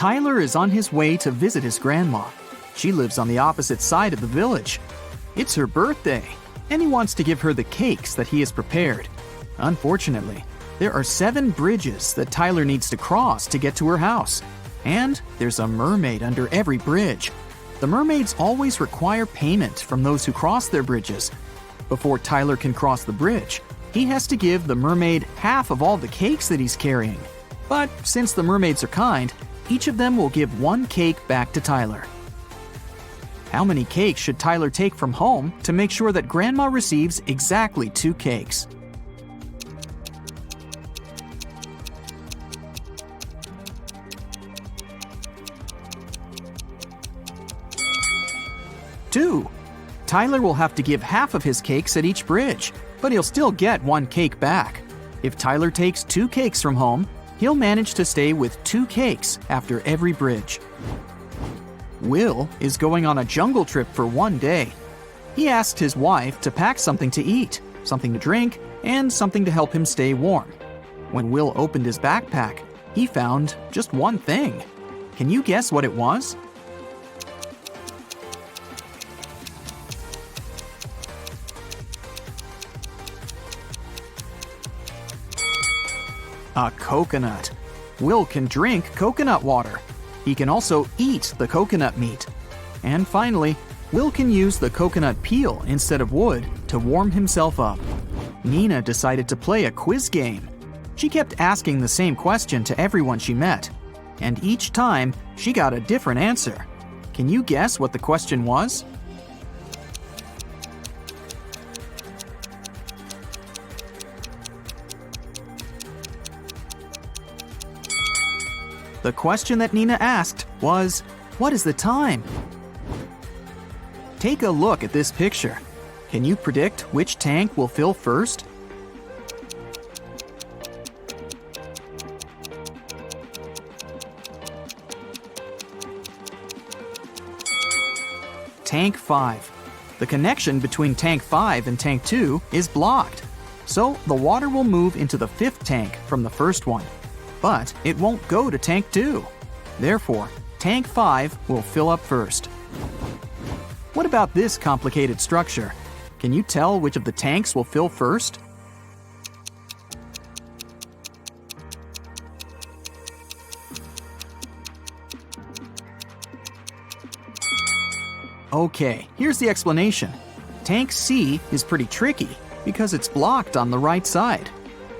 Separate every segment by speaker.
Speaker 1: Tyler is on his way to visit his grandma. She lives on the opposite side of the village. It's her birthday, and he wants to give her the cakes that he has prepared. Unfortunately, there are 7 bridges that Tyler needs to cross to get to her house. And there's a mermaid under every bridge. The mermaids always require payment from those who cross their bridges. Before Tyler can cross the bridge, he has to give the mermaid half of all the cakes that he's carrying. But since the mermaids are kind, each of them will give 1 cake back to Tyler. How many cakes should Tyler take from home to make sure that Grandma receives exactly 2 cakes? Two. Tyler will have to give half of his cakes at each bridge, but he'll still get 1 cake back. If Tyler takes 2 cakes from home, he'll manage to stay with 2 cakes after every bridge. Will is going on a jungle trip for 1 day. He asked his wife to pack something to eat, something to drink, and something to help him stay warm. When Will opened his backpack, he found just one thing. Can you guess what it was? A coconut. Will can drink coconut water. He can also eat the coconut meat. And finally, Will can use the coconut peel instead of wood to warm himself up. Nina decided to play a quiz game. She kept asking the same question to everyone she met, and each time she got a different answer. Can you guess what the question was? The question that Nina asked was, what is the time? Take a look at this picture. Can you predict which tank will fill first? Tank 5. The connection between tank 5 and tank 2 is blocked. So the water will move into the 5th tank from the first one. But it won't go to tank 2. Therefore, tank 5 will fill up first. What about this complicated structure? Can you tell which of the tanks will fill first? Okay, here's the explanation. Tank C is pretty tricky because it's blocked on the right side.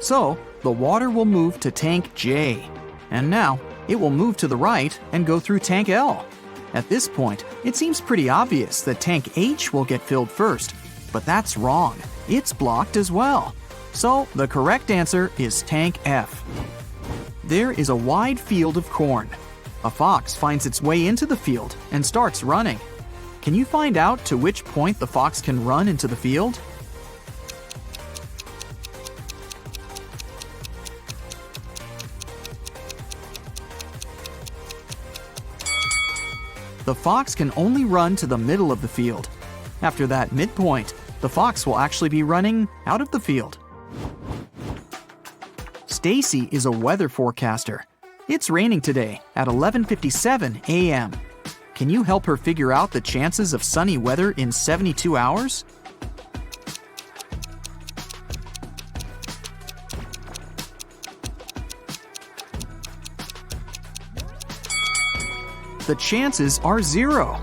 Speaker 1: So, the water will move to tank J. And now, it will move to the right and go through tank L. At this point, it seems pretty obvious that tank H will get filled first. But that's wrong. It's blocked as well. So, the correct answer is tank F. There is a wide field of corn. A fox finds its way into the field and starts running. Can you find out to which point the fox can run into the field? The fox can only run to the middle of the field. After that midpoint, the fox will actually be running out of the field. Stacy is a weather forecaster. It's raining today at 11:57 a.m. Can you help her figure out the chances of sunny weather in 72 hours? The chances are 0.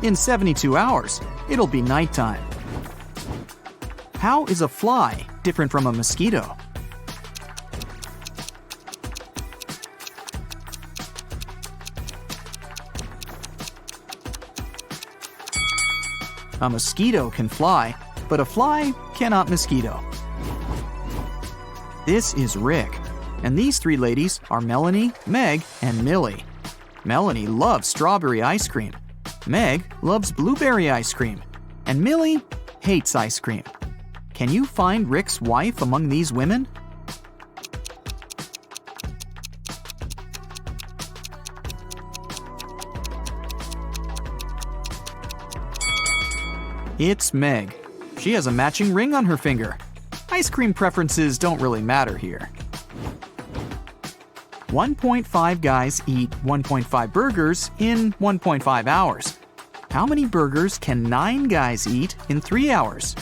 Speaker 1: In 72 hours, it'll be nighttime. How is a fly different from a mosquito? A mosquito can fly, but a fly cannot mosquito. This is Rick, and these 3 ladies are Melanie, Meg, and Millie. Melanie loves strawberry ice cream. Meg loves blueberry ice cream. And Millie hates ice cream. Can you find Rick's wife among these women? It's Meg. She has a matching ring on her finger. Ice cream preferences don't really matter here. 1.5 guys eat 1.5 burgers in 1.5 hours. How many burgers can 9 guys eat in 3 hours?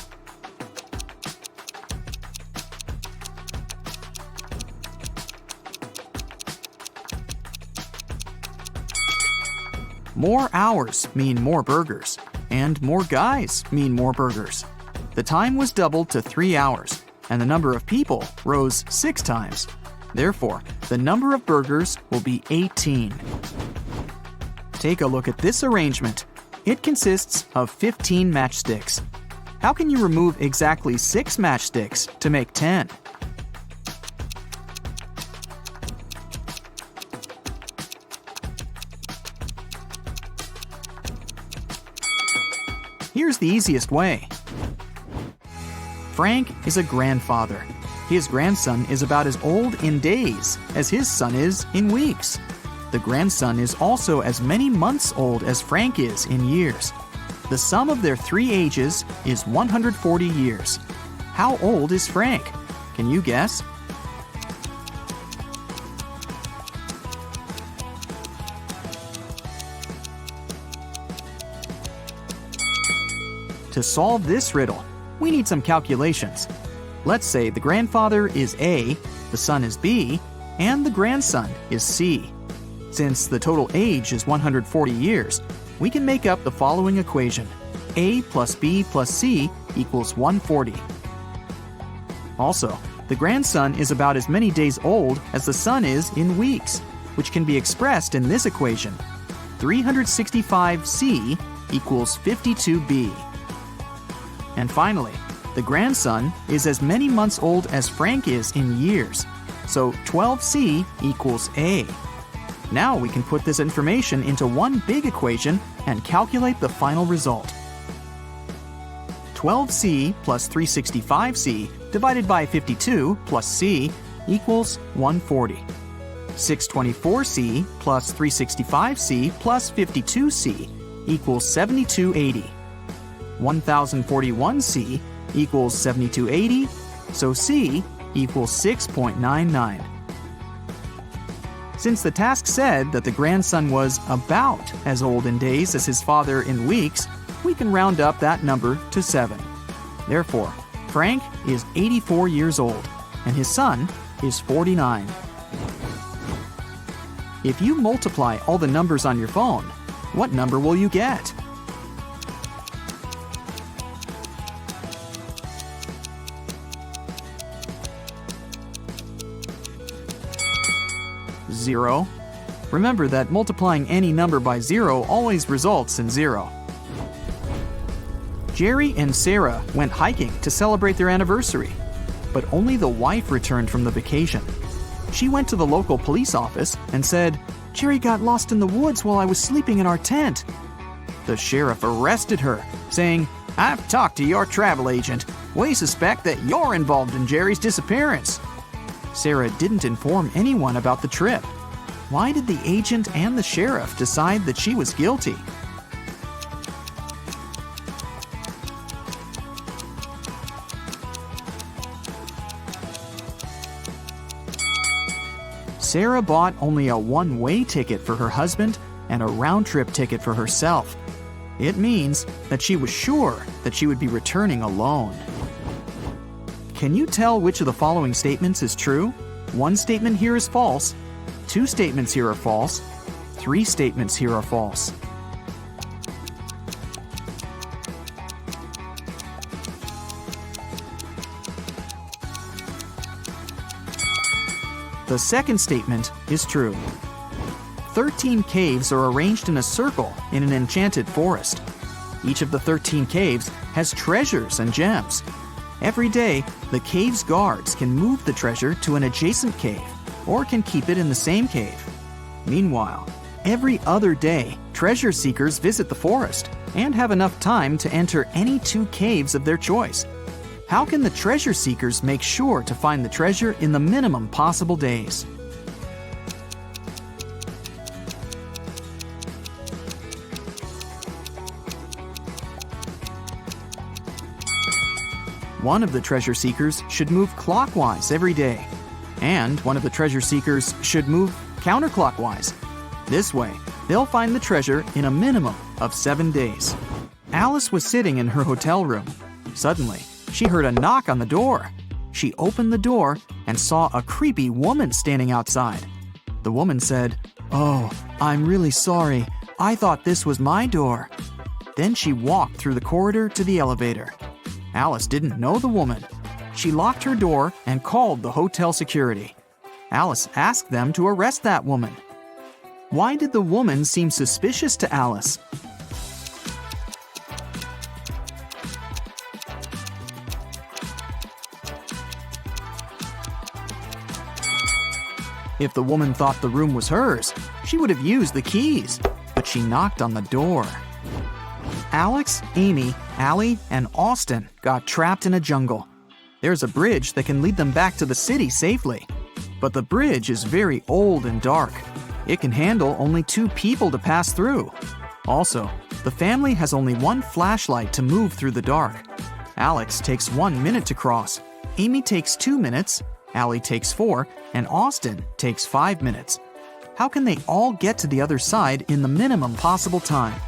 Speaker 1: More hours mean more burgers, and more guys mean more burgers. The time was doubled to 3 hours, and the number of people rose 6 times. Therefore, the number of burgers will be 18. Take a look at this arrangement. It consists of 15 matchsticks. How can you remove exactly 6 matchsticks to make 10? Here's the easiest way. Frank is a grandfather. His grandson is about as old in days as his son is in weeks. The grandson is also as many months old as Frank is in years. The sum of their 3 ages is 140 years. How old is Frank? Can you guess? To solve this riddle, we need some calculations. Let's say the grandfather is A, the son is B, and the grandson is C. Since the total age is 140 years, we can make up the following equation. A plus B plus C equals 140. Also, the grandson is about as many days old as the son is in weeks, which can be expressed in this equation. 365C equals 52B. And finally, the grandson is as many months old as Frank is in years, so 12C equals A. Now we can put this information into one big equation and calculate the final result. 12C plus 365C divided by 52 plus C equals 140. 624C plus 365C plus 52C equals 7280. 1041C equals 7280, so C equals 6.99. Since the task said that the grandson was about as old in days as his father in weeks, we can round up that number to 7. Therefore, Frank is 84 years old, and his son is 49. If you multiply all the numbers on your phone, what number will you get? Zero. Remember that multiplying any number by 0 always results in 0. Jerry and Sarah went hiking to celebrate their anniversary, but only the wife returned from the vacation. She went to the local police office and said, "Jerry got lost in the woods while I was sleeping in our tent." The sheriff arrested her, saying, "I've talked to your travel agent. We suspect that you're involved in Jerry's disappearance." Sarah didn't inform anyone about the trip. Why did the agent and the sheriff decide that she was guilty? Sarah bought only a one-way ticket for her husband and a round-trip ticket for herself. It means that she was sure that she would be returning alone. Can you tell which of the following statements is true? One statement here is false. 2 statements here are false. 3 statements here are false. The second statement is true. 13 caves are arranged in a circle in an enchanted forest. Each of the 13 caves has treasures and gems. Every day, the cave's guards can move the treasure to an adjacent cave or can keep it in the same cave. Meanwhile, every other day, treasure seekers visit the forest and have enough time to enter any 2 caves of their choice. How can the treasure seekers make sure to find the treasure in the minimum possible days? One of the treasure seekers should move clockwise every day, And one of the treasure seekers should move counterclockwise. This way, they'll find the treasure in a minimum of 7 days. Alice was sitting in her hotel room. Suddenly, she heard a knock on the door. She opened the door and saw a creepy woman standing outside. The woman said, "Oh, I'm really sorry. I thought this was my door." Then she walked through the corridor to the elevator. Alice didn't know the woman. She locked her door and called the hotel security. Alice asked them to arrest that woman. Why did the woman seem suspicious to Alice? If the woman thought the room was hers, she would have used the keys, but she knocked on the door. Alex, Amy, Allie, and Austin got trapped in a jungle. There's a bridge that can lead them back to the city safely. But the bridge is very old and dark. It can handle only 2 people to pass through. Also, the family has only 1 flashlight to move through the dark. Alex takes 1 minute to cross. Amy takes 2 minutes. Allie takes 4, and Austin takes 5 minutes. How can they all get to the other side in the minimum possible time?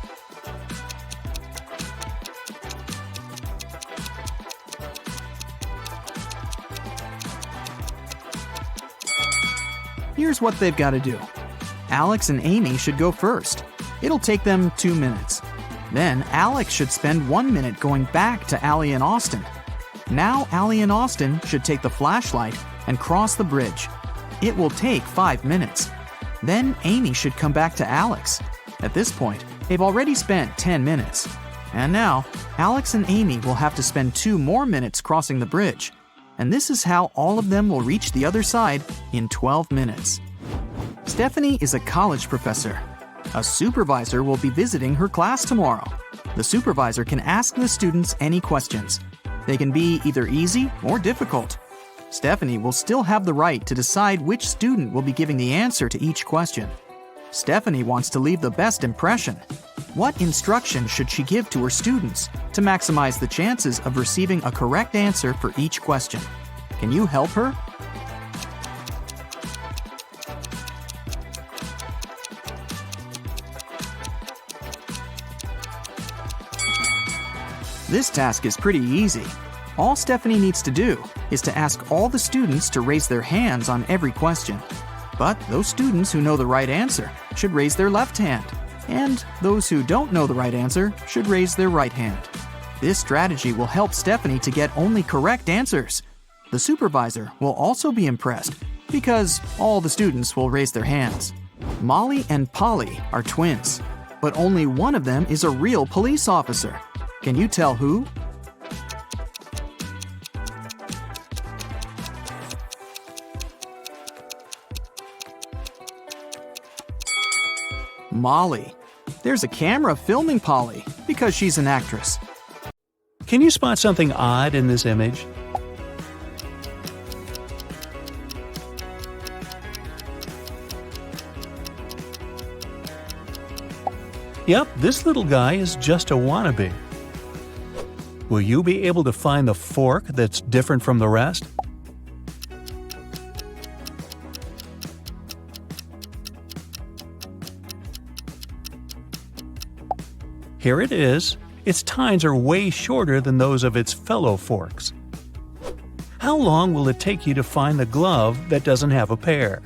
Speaker 1: Here's what they've got to do. Alex and Amy should go first. It'll take them 2 minutes. Then Alex should spend 1 minute going back to Allie and Austin. Now Allie and Austin should take the flashlight and cross the bridge. It will take 5 minutes. Then Amy should come back to Alex. At this point, they've already spent 10 minutes. And now, Alex and Amy will have to spend 2 more minutes crossing the bridge. And this is how all of them will reach the other side in 12 minutes. Stephanie is a college professor. A supervisor will be visiting her class tomorrow. The supervisor can ask the students any questions. They can be either easy or difficult. Stephanie will still have the right to decide which student will be giving the answer to each question. Stephanie wants to leave the best impression. What instruction should she give to her students to maximize the chances of receiving a correct answer for each question? Can you help her? This task is pretty easy. All Stephanie needs to do is to ask all the students to raise their hands on every question. But those students who know the right answer should raise their left hand, and those who don't know the right answer should raise their right hand. This strategy will help Stephanie to get only correct answers. The supervisor will also be impressed because all the students will raise their hands. Molly and Polly are twins, but only one of them is a real police officer. Can you tell who? Molly. There's a camera filming Polly because she's an actress.
Speaker 2: Can you spot something odd in this image? Yep, this little guy is just a wannabe. Will you be able to find the fork that's different from the rest? Here it is. Its tines are way shorter than those of its fellow forks. How long will it take you to find the glove that doesn't have a pair?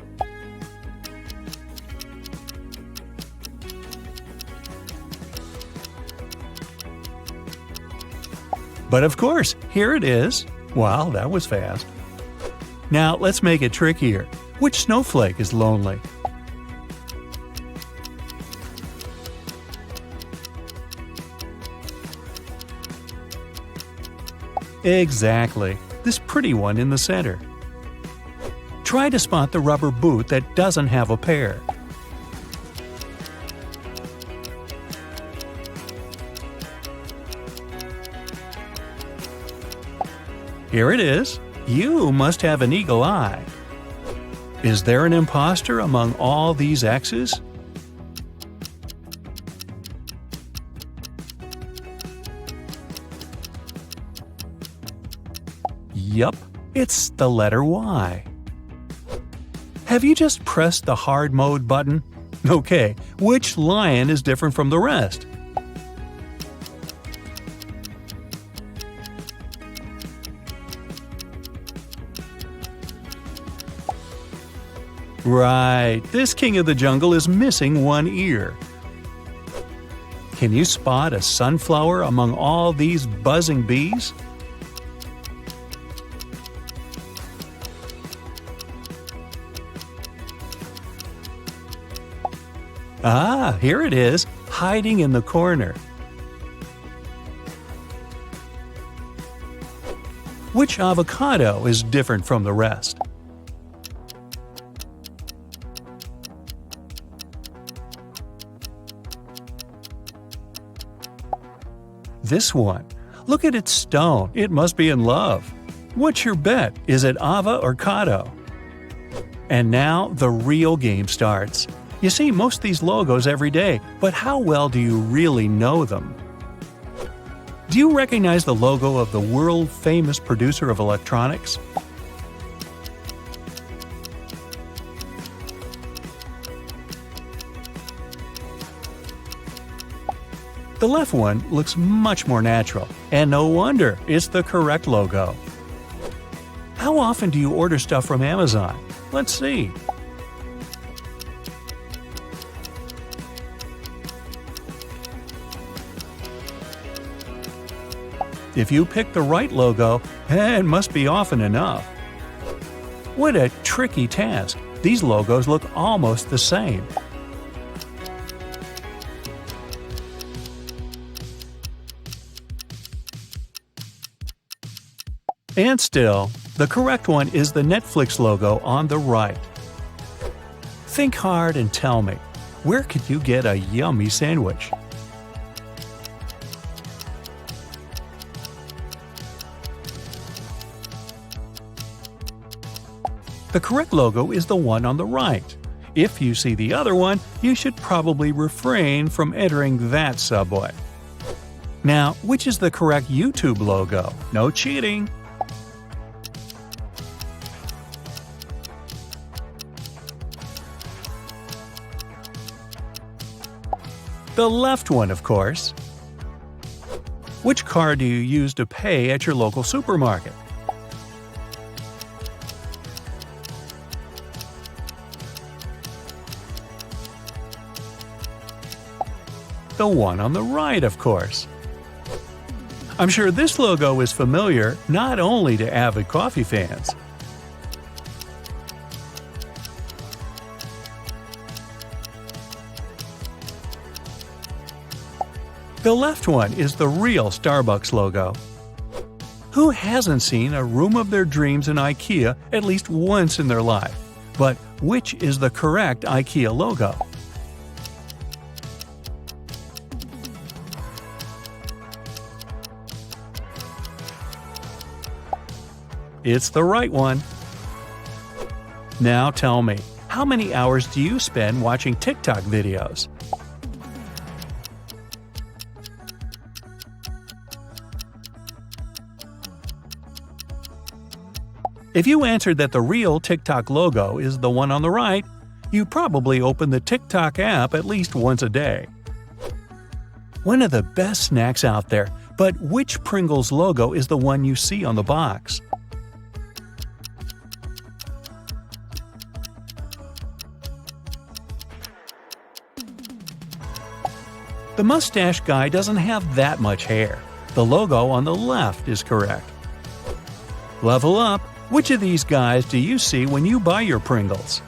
Speaker 2: But of course, here it is. Wow, that was fast. Now let's make it trickier. Which snowflake is lonely? Exactly, this pretty one in the center. Try to spot the rubber boot that doesn't have a pair. Here it is. You must have an eagle eye. Is there an imposter among all these X's? Yup, it's the letter Y. Have you just pressed the hard mode button? Okay, which lion is different from the rest? Right, this king of the jungle is missing one ear. Can you spot a sunflower among all these buzzing bees? Ah, here it is, hiding in the corner. Which avocado is different from the rest? This one. Look at its stone. It must be in love. What's your bet? Is it ava or cado? And now the real game starts. You see most of these logos every day, but how well do you really know them? Do you recognize the logo of the world-famous producer of electronics? The left one looks much more natural, and no wonder, it's the correct logo. How often do you order stuff from Amazon? Let's see. If you pick the right logo, it must be often enough. What a tricky task. These logos look almost the same. And still, the correct one is the Netflix logo on the right. Think hard and tell me, where could you get a yummy sandwich? The correct logo is the one on the right. If you see the other one, you should probably refrain from entering that subway. Now, which is the correct YouTube logo? No cheating! The left one, of course. Which card do you use to pay at your local supermarket? The one on the right, of course. I'm sure this logo is familiar not only to avid coffee fans. The left one is the real Starbucks logo. Who hasn't seen a room of their dreams in IKEA at least once in their life? But which is the correct IKEA logo? It's the right one. Now tell me, how many hours do you spend watching TikTok videos? If you answered that the real TikTok logo is the one on the right, you probably open the TikTok app at least once a day. One of the best snacks out there, but which Pringles logo is the one you see on the box? The mustache guy doesn't have that much hair. The logo on the left is correct. Level up! Which of these guys do you see when you buy your Pringles?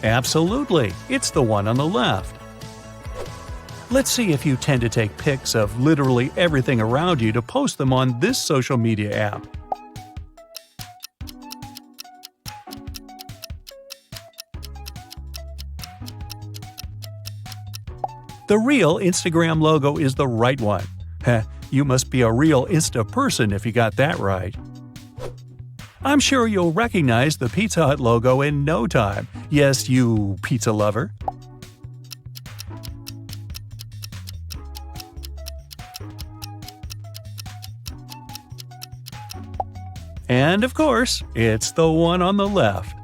Speaker 2: Absolutely, it's the one on the left. Let's see if you tend to take pics of literally everything around you to post them on this social media app. The real Instagram logo is the right one. Heh, you must be a real Insta person if you got that right. I'm sure you'll recognize the Pizza Hut logo in no time. Yes, you pizza lover. And of course, it's the one on the left.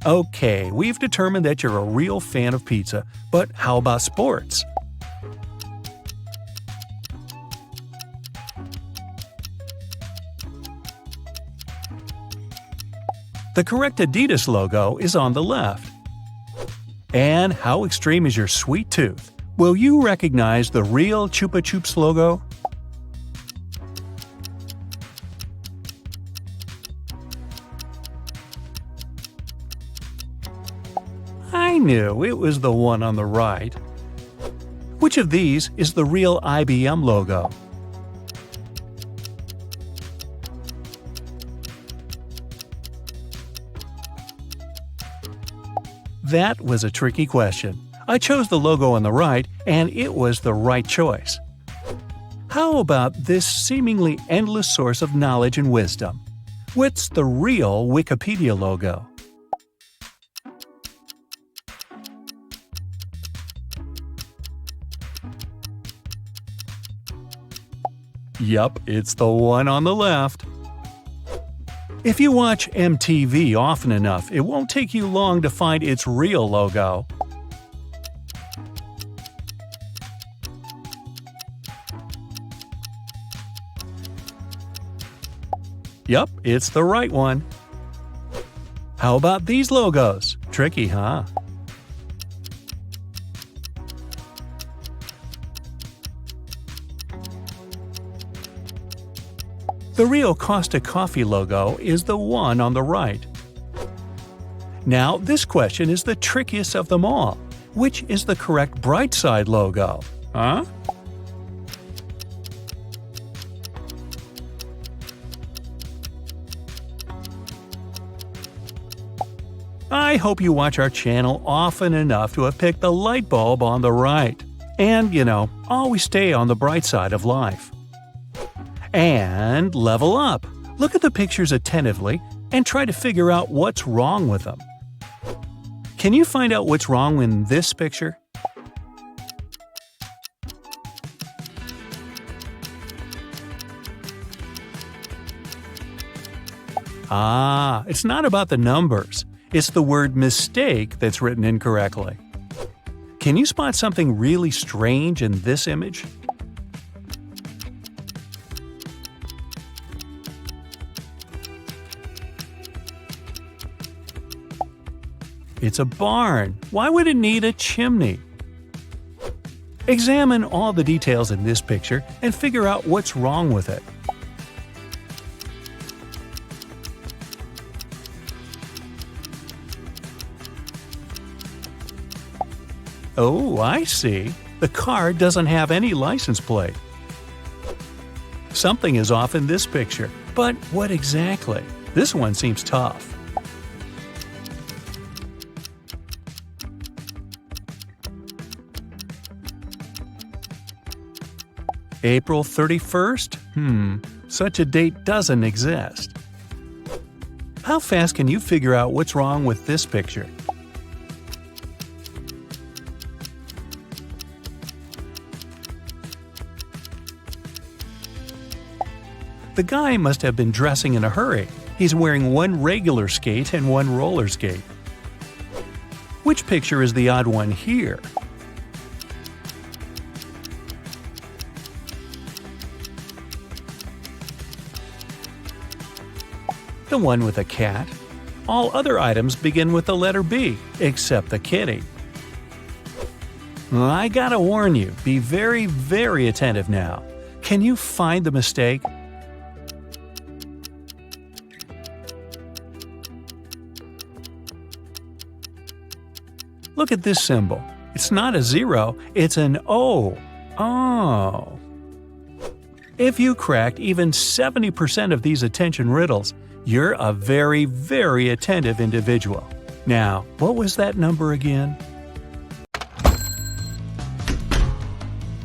Speaker 2: Okay, we've determined that you're a real fan of pizza, but how about sports? The correct Adidas logo is on the left. And how extreme is your sweet tooth? Will you recognize the real Chupa Chups logo? I knew it was the one on the right. Which of these is the real IBM logo? That was a tricky question. I chose the logo on the right, and it was the right choice. How about this seemingly endless source of knowledge and wisdom? What's the real Wikipedia logo? Yup, it's the one on the left. If you watch MTV often enough, it won't take you long to find its real logo. Yup, it's the right one. How about these logos? Tricky, huh? The real Costa Coffee logo is the one on the right. Now, this question is the trickiest of them all. Which is the correct Brightside logo? Huh? I hope you watch our channel often enough to have picked the light bulb on the right. And, always stay on the bright side of life. And level up. Look at the pictures attentively and try to figure out what's wrong with them. Can you find out what's wrong in this picture? It's not about the numbers. It's the word mistake that's written incorrectly. Can you spot something really strange in this image? It's a barn. Why would it need a chimney? Examine all the details in this picture and figure out what's wrong with it. Oh, I see. The car doesn't have any license plate. Something is off in this picture, but what exactly? This one seems tough. April 31st? Such a date doesn't exist. How fast can you figure out what's wrong with this picture? The guy must have been dressing in a hurry. He's wearing one regular skate and one roller skate. Which picture is the odd one here? The one with a cat. All other items begin with the letter B, except the kitty. I gotta warn you, be very, very attentive now. Can you find the mistake? Look at this symbol. It's not a 0, it's an O. Oh. If you cracked even 70% of these attention riddles, you're a very, very attentive individual. Now, what was that number again?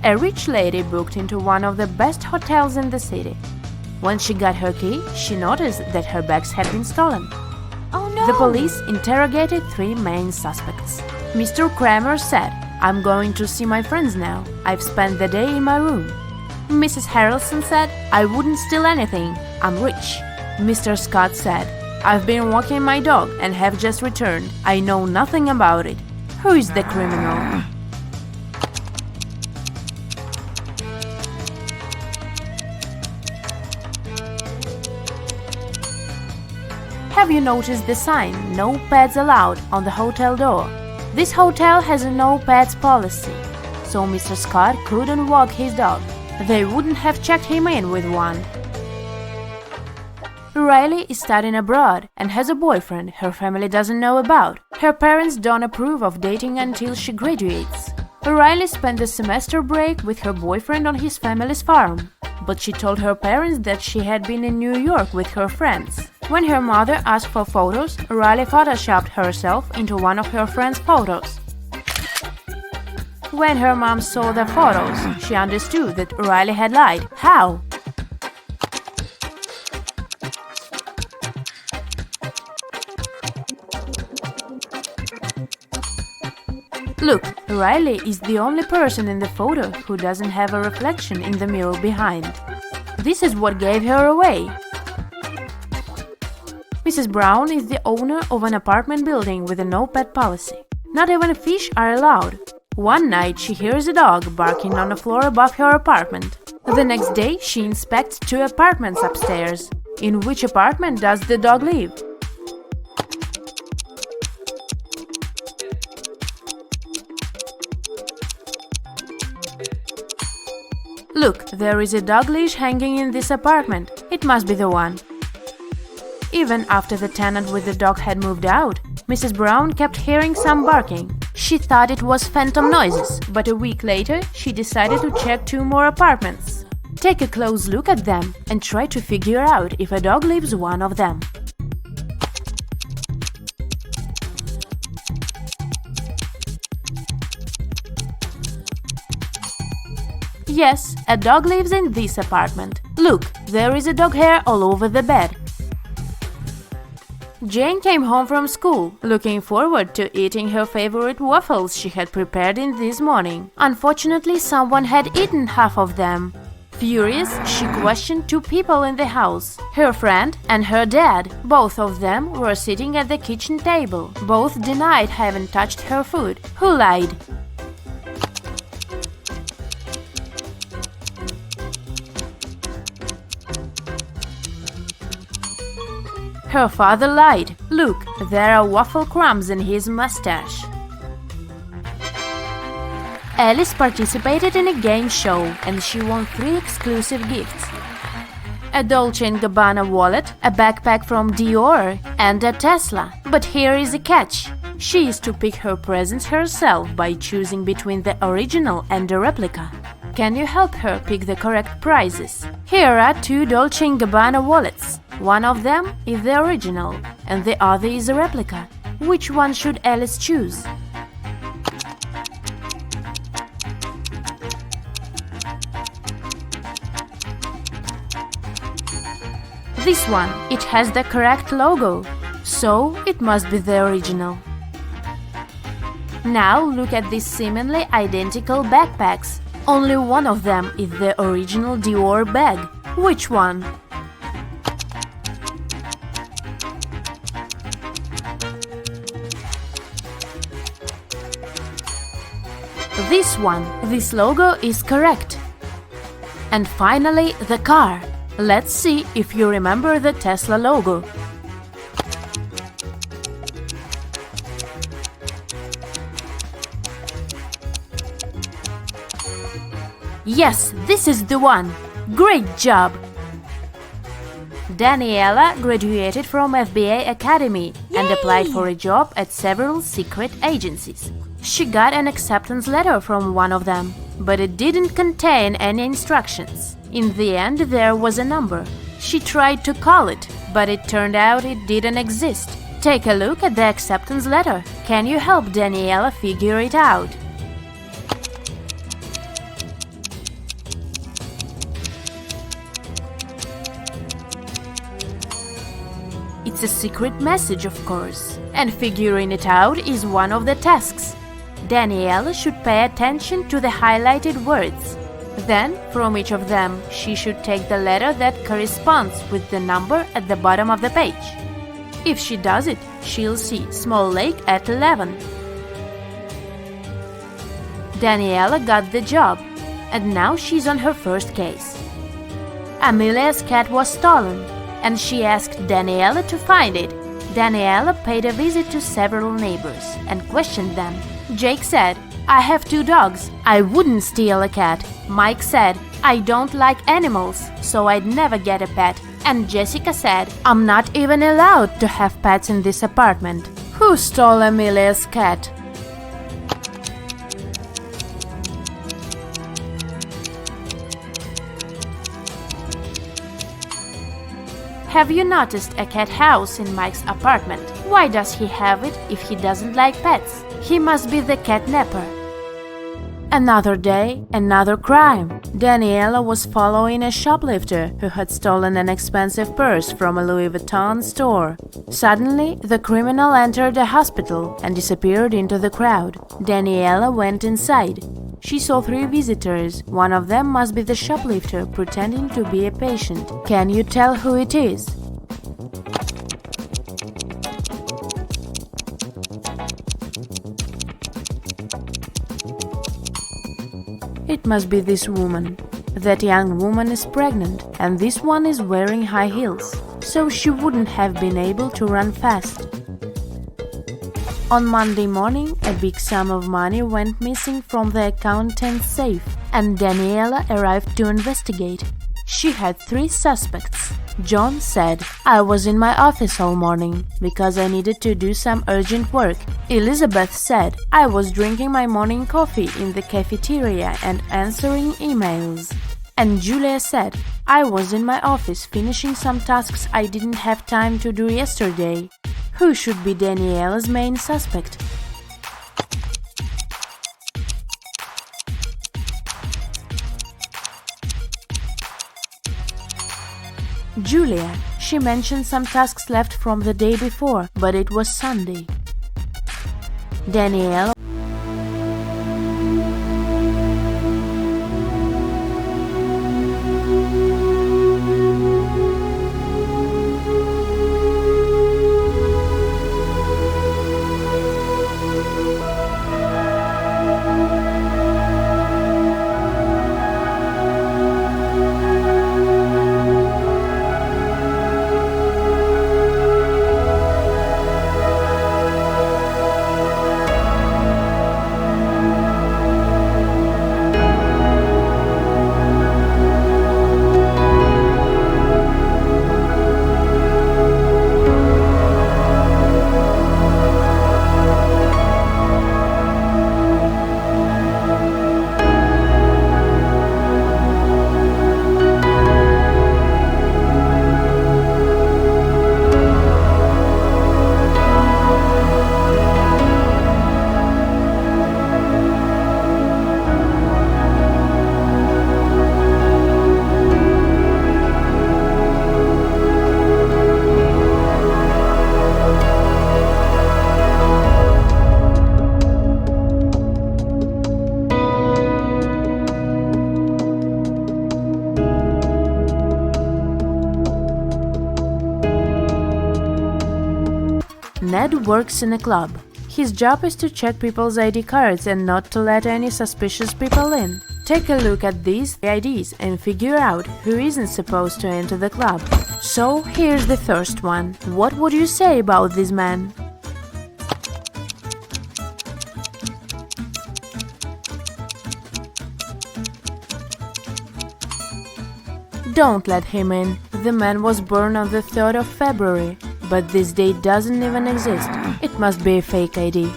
Speaker 3: A rich lady booked into one of the best hotels in the city. When she got her key, she noticed that her bags had been stolen.
Speaker 4: Oh no!
Speaker 3: The police interrogated 3 main suspects. Mr. Kramer said, "I'm going to see my friends now. I've spent the day in my room." Mrs. Harrelson said, "I wouldn't steal anything. I'm rich." Mr. Scott said, "I've been walking my dog and have just returned. I know nothing about it. Who is the criminal?" Have you noticed the sign, "No pets allowed," on the hotel door? This hotel has a no pets policy, so Mr. Scott couldn't walk his dog. They wouldn't have checked him in with one. Riley is studying abroad and has a boyfriend her family doesn't know about. Her parents don't approve of dating until she graduates. Riley spent the semester break with her boyfriend on his family's farm, but she told her parents that she had been in New York with her friends. When her mother asked for photos, Riley photoshopped herself into one of her friend's photos. When her mom saw the photos, she understood that Riley had lied. How? Look, Riley is the only person in the photo who doesn't have a reflection in the mirror behind. This is what gave her away. Mrs. Brown is the owner of an apartment building with a no-pet policy. Not even fish are allowed. One night she hears a dog barking on the floor above her apartment. The next day she inspects 2 apartments upstairs. In which apartment does the dog live? Look, there is a dog leash hanging in this apartment. It must be the one. Even after the tenant with the dog had moved out, Mrs. Brown kept hearing some barking. She thought it was phantom noises, but a week later she decided to check 2 more apartments. Take a close look at them and try to figure out if a dog lives one of them. Yes, a dog lives in this apartment. Look, there is a dog hair all over the bed. Jane came home from school, looking forward to eating her favorite waffles she had prepared in this morning. Unfortunately, someone had eaten half of them. Furious, she questioned 2 people in the house, her friend and her dad. Both of them were sitting at the kitchen table. Both denied having touched her food. Who lied? Her father lied. Look, there are waffle crumbs in his mustache. Alice participated in a game show and she won 3 exclusive gifts. A Dolce & Gabbana wallet, a backpack from Dior, and a Tesla. But here is a catch. She is to pick her presents herself by choosing between the original and the replica. Can you help her pick the correct prizes? Here are 2 Dolce & Gabbana wallets. One of them is the original, and the other is a replica. Which one should Alice choose? This one, it has the correct logo, so it must be the original. Now look at these seemingly identical backpacks. Only one of them is the original Dior bag. Which one? This one. This logo is correct. And finally, the car. Let's see if you remember the Tesla logo. Yes, this is the one. Great job! Daniela graduated from FBA Academy and applied for a job at several secret agencies. She got an acceptance letter from one of them, but it didn't contain any instructions. In the end, there was a number. She tried to call it, but it turned out it didn't exist. Take a look at the acceptance letter. Can you help Daniela figure it out? It's a secret message, of course, and figuring it out is one of the tasks. Daniela should pay attention to the highlighted words. Then, from each of them, she should take the letter that corresponds with the number at the bottom of the page. If she does it, she'll see small lake at 11. Daniela got the job, and now she's on her first case. Amelia's cat was stolen, and she asked Daniela to find it. Daniela paid a visit to several neighbors and questioned them. Jake said, "I have 2 dogs. I wouldn't steal a cat." Mike said, "I don't like animals, so I'd never get a pet." And Jessica said, "I'm not even allowed to have pets in this apartment." Who stole Amelia's cat? Have you noticed a cat house in Mike's apartment? Why does he have it if he doesn't like pets? He must be the catnapper. Another day, another crime. Daniela was following a shoplifter who had stolen an expensive purse from a Louis Vuitton store. Suddenly, the criminal entered a hospital and disappeared into the crowd. Daniela went inside. She saw 3 visitors. One of them must be the shoplifter pretending to be a patient. Can you tell who it is? It must be this woman. That young woman is pregnant, and this one is wearing high heels, so she wouldn't have been able to run fast. On Monday morning, a big sum of money went missing from the accountant's safe, and Daniela arrived to investigate. She had 3 suspects. John said, "I was in my office all morning because I needed to do some urgent work." Elizabeth said, "I was drinking my morning coffee in the cafeteria and answering emails." And Julia said, "I was in my office finishing some tasks I didn't have time to do yesterday." Who should be Daniela's main suspect? Julia. She mentioned some tasks left from the day before, but it was Sunday. Daniela. Ned works in a club. His job is to check people's ID cards and not to let any suspicious people in. Take a look at these IDs and figure out who isn't supposed to enter the club. So, here's the first one. What would you say about this man? Don't let him in. The man was born on the 3rd of February. But this date doesn't even exist. It must be a fake ID.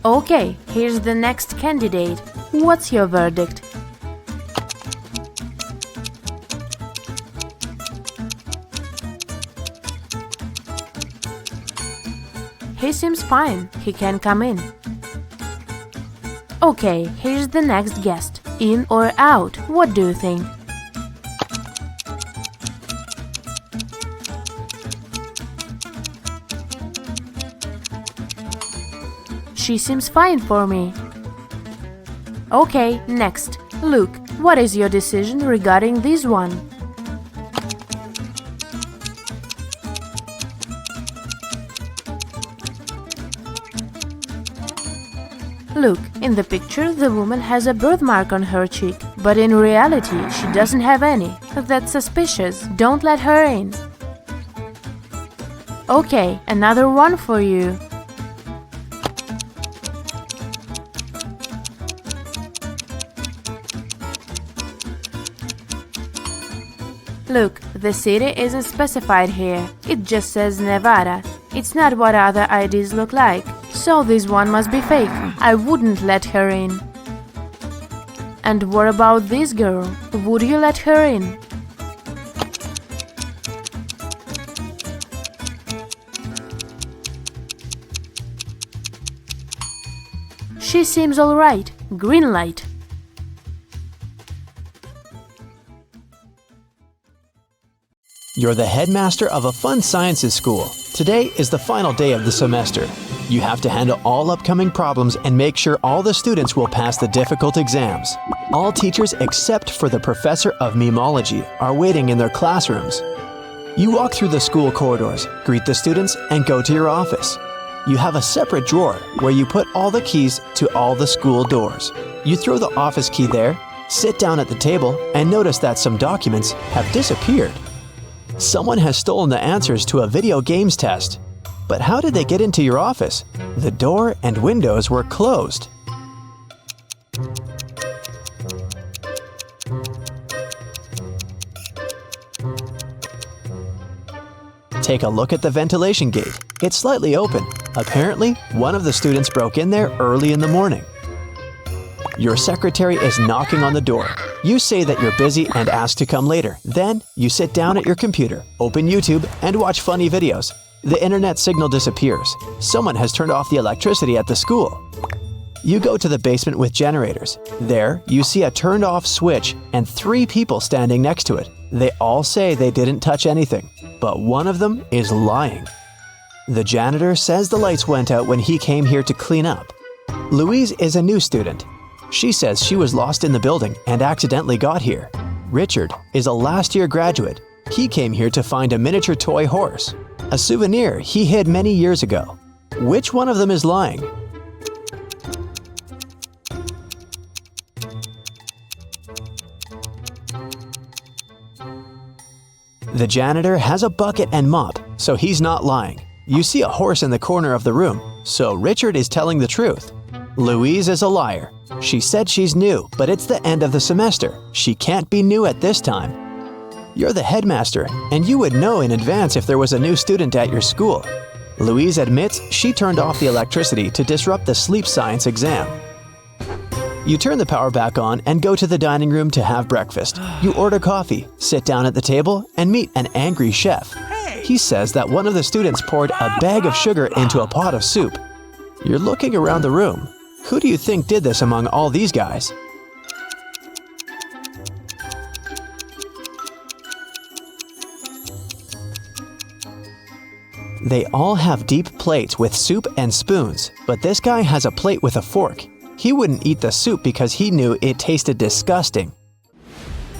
Speaker 3: Okay, here's the next candidate. What's your verdict? He seems fine. He can come in. Okay, here's the next guest. In or out? What do you think? She seems fine for me. Okay, next. Luke, what is your decision regarding this one? Look, in the picture the woman has a birthmark on her cheek, but in reality she doesn't have any. That's suspicious. Don't let her in. Okay, another one for you. Look, the city isn't specified here. It just says Nevada. It's not what other IDs look like. So this one must be fake. I wouldn't let her in. And what about this girl? Would you let her in? She seems alright. Green light.
Speaker 4: You're the headmaster of a fun sciences school. Today is the final day of the semester. You have to handle all upcoming problems and make sure all the students will pass the difficult exams. All teachers except for the professor of memology are waiting in their classrooms. You walk through the school corridors, greet the students, and go to your office. You have a separate drawer where you put all the keys to all the school doors. You throw the office key there, sit down at the table, and notice that some documents have disappeared. Someone has stolen the answers to a video games test. But how did they get into your office? The door and windows were closed. Take a look at the ventilation gate. It's slightly open. Apparently, one of the students broke in there early in the morning. Your secretary is knocking on the door. You say that you're busy and ask to come later. Then, you sit down at your computer, open YouTube, and watch funny videos. The internet signal disappears. Someone has turned off the electricity at the school. You go to the basement with generators. There, you see a turned-off switch and 3 people standing next to it. They all say they didn't touch anything, but one of them is lying. The janitor says the lights went out when he came here to clean up. Louise is a new student. She says she was lost in the building and accidentally got here. Richard is a last-year graduate. He came here to find a miniature toy horse, a souvenir he hid many years ago. Which one of them is lying? The janitor has a bucket and mop, so he's not lying. You see a horse in the corner of the room, so Richard is telling the truth. Louise is a liar. She said she's new, but it's the end of the semester. She can't be new at this time. You're the headmaster, and you would know in advance if there was a new student at your school. Louise admits she turned off the electricity to disrupt the sleep science exam. You turn the power back on and go to the dining room to have breakfast. You order coffee, sit down at the table, and meet an angry chef. He says that one of the students poured a bag of sugar into a pot of soup. You're looking around the room. Who do you think did this among all these guys? They all have deep plates with soup and spoons, but this guy has a plate with a fork. He wouldn't eat the soup because he knew it tasted disgusting.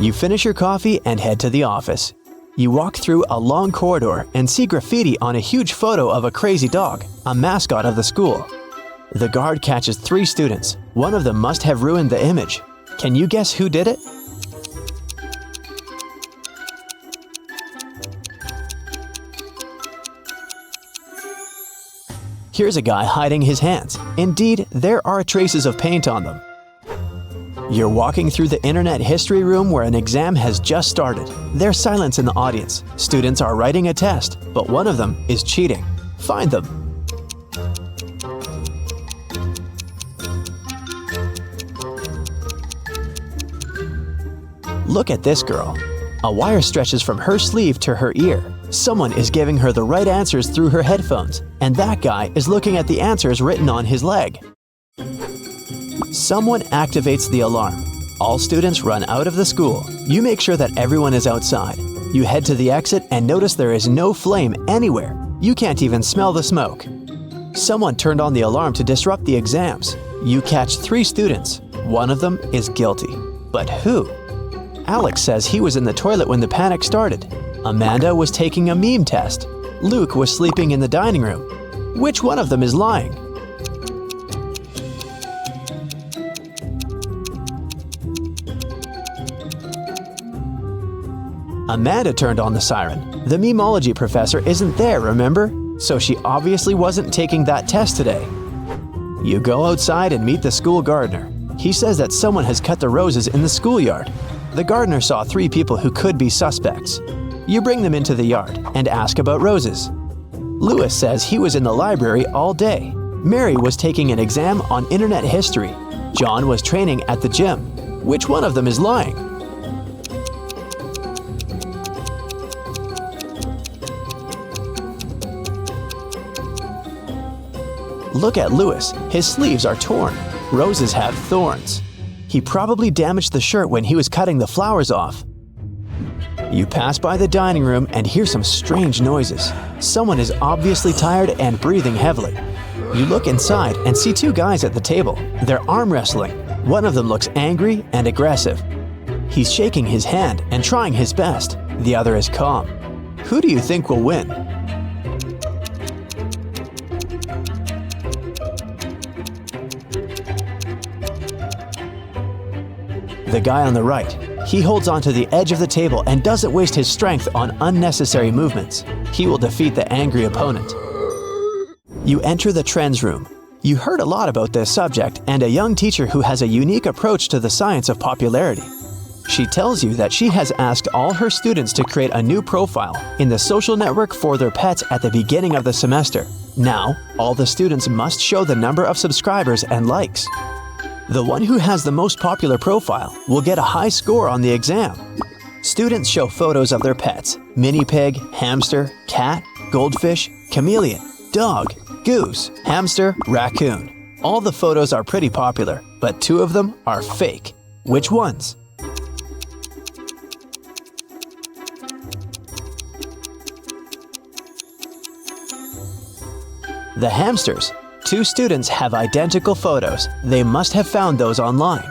Speaker 4: You finish your coffee and head to the office. You walk through a long corridor and see graffiti on a huge photo of a crazy dog, a mascot of the school. The guard catches 3 students. One of them must have ruined the image. Can you guess who did it? Here's a guy hiding his hands. Indeed, there are traces of paint on them. You're walking through the internet history room where an exam has just started. There's silence in the audience. Students are writing a test, but one of them is cheating. Find them. Look at this girl. A wire stretches from her sleeve to her ear. Someone is giving her the right answers through her headphones, and that guy is looking at the answers written on his leg. Someone activates the alarm. All students run out of the school. You make sure that everyone is outside. You head to the exit and notice there is no flame anywhere. You can't even smell the smoke. Someone turned on the alarm to disrupt the exams. You catch 3 students. One of them is guilty. But who? Alex says he was in the toilet when the panic started. Amanda was taking a meme test. Luke was sleeping in the dining room. Which one of them is lying? Amanda turned on the siren. The memology professor isn't there, remember? So she obviously wasn't taking that test today. You go outside and meet the school gardener. He says that someone has cut the roses in the schoolyard. The gardener saw 3 people who could be suspects. You bring them into the yard and ask about roses. Lewis says he was in the library all day. Mary was taking an exam on internet history. John was training at the gym. Which one of them is lying? Look at Lewis. His sleeves are torn. Roses have thorns. He probably damaged the shirt when he was cutting the flowers off. You pass by the dining room and hear some strange noises. Someone is obviously tired and breathing heavily. You look inside and see 2 guys at the table. They're arm wrestling. One of them looks angry and aggressive. He's shaking his hand and trying his best. The other is calm. Who do you think will win? The guy on the right. He holds onto the edge of the table and doesn't waste his strength on unnecessary movements. He will defeat the angry opponent. You enter the trends room. You heard a lot about this subject and a young teacher who has a unique approach to the science of popularity. She tells you that she has asked all her students to create a new profile in the social network for their pets at the beginning of the semester. Now, all the students must show the number of subscribers and likes. The one who has the most popular profile will get a high score on the exam. Students show photos of their pets: mini pig, hamster, cat, goldfish, chameleon, dog, goose, hamster, raccoon. All the photos are pretty popular, but 2 of them are fake. Which ones? The hamsters. 2 students have identical photos. They must have found those online.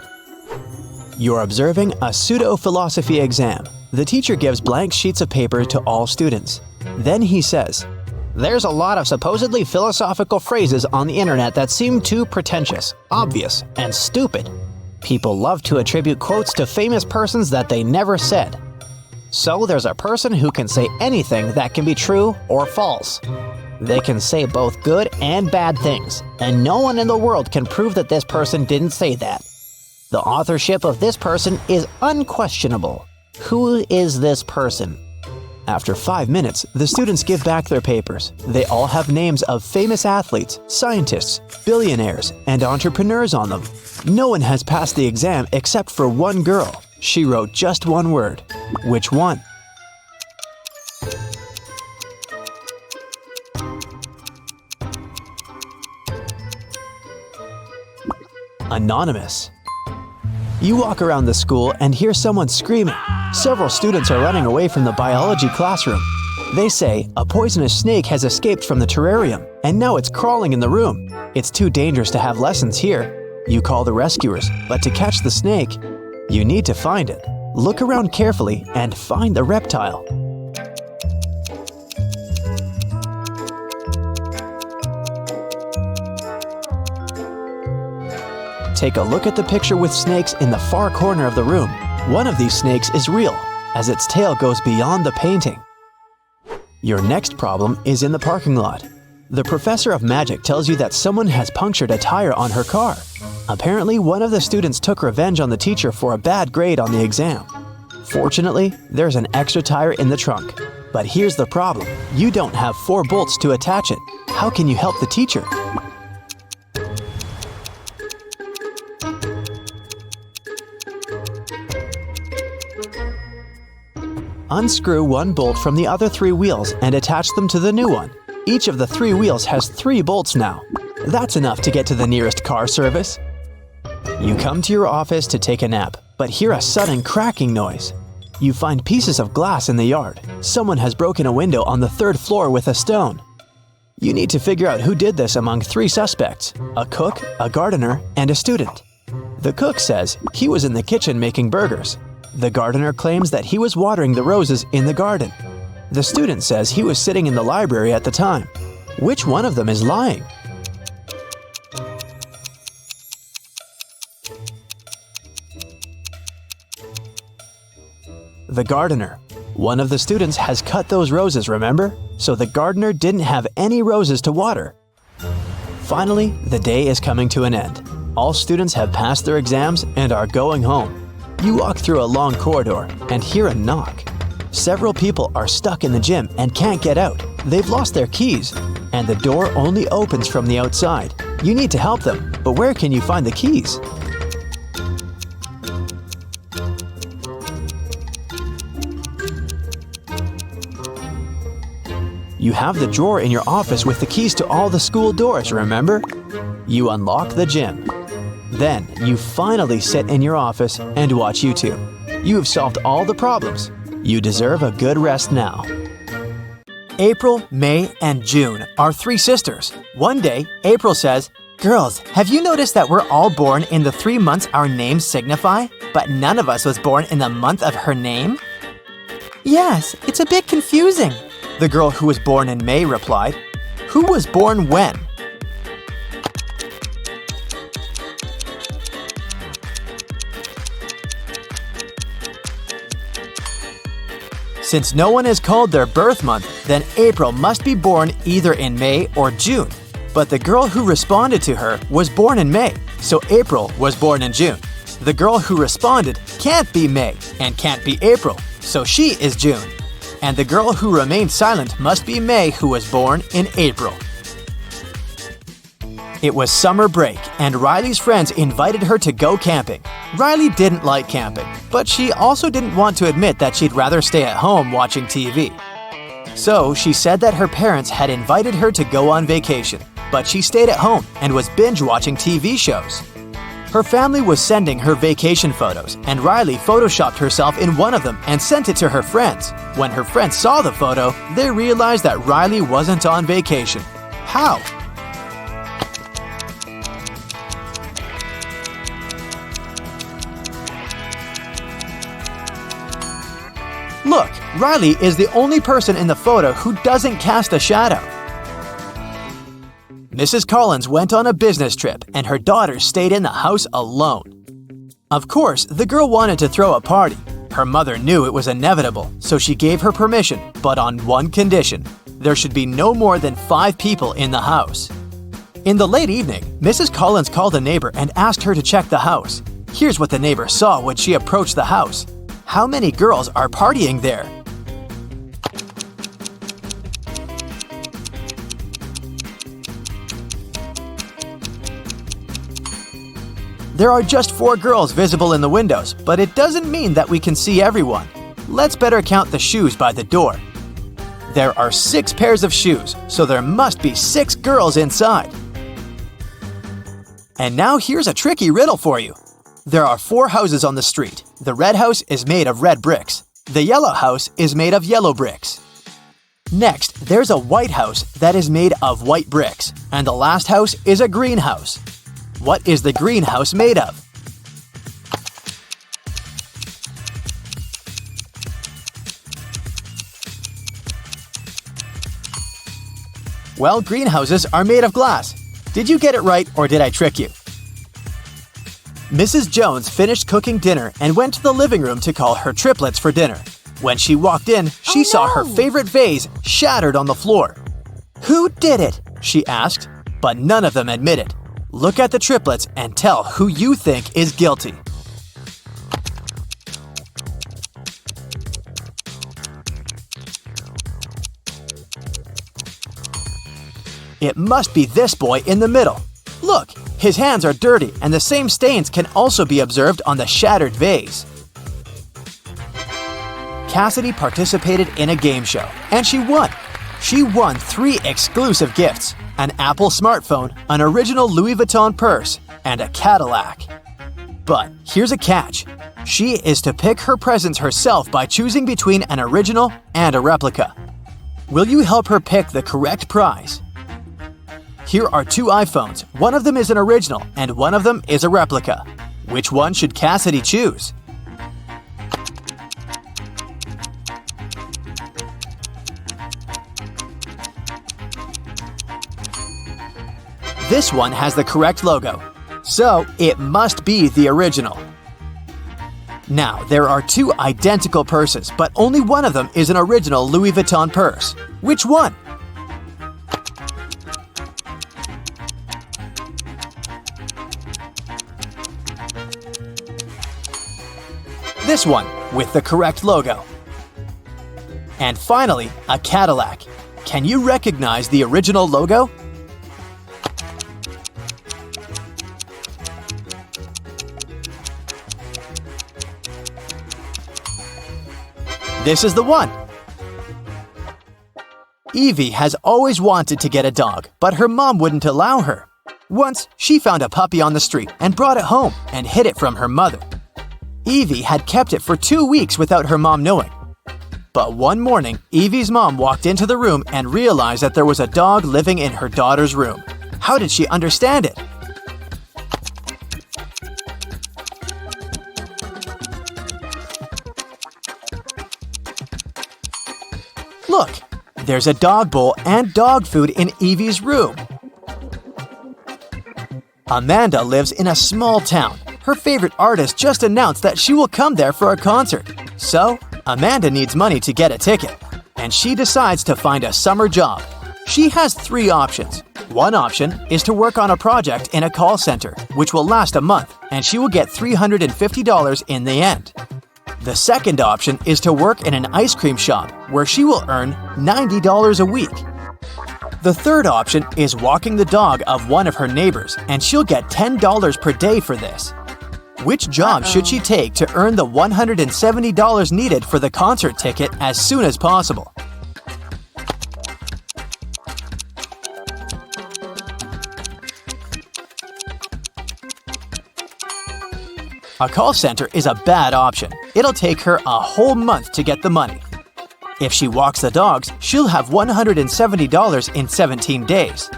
Speaker 4: You're observing a pseudo-philosophy exam. The teacher gives blank sheets of paper to all students. Then he says, "There's a lot of supposedly philosophical phrases on the internet that seem too pretentious, obvious, and stupid. People love to attribute quotes to famous persons that they never said. So there's a person who can say anything that can be true or false. They can say both good and bad things, and no one in the world can prove that this person didn't say that. The authorship of this person is unquestionable. Who is this person?" After 5 minutes, the students give back their papers. They all have names of famous athletes, scientists, billionaires, and entrepreneurs on them. No one has passed the exam except for one girl. She wrote just one word. Which one? Anonymous. You walk around the school and hear someone screaming. Several students are running away from the biology classroom. They say a poisonous snake has escaped from the terrarium, and now it's crawling in the room. It's too dangerous to have lessons here. You call the rescuers, but to catch the snake, you need to find it. Look around carefully and find the reptile. Take a look at the picture with snakes in the far corner of the room. One of these snakes is real, as its tail goes beyond the painting. Your next problem is in the parking lot. The professor of magic tells you that someone has punctured a tire on her car. Apparently, one of the students took revenge on the teacher for a bad grade on the exam. Fortunately, there's an extra tire in the trunk. But here's the problem. You don't have 4 bolts to attach it. How can you help the teacher? Unscrew 1 bolt from the other 3 wheels and attach them to the new one. Each of the 3 wheels has 3 bolts now. That's enough to get to the nearest car service. You come to your office to take a nap, but hear a sudden cracking noise. You find pieces of glass in the yard. Someone has broken a window on the 3rd floor with a stone. You need to figure out who did this among 3 suspects: a cook, a gardener, and a student. The cook says he was in the kitchen making burgers. The gardener claims that he was watering the roses in the garden. The student says he was sitting in the library at the time. Which one of them is lying? The gardener. One of the students has cut those roses, remember? So the gardener didn't have any roses to water. Finally, the day is coming to an end. All students have passed their exams and are going home. You walk through a long corridor and hear a knock. Several people are stuck in the gym and can't get out. They've lost their keys, and the door only opens from the outside. You need to help them, but where can you find the keys? You have the drawer in your office with the keys to all the school doors, remember? You unlock the gym. Then, you finally sit in your office and watch YouTube. You have solved all the problems. You deserve a good rest now. April, May, and June are 3 sisters. One day, April says, "Girls, have you noticed that we're all born in the 3 months our names signify, but none of us was born in the month of her name?" "Yes, it's a bit confusing." The girl who was born in May replied, "Who was born when?" Since no one has called their birth month, then April must be born either in May or June. But the girl who responded to her was born in May, so April was born in June. The girl who responded can't be May and can't be April, so she is June. And the girl who remained silent must be May, who was born in April. It was summer break, and Riley's friends invited her to go camping. Riley didn't like camping, but she also didn't want to admit that she'd rather stay at home watching TV. So she said that her parents had invited her to go on vacation, but she stayed at home and was binge-watching TV shows. Her family was sending her vacation photos, and Riley photoshopped herself in one of them and sent it to her friends. When her friends saw the photo, they realized that Riley wasn't on vacation. How? Look, Riley is the only person in the photo who doesn't cast a shadow. Mrs. Collins went on a business trip, and her daughter stayed in the house alone. Of course, the girl wanted to throw a party. Her mother knew it was inevitable, so she gave her permission, but on one condition. There should be no more than 5 people in the house. In the late evening, Mrs. Collins called a neighbor and asked her to check the house. Here's what the neighbor saw when she approached the house. How many girls are partying there? There are just 4 girls visible in the windows, but it doesn't mean that we can see everyone. Let's better count the shoes by the door. There are 6 pairs of shoes, so there must be 6 girls inside. And now here's a tricky riddle for you. There are 4 houses on the street. The red house is made of red bricks. The yellow house is made of yellow bricks. Next, there's a white house that is made of white bricks, and the last house is a green house. What is the green house made of? Well, greenhouses are made of glass. Did you get it right, or did I trick you? Mrs. Jones finished cooking dinner and went to the living room to call her triplets for dinner. When she walked in, she saw her favorite vase shattered on the floor. "Who did it?" she asked, but none of them admitted. Look at the triplets and tell who you think is guilty. It must be this boy in the middle. Look, his hands are dirty, and the same stains can also be observed on the shattered vase. Cassidy participated in a game show, and she won. She won 3 exclusive gifts: an Apple smartphone, an original Louis Vuitton purse, and a Cadillac. But here's a catch. She is to pick her presents herself by choosing between an original and a replica. Will you help her pick the correct prize? Here are 2 iPhones. One of them is an original, and one of them is a replica. Which one should Cassidy choose? This one has the correct logo, so it must be the original. Now, there are two identical purses, but only one of them is an original Louis Vuitton purse. Which one? This one, with the correct logo. And finally, a Cadillac. Can you recognize the original logo? This is the one! Evie has always wanted to get a dog, but her mom wouldn't allow her. Once, she found a puppy on the street and brought it home and hid it from her mother. Evie had kept it for 2 weeks without her mom knowing. But one morning, Evie's mom walked into the room and realized that there was a dog living in her daughter's room. How did she understand it? Look, there's a dog bowl and dog food in Evie's room. Amanda lives in a small town. Her favorite artist just announced that she will come there for a concert. So, Amanda needs money to get a ticket, and she decides to find a summer job. She has 3 options. One option is to work on a project in a call center, which will last a month, and she will get $350 in the end. The second option is to work in an ice cream shop, where she will earn $90 a week. The third option is walking the dog of one of her neighbors, and she'll get $10 per day for this. Which job should she take to earn the $170 needed for the concert ticket as soon as possible? A call center is a bad option. It'll take her a whole month to get the money. If she walks the dogs, she'll have $170 in 17 days.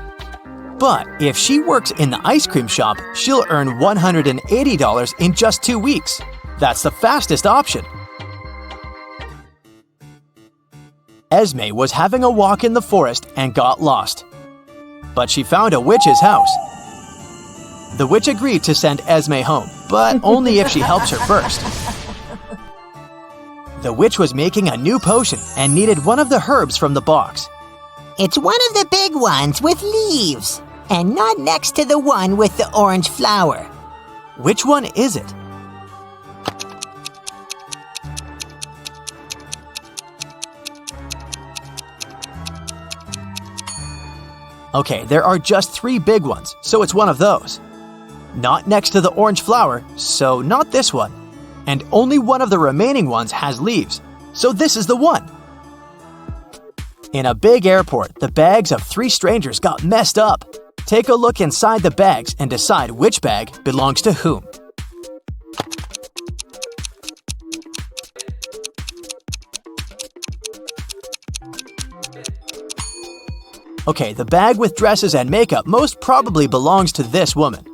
Speaker 4: But if she works in the ice cream shop, she'll earn $180 in just 2 weeks. That's the fastest option. Esme was having a walk in the forest and got lost. But she found a witch's house. The witch agreed to send Esme home, but only if she helps her first. The witch was making a new potion and needed one of the herbs from the box.
Speaker 5: It's one of the big ones with leaves, and not next to the one with the orange flower.
Speaker 4: Which one is it? Okay, there are just 3 big ones, so it's one of those. Not next to the orange flower, so not this one. And only one of the remaining ones has leaves, so this is the one. In a big airport, the bags of 3 strangers got messed up. Take a look inside the bags and decide which bag belongs to whom. Okay, the bag with dresses and makeup most probably belongs to this woman.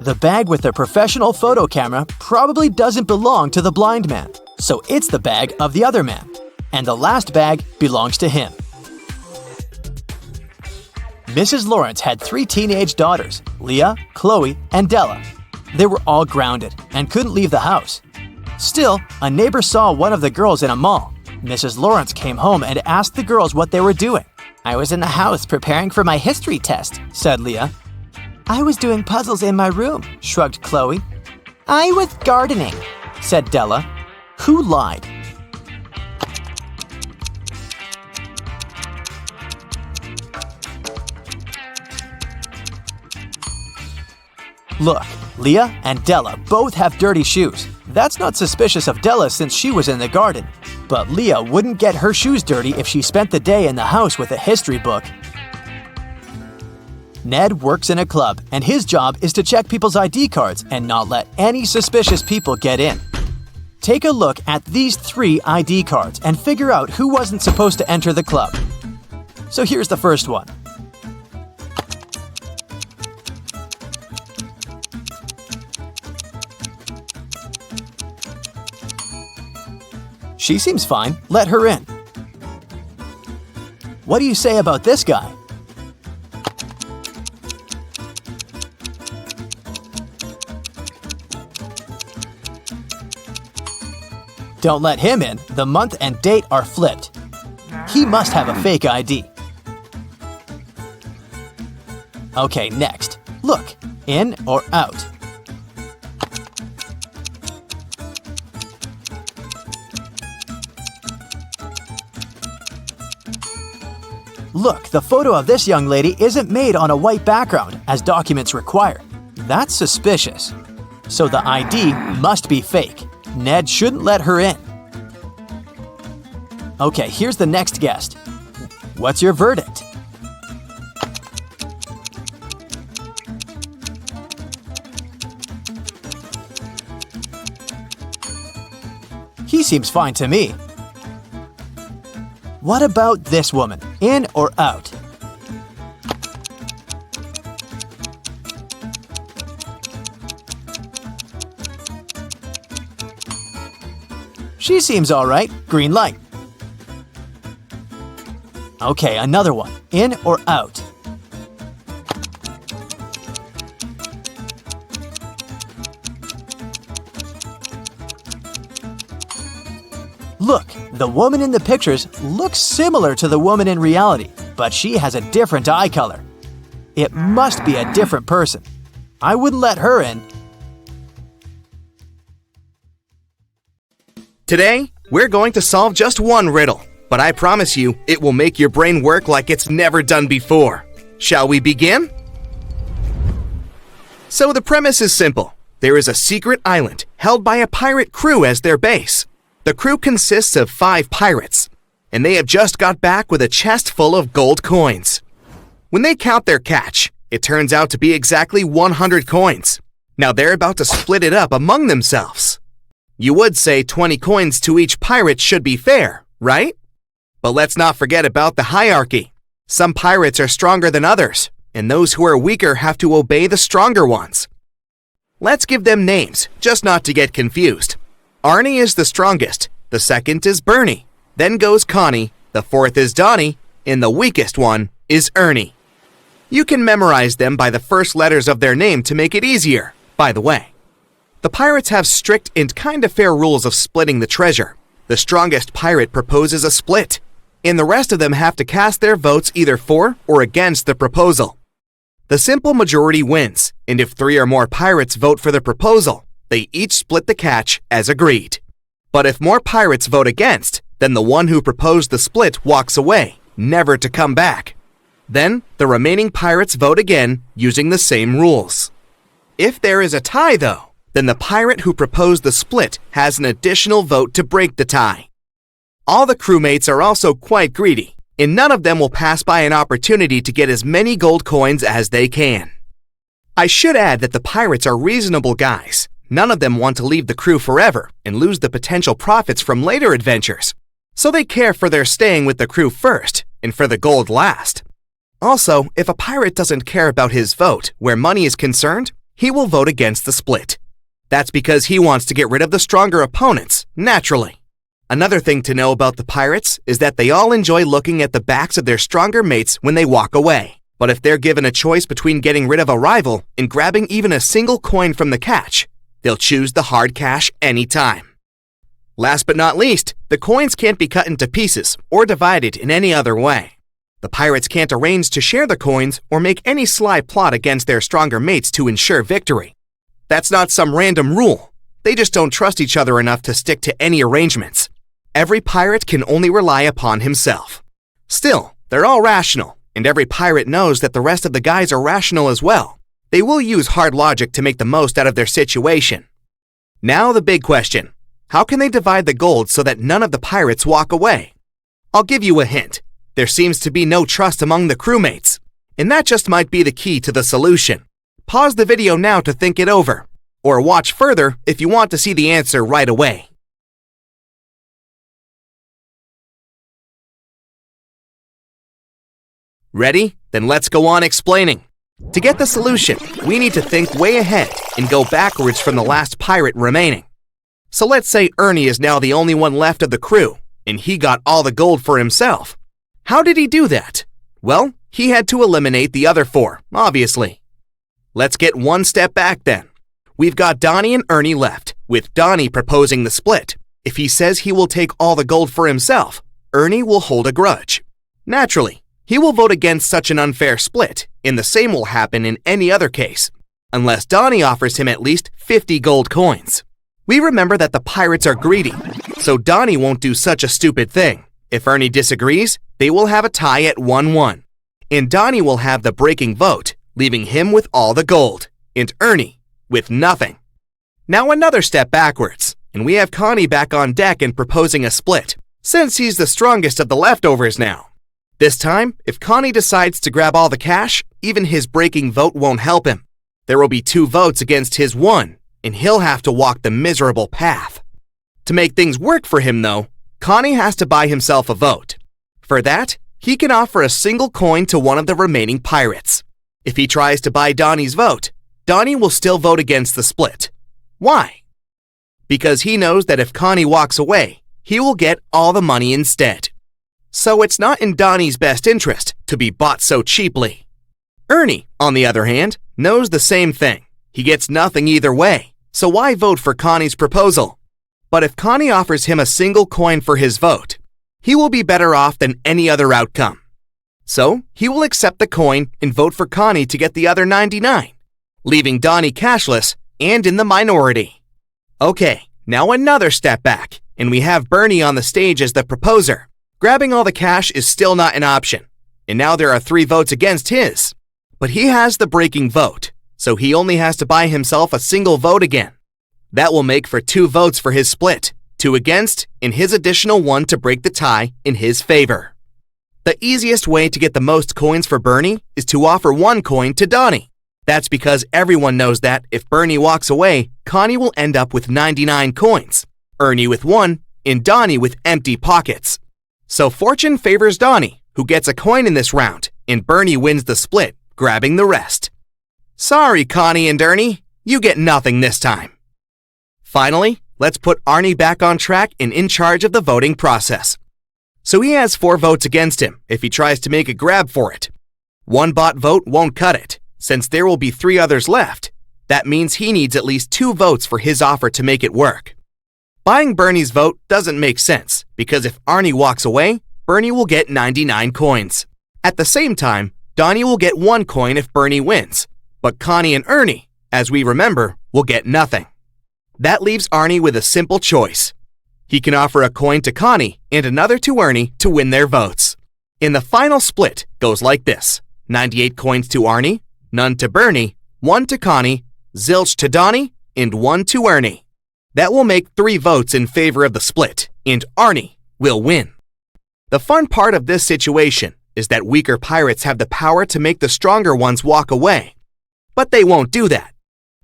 Speaker 4: The bag with the professional photo camera probably doesn't belong to the blind man, so it's the bag of the other man. And the last bag belongs to him. Mrs. Lawrence had 3 teenage daughters, Leah, Chloe, and Della. They were all grounded and couldn't leave the house. Still, a neighbor saw one of the girls in a mall. Mrs. Lawrence came home and asked the girls what they were doing. "I was in the house preparing for my history test," said Leah. "I was doing puzzles in my room," shrugged Chloe. "I was gardening," said Della. Who lied? Look, Leah and Della both have dirty shoes. That's not suspicious of Della since she was in the garden. But Leah wouldn't get her shoes dirty if she spent the day in the house with a history book. Ned works in a club, and his job is to check people's ID cards and not let any suspicious people get in. Take a look at these 3 ID cards and figure out who wasn't supposed to enter the club. So here's the first one. She seems fine. Let her in. What do you say about this guy? Don't let him in. The month and date are flipped. He must have a fake ID. Okay, next. Look, in or out. Look, the photo of this young lady isn't made on a white background, as documents require. That's suspicious. So the ID must be fake. Ned shouldn't let her in. Okay, here's the next guest. What's your verdict? He seems fine to me. What about this woman? In or out? She seems all right. Green light. Okay, another one. In or out? Look, the woman in the pictures looks similar to the woman in reality, but she has a different eye color. It must be a different person. I wouldn't let her in.
Speaker 6: Today, we're going to solve just one riddle, but I promise you, it will make your brain work like it's never done before. Shall we begin? So the premise is simple. There is a secret island held by a pirate crew as their base. The crew consists of 5 pirates, and they have just got back with a chest full of gold coins. When they count their catch, it turns out to be exactly 100 coins. Now they're about to split it up among themselves. You would say 20 coins to each pirate should be fair, right? But let's not forget about the hierarchy. Some pirates are stronger than others, and those who are weaker have to obey the stronger ones. Let's give them names, just not to get confused. Arnie is the strongest, the second is Bernie, then goes Connie, the fourth is Donnie, and the weakest one is Ernie. You can memorize them by the first letters of their name to make it easier, by the way. The pirates have strict and kinda fair rules of splitting the treasure. The strongest pirate proposes a split, and the rest of them have to cast their votes either for or against the proposal. The simple majority wins, and if 3 or more pirates vote for the proposal, they each split the catch as agreed. But if more pirates vote against, then the one who proposed the split walks away, never to come back. Then, the remaining pirates vote again using the same rules. If there is a tie, though, then the pirate who proposed the split has an additional vote to break the tie. All the crewmates are also quite greedy, and none of them will pass by an opportunity to get as many gold coins as they can. I should add that the pirates are reasonable guys. None of them want to leave the crew forever and lose the potential profits from later adventures, so they care for their staying with the crew first and for the gold last. Also, if a pirate doesn't care about his vote where money is concerned, he will vote against the split. That's because he wants to get rid of the stronger opponents, naturally. Another thing to know about the pirates is that they all enjoy looking at the backs of their stronger mates when they walk away. But if they're given a choice between getting rid of a rival and grabbing even a single coin from the catch, they'll choose the hard cash anytime. Last but not least, the coins can't be cut into pieces or divided in any other way. The pirates can't arrange to share the coins or make any sly plot against their stronger mates to ensure victory. That's not some random rule. They just don't trust each other enough to stick to any arrangements. Every pirate can only rely upon himself. Still, they're all rational, and every pirate knows that the rest of the guys are rational as well. They will use hard logic to make the most out of their situation. Now the big question. How can they divide the gold so that none of the pirates walk away? I'll give you a hint. There seems to be no trust among the crewmates, and that just might be the key to the solution. Pause the video now to think it over, or watch further if you want to see the answer right away. Ready? Then let's go on explaining. To get the solution, we need to think way ahead and go backwards from the last pirate remaining. So let's say Ernie is now the only one left of the crew, and he got all the gold for himself. How did he do that? Well, he had to eliminate the other 4, obviously. Let's get one step back then. We've got Donnie and Ernie left, with Donnie proposing the split. If he says he will take all the gold for himself, Ernie will hold a grudge. Naturally, he will vote against such an unfair split, and the same will happen in any other case, unless Donnie offers him at least 50 gold coins. We remember that the pirates are greedy, so Donnie won't do such a stupid thing. If Ernie disagrees, they will have a tie at 1-1, and Donnie will have the breaking vote, leaving him with all the gold, and Ernie with nothing. Now another step backwards, and we have Connie back on deck and proposing a split, since he's the strongest of the leftovers now. This time, if Connie decides to grab all the cash, even his breaking vote won't help him. There will be 2 votes against his 1, and he'll have to walk the miserable path. To make things work for him, though, Connie has to buy himself a vote. For that, he can offer a single coin to one of the remaining pirates. If he tries to buy Donnie's vote, Donnie will still vote against the split. Why? Because he knows that if Connie walks away, he will get all the money instead. So it's not in Donnie's best interest to be bought so cheaply. Ernie, on the other hand, knows the same thing. He gets nothing either way, so why vote for Connie's proposal? But if Connie offers him a single coin for his vote, he will be better off than any other outcome. So he will accept the coin and vote for Connie to get the other 99, leaving Donnie cashless and in the minority. Okay, now another step back, and we have Bernie on the stage as the proposer. Grabbing all the cash is still not an option, and now there are 3 votes against his. But he has the breaking vote, so he only has to buy himself a single vote again. That will make for 2 votes for his split, 2 against, and his additional 1 to break the tie in his favor. The easiest way to get the most coins for Bernie is to offer 1 coin to Donnie. That's because everyone knows that if Bernie walks away, Connie will end up with 99 coins, Ernie with 1, and Donnie with empty pockets. So fortune favors Donnie, who gets a coin in this round, and Bernie wins the split, grabbing the rest. Sorry, Connie and Ernie, you get nothing this time. Finally, let's put Arnie back on track and in charge of the voting process. So he has 4 votes against him if he tries to make a grab for it. 1 bought vote won't cut it, since there will be 3 others left. That means he needs at least 2 votes for his offer to make it work. Buying Bernie's vote doesn't make sense, because if Arnie walks away, Bernie will get 99 coins. At the same time, Donnie will get 1 coin if Bernie wins, but Connie and Ernie, as we remember, will get nothing. That leaves Arnie with a simple choice. He can offer a coin to Connie and another to Ernie to win their votes. In the final split goes like this: 98 coins to Arnie, none to Bernie, 1 to Connie, zilch to Donnie, and 1 to Ernie. That will make 3 votes in favor of the split, and Arnie will win. The fun part of this situation is that weaker pirates have the power to make the stronger ones walk away. But they won't do that.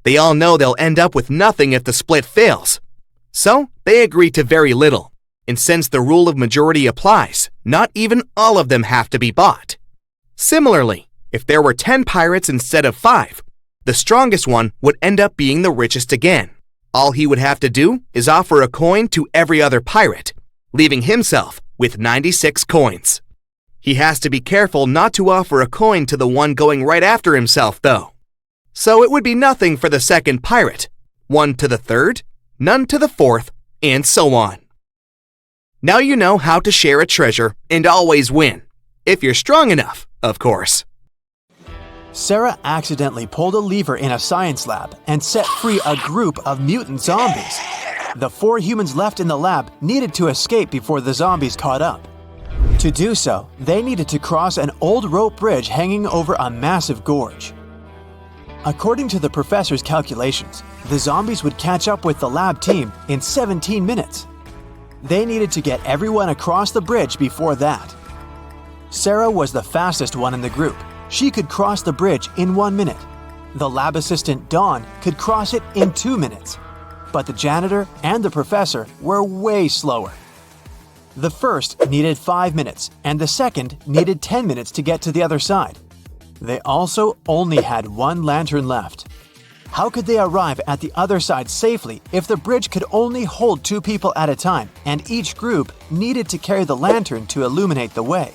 Speaker 6: They all know they'll end up with nothing if the split fails. So they agree to very little, and since the rule of majority applies, not even all of them have to be bought. Similarly, if there were 10 pirates instead of 5, the strongest one would end up being the richest again. All he would have to do is offer a coin to every other pirate, leaving himself with 96 coins. He has to be careful not to offer a coin to the one going right after himself, though. So it would be nothing for the second pirate, 1 to the third, none to the fourth, and so on. Now you know how to share a treasure and always win. If you're strong enough, of course.
Speaker 4: Sarah accidentally pulled a lever in a science lab and set free a group of mutant zombies. The 4 humans left in the lab needed to escape before the zombies caught up. To do so, they needed to cross an old rope bridge hanging over a massive gorge. According to the professor's calculations, the zombies would catch up with the lab team in 17 minutes. They needed to get everyone across the bridge before that. Sarah was the fastest one in the group. She could cross the bridge in 1 minute. The lab assistant, Dawn, could cross it in 2 minutes. But the janitor and the professor were way slower. The first needed 5 minutes, and the second needed 10 minutes to get to the other side. They also only had 1 lantern left. How could they arrive at the other side safely if the bridge could only hold 2 people at a time and each group needed to carry the lantern to illuminate the way?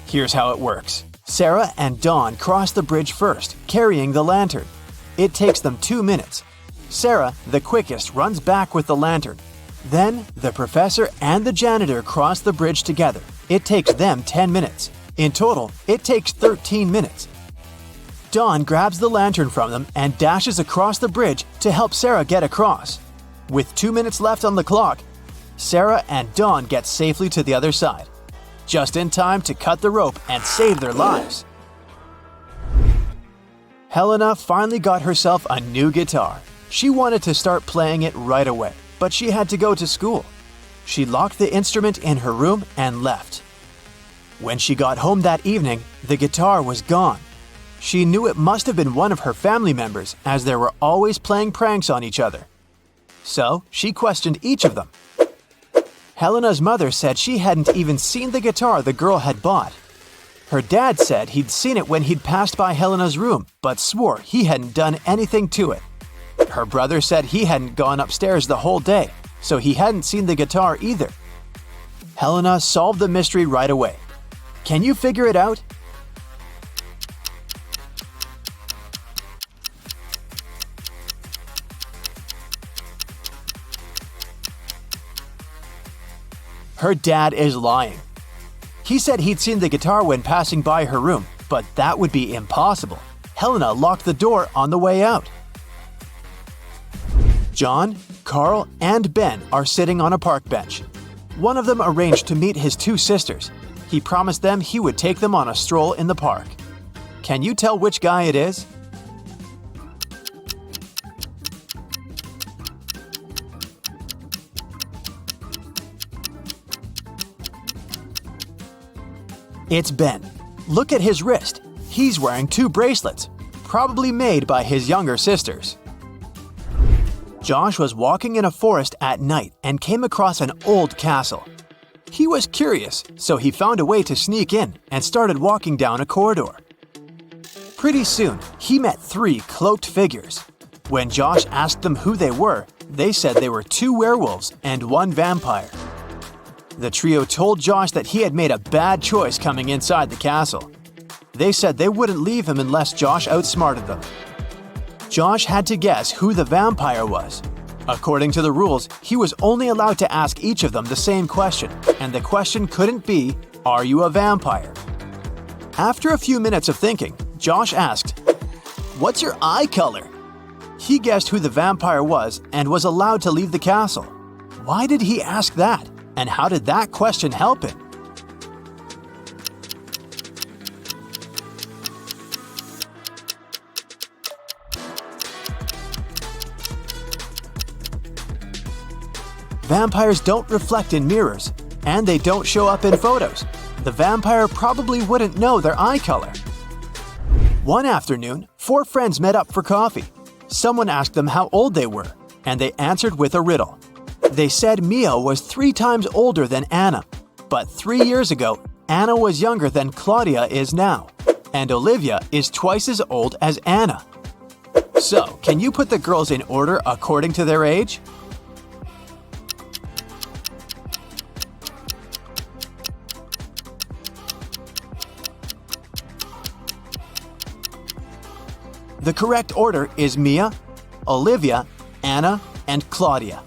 Speaker 4: Here's how it works. Sarah and Dawn cross the bridge first, carrying the lantern. It takes them 2 minutes. Sarah, the quickest, runs back with the lantern. Then, the professor and the janitor cross the bridge together. It takes them 10 minutes. In total, it takes 13 minutes. Dawn grabs the lantern from them and dashes across the bridge to help Sarah get across. With 2 minutes left on the clock, Sarah and Dawn get safely to the other side, just in time to cut the rope and save their lives. Helena finally got herself a new guitar. She wanted to start playing it right away, but she had to go to school. She locked the instrument in her room and left. When she got home that evening, the guitar was gone. She knew it must have been one of her family members, as they were always playing pranks on each other. So, she questioned each of them. Helena's mother said she hadn't even seen the guitar the girl had bought. Her dad said he'd seen it when he'd passed by Helena's room, but swore he hadn't done anything to it. Her brother said he hadn't gone upstairs the whole day, so he hadn't seen the guitar either. Helena solved the mystery right away. Can you figure it out? Her dad is lying. He said he'd seen the guitar when passing by her room, but that would be impossible. Helena locked the door on the way out. John, Carl, and Ben are sitting on a park bench. One of them arranged to meet his 2 sisters. He promised them he would take them on a stroll in the park. Can you tell which guy it is? It's Ben. Look at his wrist. He's wearing 2 bracelets, probably made by his younger sisters. Josh was walking in a forest at night and came across an old castle. He was curious, so he found a way to sneak in and started walking down a corridor. Pretty soon, he met 3 cloaked figures. When Josh asked them who they were, they said they were 2 werewolves and 1 vampire. The trio told Josh that he had made a bad choice coming inside the castle. They said they wouldn't leave him unless Josh outsmarted them. Josh had to guess who the vampire was. According to the rules, he was only allowed to ask each of them the same question, and the question couldn't be, "Are you a vampire?" After a few minutes of thinking, Josh asked, "What's your eye color?" He guessed who the vampire was and was allowed to leave the castle. Why did he ask that? And how did that question help him? Vampires don't reflect in mirrors, and they don't show up in photos. The vampire probably wouldn't know their eye color. One afternoon, 4 friends met up for coffee. Someone asked them how old they were, and they answered with a riddle. They said Mia was 3 times older than Anna, but 3 years ago, Anna was younger than Claudia is now, and Olivia is twice as old as Anna. So, can you put the girls in order according to their age? The correct order is Mia, Olivia, Anna, and Claudia.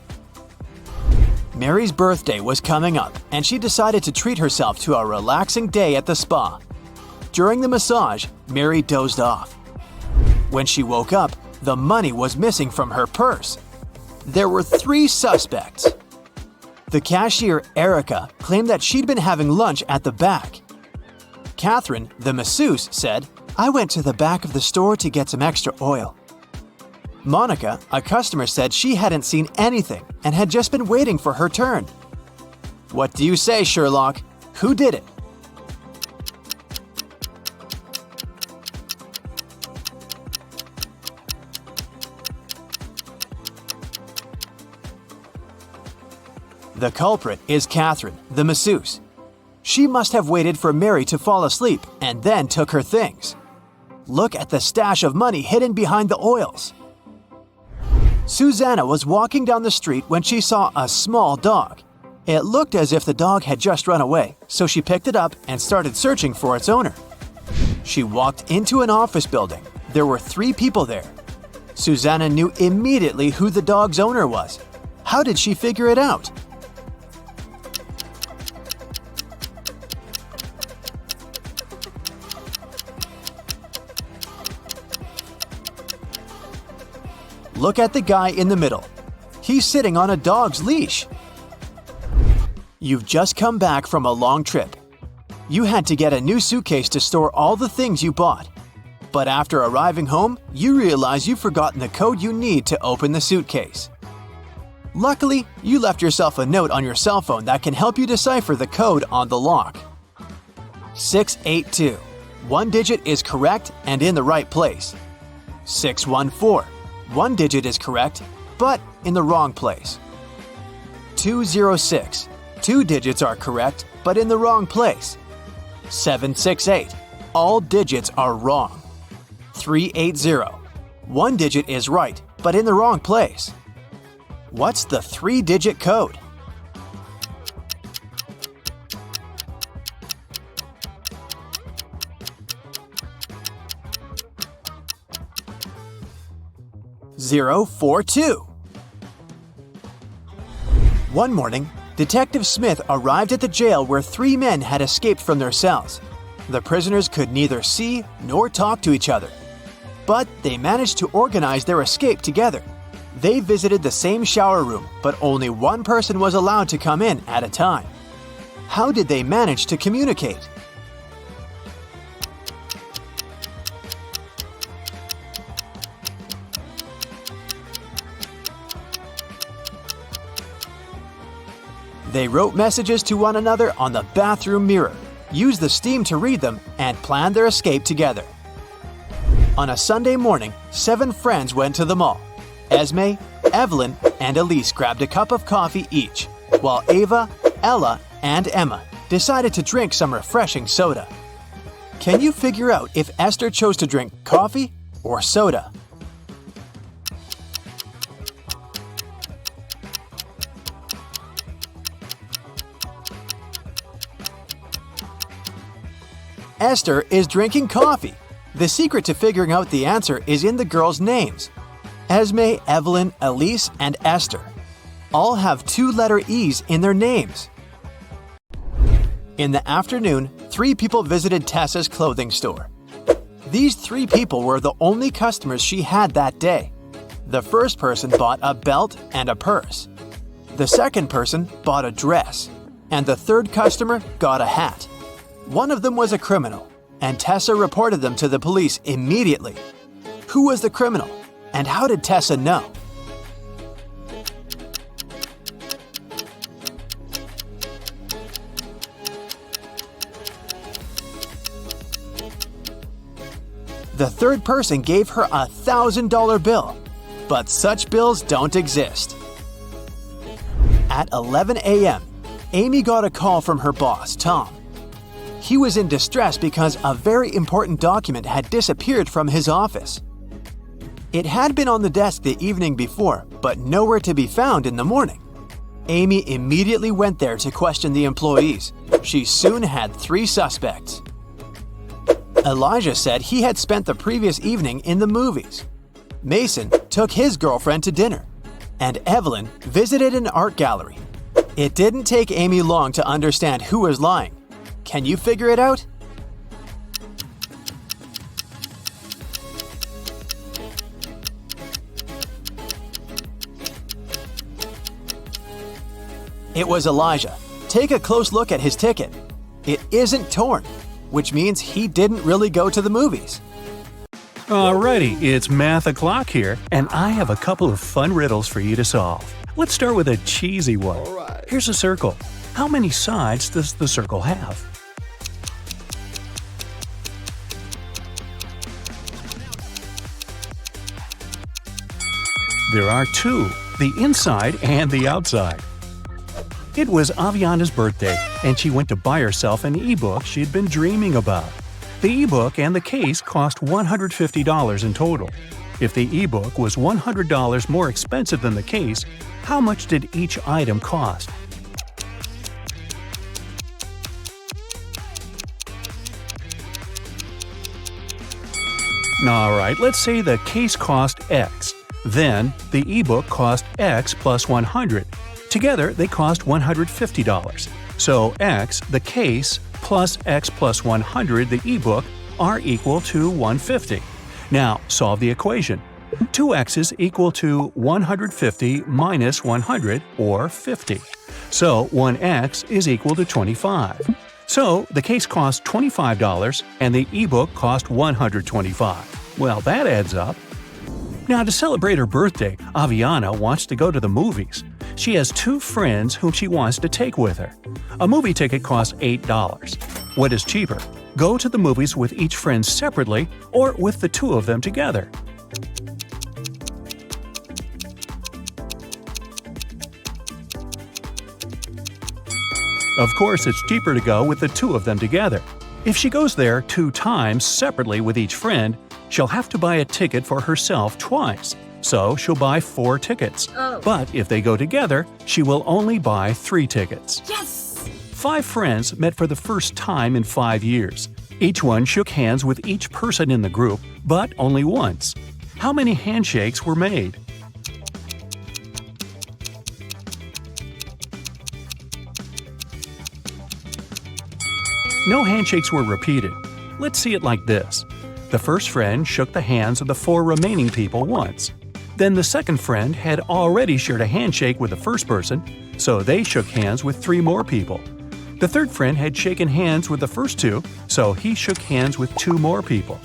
Speaker 4: Mary's birthday was coming up, and she decided to treat herself to a relaxing day at the spa. During the massage, Mary dozed off. When she woke up, the money was missing from her purse. There were 3 suspects. The cashier, Erica, claimed that she'd been having lunch at the back. Catherine, the masseuse, said, "I went to the back of the store to get some extra oil." Monica, a customer, said she hadn't seen anything and had just been waiting for her turn. What do you say, Sherlock? Who did it? The culprit is Catherine, the masseuse. She must have waited for Mary to fall asleep and then took her things. Look at the stash of money hidden behind the oils. Susanna was walking down the street when she saw a small dog. It looked as if the dog had just run away, so she picked it up and started searching for its owner. She walked into an office building. There were 3 people there. Susanna knew immediately who the dog's owner was. How did she figure it out? Look at the guy in the middle. He's sitting on a dog's leash. You've just come back from a long trip. You had to get a new suitcase to store all the things you bought. But after arriving home, you realize you've forgotten the code you need to open the suitcase. Luckily, you left yourself a note on your cell phone that can help you decipher the code on the lock. 682. One digit is correct and in the right place. 614. One digit is correct, but in the wrong place. 206. 2 digits are correct, but in the wrong place. 768. All digits are wrong. 380. One digit is right, but in the wrong place. What's the 3-digit code? Zero 42. One morning, Detective Smith arrived at the jail where 3 men had escaped from their cells. The prisoners could neither see nor talk to each other. But they managed to organize their escape together. They visited the same shower room, but only one person was allowed to come in at a time. How did they manage to communicate? They wrote messages to one another on the bathroom mirror, used the steam to read them, and planned their escape together. On a Sunday morning, 7 friends went to the mall. Esme, Evelyn, and Elise grabbed a cup of coffee each, while Ava, Ella, and Emma decided to drink some refreshing soda. Can you figure out if Esther chose to drink coffee or soda? Esther is drinking coffee. The secret to figuring out the answer is in the girls' names. Esme, Evelyn, Elise, and Esther all have 2-letter E's in their names. In the afternoon, 3 people visited Tessa's clothing store. These 3 people were the only customers she had that day. The first person bought a belt and a purse. The second person bought a dress. And the third customer got a hat. One of them was a criminal, and Tessa reported them to the police immediately. Who was the criminal, and how did Tessa know? The third person gave her a $1,000 bill, but such bills don't exist. At 11 a.m., Amy got a call from her boss, Tom. He was in distress because a very important document had disappeared from his office. It had been on the desk the evening before, but nowhere to be found in the morning. Amy immediately went there to question the employees. She soon had 3 suspects. Elijah said he had spent the previous evening in the movies. Mason took his girlfriend to dinner. And Evelyn visited an art gallery. It didn't take Amy long to understand who was lying. Can you figure it out? It was Elijah. Take a close look at his ticket. It isn't torn, which means he didn't really go to the movies.
Speaker 2: Alrighty, it's math o'clock here, and I have a couple of fun riddles for you to solve. Let's start with a cheesy one. Here's a circle. How many sides does the circle have? There are 2, the inside and the outside. It was Aviana's birthday, and she went to buy herself an ebook she'd been dreaming about. The ebook and the case cost $150 in total. If the ebook was $100 more expensive than the case, how much did each item cost? Alright, let's say the case cost X. Then, the ebook cost X plus 100. Together, they cost $150. So X, the case, plus X plus 100, the ebook, are equal to 150. Now, solve the equation. 2x's equal to 150 minus 100, or 50. So 1x is equal to 25. So the case cost $25 and the ebook cost $125. Well, that adds up. Now, to celebrate her birthday, Aviana wants to go to the movies. She has 2 friends whom she wants to take with her. A movie ticket costs $8. What is cheaper? Go to the movies with each friend separately or with the 2 of them together? Of course, it's cheaper to go with the 2 of them together. If she goes there 2 times separately with each friend, she'll have to buy a ticket for herself twice. So she'll buy 4 tickets. But if they go together, she will only buy 3 tickets.
Speaker 3: Yes!
Speaker 2: 5 friends met for the first time in 5 years. Each one shook hands with each person in the group, but only once. How many handshakes were made? No handshakes were repeated. Let's see it like this. The first friend shook the hands of the 4 remaining people once. Then the second friend had already shared a handshake with the first person, so they shook hands with 3 more people. The third friend had shaken hands with the first 2, so he shook hands with 2 more people.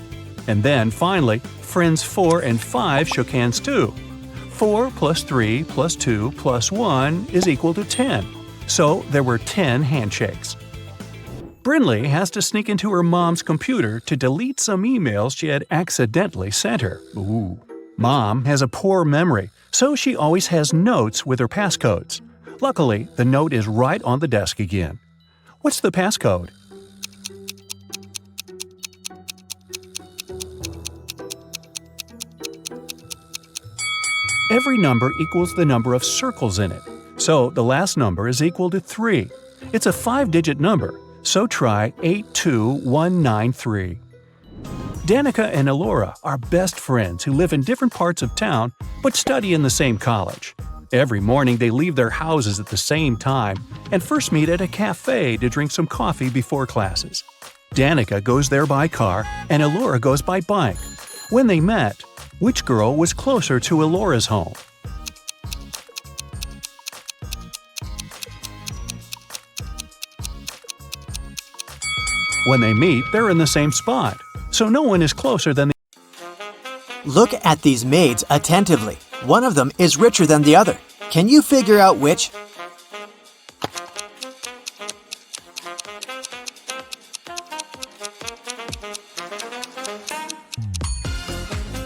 Speaker 2: And then, finally, friends 4 and 5 shook hands too. 4 plus 3 plus 2 plus 1 is equal to 10. So there were 10 handshakes. Brinley has to sneak into her mom's computer to delete some emails she had accidentally sent her. Ooh. Mom has a poor memory, so she always has notes with her passcodes. Luckily, the note is right on the desk again. What's the passcode? Every number equals the number of circles in it, so the last number is equal to 3. It's a 5-digit number, so try 82193. Danica and Elora are best friends who live in different parts of town but study in the same college. Every morning they leave their houses at the same time and first meet at a cafe to drink some coffee before classes. Danica goes there by car and Elora goes by bike. When they met, which girl was closer to Elora's home? When they meet, they're in the same spot, so no one is closer than the
Speaker 4: Look at these maids attentively. One of them is richer than the other. Can you figure out which?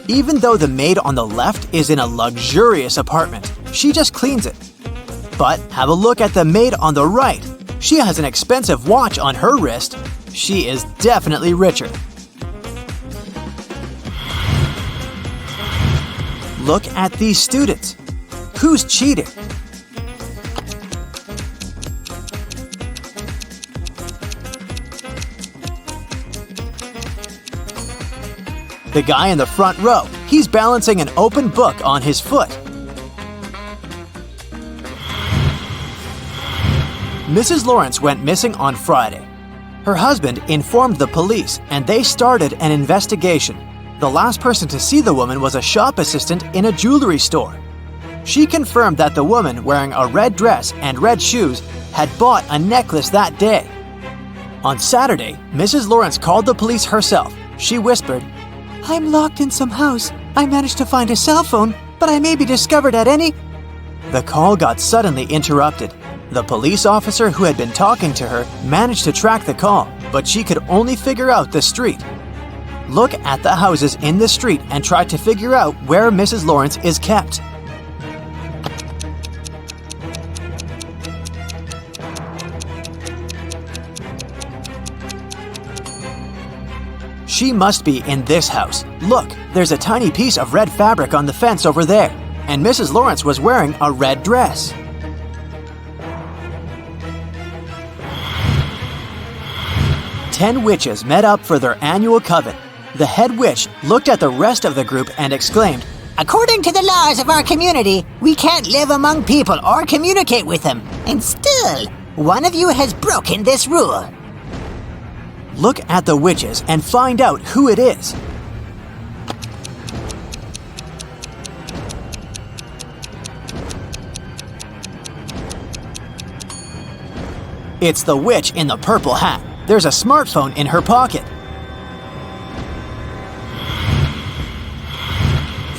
Speaker 4: Even though the maid on the left is in a luxurious apartment, she just cleans it. But have a look at the maid on the right. She has an expensive watch on her wrist. She is definitely richer. Look at these students. Who's cheating? The guy in the front row. He's balancing an open book on his foot. Mrs. Lawrence went missing on Friday. Her husband informed the police, and they started an investigation. The last person to see the woman was a shop assistant in a jewelry store. She confirmed that the woman, wearing a red dress and red shoes, had bought a necklace that day. On Saturday, Mrs. Lawrence called the police herself. She whispered, "I'm locked in some house. I managed to find a cell phone, but I may be discovered at any..." The call got suddenly interrupted. The police officer who had been talking to her managed to track the call, but she could only figure out the street. Look at the houses in the street and try to figure out where Mrs. Lawrence is kept. She must be in this house. Look, there's a tiny piece of red fabric on the fence over there, and Mrs. Lawrence was wearing a red dress. Ten witches met up for their annual coven. The head witch looked at the rest of the group and exclaimed,
Speaker 5: According to the laws of our community, we can't live among people or communicate with them. And still, one of you has broken this rule.
Speaker 4: Look at the witches and find out who it is. It's the witch in the purple hat. There's a smartphone in her pocket.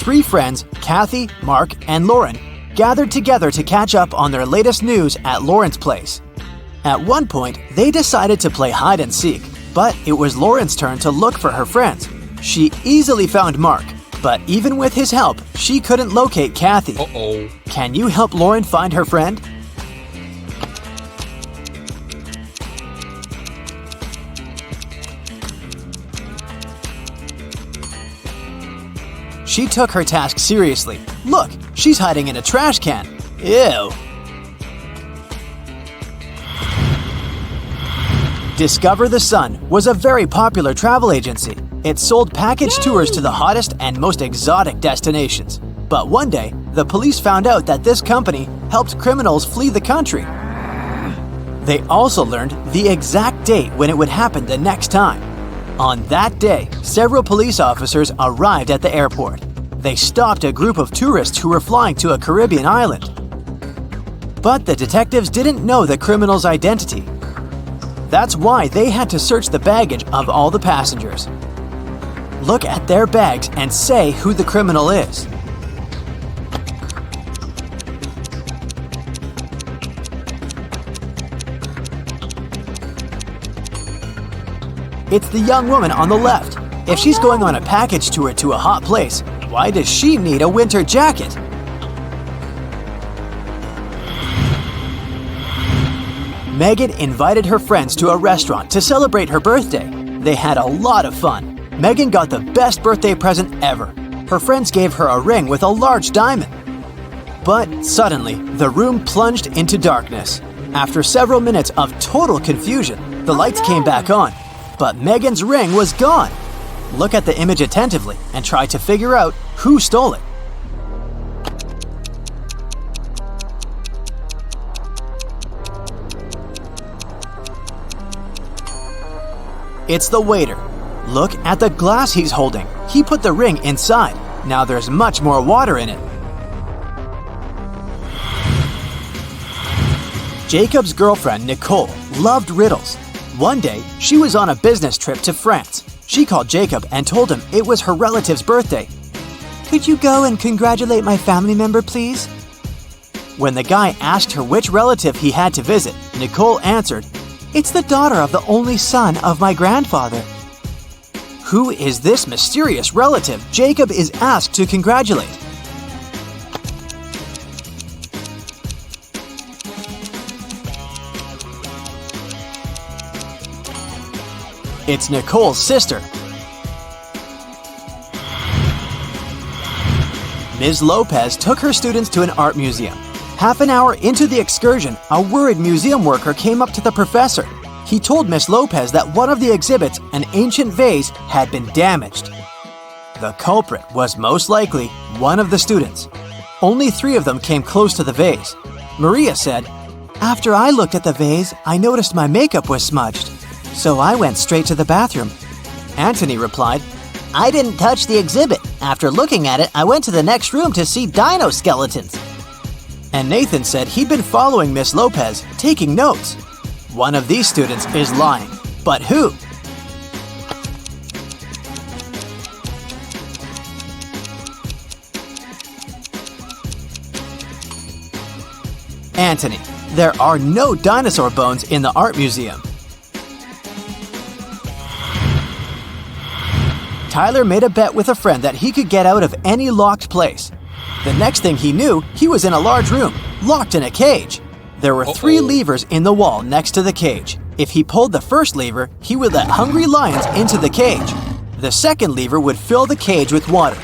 Speaker 4: Three friends, Kathy, Mark, and Lauren, gathered together to catch up on their latest news at Lauren's place. At one point, they decided to play hide and seek, but it was Lauren's turn to look for her friends. She easily found Mark, but even with his help, she couldn't locate Kathy. Can you help Lauren find her friend? She took her task seriously. Look, she's hiding in a trash can. Ew. Discover the Sun was a very popular travel agency. It sold package tours to the hottest and most exotic destinations. But one day, the police found out that this company helped criminals flee the country. They also learned the exact date when it would happen the next time. On that day, several police officers arrived at the airport. They stopped a group of tourists who were flying to a Caribbean island. But the detectives didn't know the criminal's identity. That's why they had to search the baggage of all the passengers. Look at their bags and say who the criminal is. It's the young woman on the left. If she's going on a package tour to a hot place, why does she need a winter jacket? Megan invited her friends to a restaurant to celebrate her birthday. They had a lot of fun. Megan got the best birthday present ever. Her friends gave her a ring with a large diamond. But suddenly, the room plunged into darkness. After several minutes of total confusion, the lights came back on. But Megan's ring was gone. Look at the image attentively and try to figure out who stole it. It's the waiter. Look at the glass he's holding. He put the ring inside. Now there's much more water in it. Jacob's girlfriend, Nicole, loved riddles. One day, she was on a business trip to France. She called Jacob and told him it was her relative's birthday. Could you go and congratulate my family member, please? When the guy asked her which relative he had to visit, Nicole answered, It's the daughter of the only son of my grandfather. Who is this mysterious relative Jacob is asked to congratulate? It's Nicole's sister. Ms. Lopez took her students to an art museum. Half an hour into the excursion, a worried museum worker came up to the professor. He told Ms. Lopez that one of the exhibits, an ancient vase, had been damaged. The culprit was most likely one of the students. Only 3 of them came close to the vase. Maria said, After I looked at the vase, I noticed my makeup was smudged. So I went straight to the bathroom. Anthony replied,
Speaker 5: I didn't touch the exhibit. After looking at it, I went to the next room to see dino skeletons.
Speaker 4: And Nathan said he'd been following Miss Lopez, taking notes. One of these students is lying. But who? Anthony. There are no dinosaur bones in the art museum. Tyler made a bet with a friend that he could get out of any locked place. The next thing he knew, he was in a large room, locked in a cage. There were 3 levers in the wall next to the cage. If he pulled the first lever, he would let hungry lions into the cage. The second lever would fill the cage with water.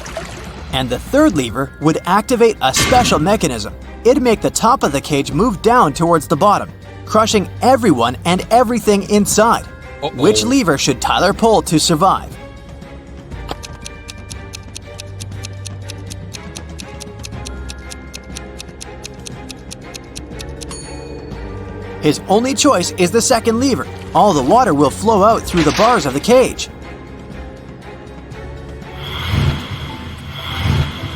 Speaker 4: And the third lever would activate a special mechanism. It'd make the top of the cage move down towards the bottom, crushing everyone and everything inside. Which lever should Tyler pull to survive? His only choice is the second lever. All the water will flow out through the bars of the cage.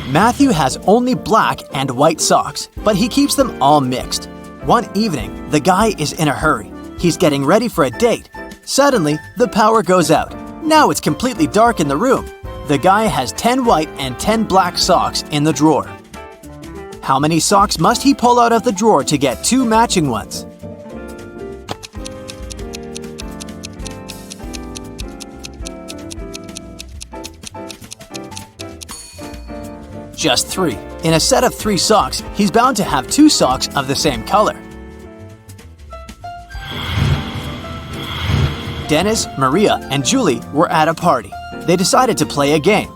Speaker 4: Matthew has only black and white socks, but he keeps them all mixed. One evening, the guy is in a hurry. He's getting ready for a date. Suddenly, the power goes out. Now it's completely dark in the room. The guy has 10 white and 10 black socks in the drawer. How many socks must he pull out of the drawer to get 2 matching ones? Just 3. In a set of 3 socks, he's bound to have 2 socks of the same color. Dennis, Maria, and Julie were at a party. They decided to play a game.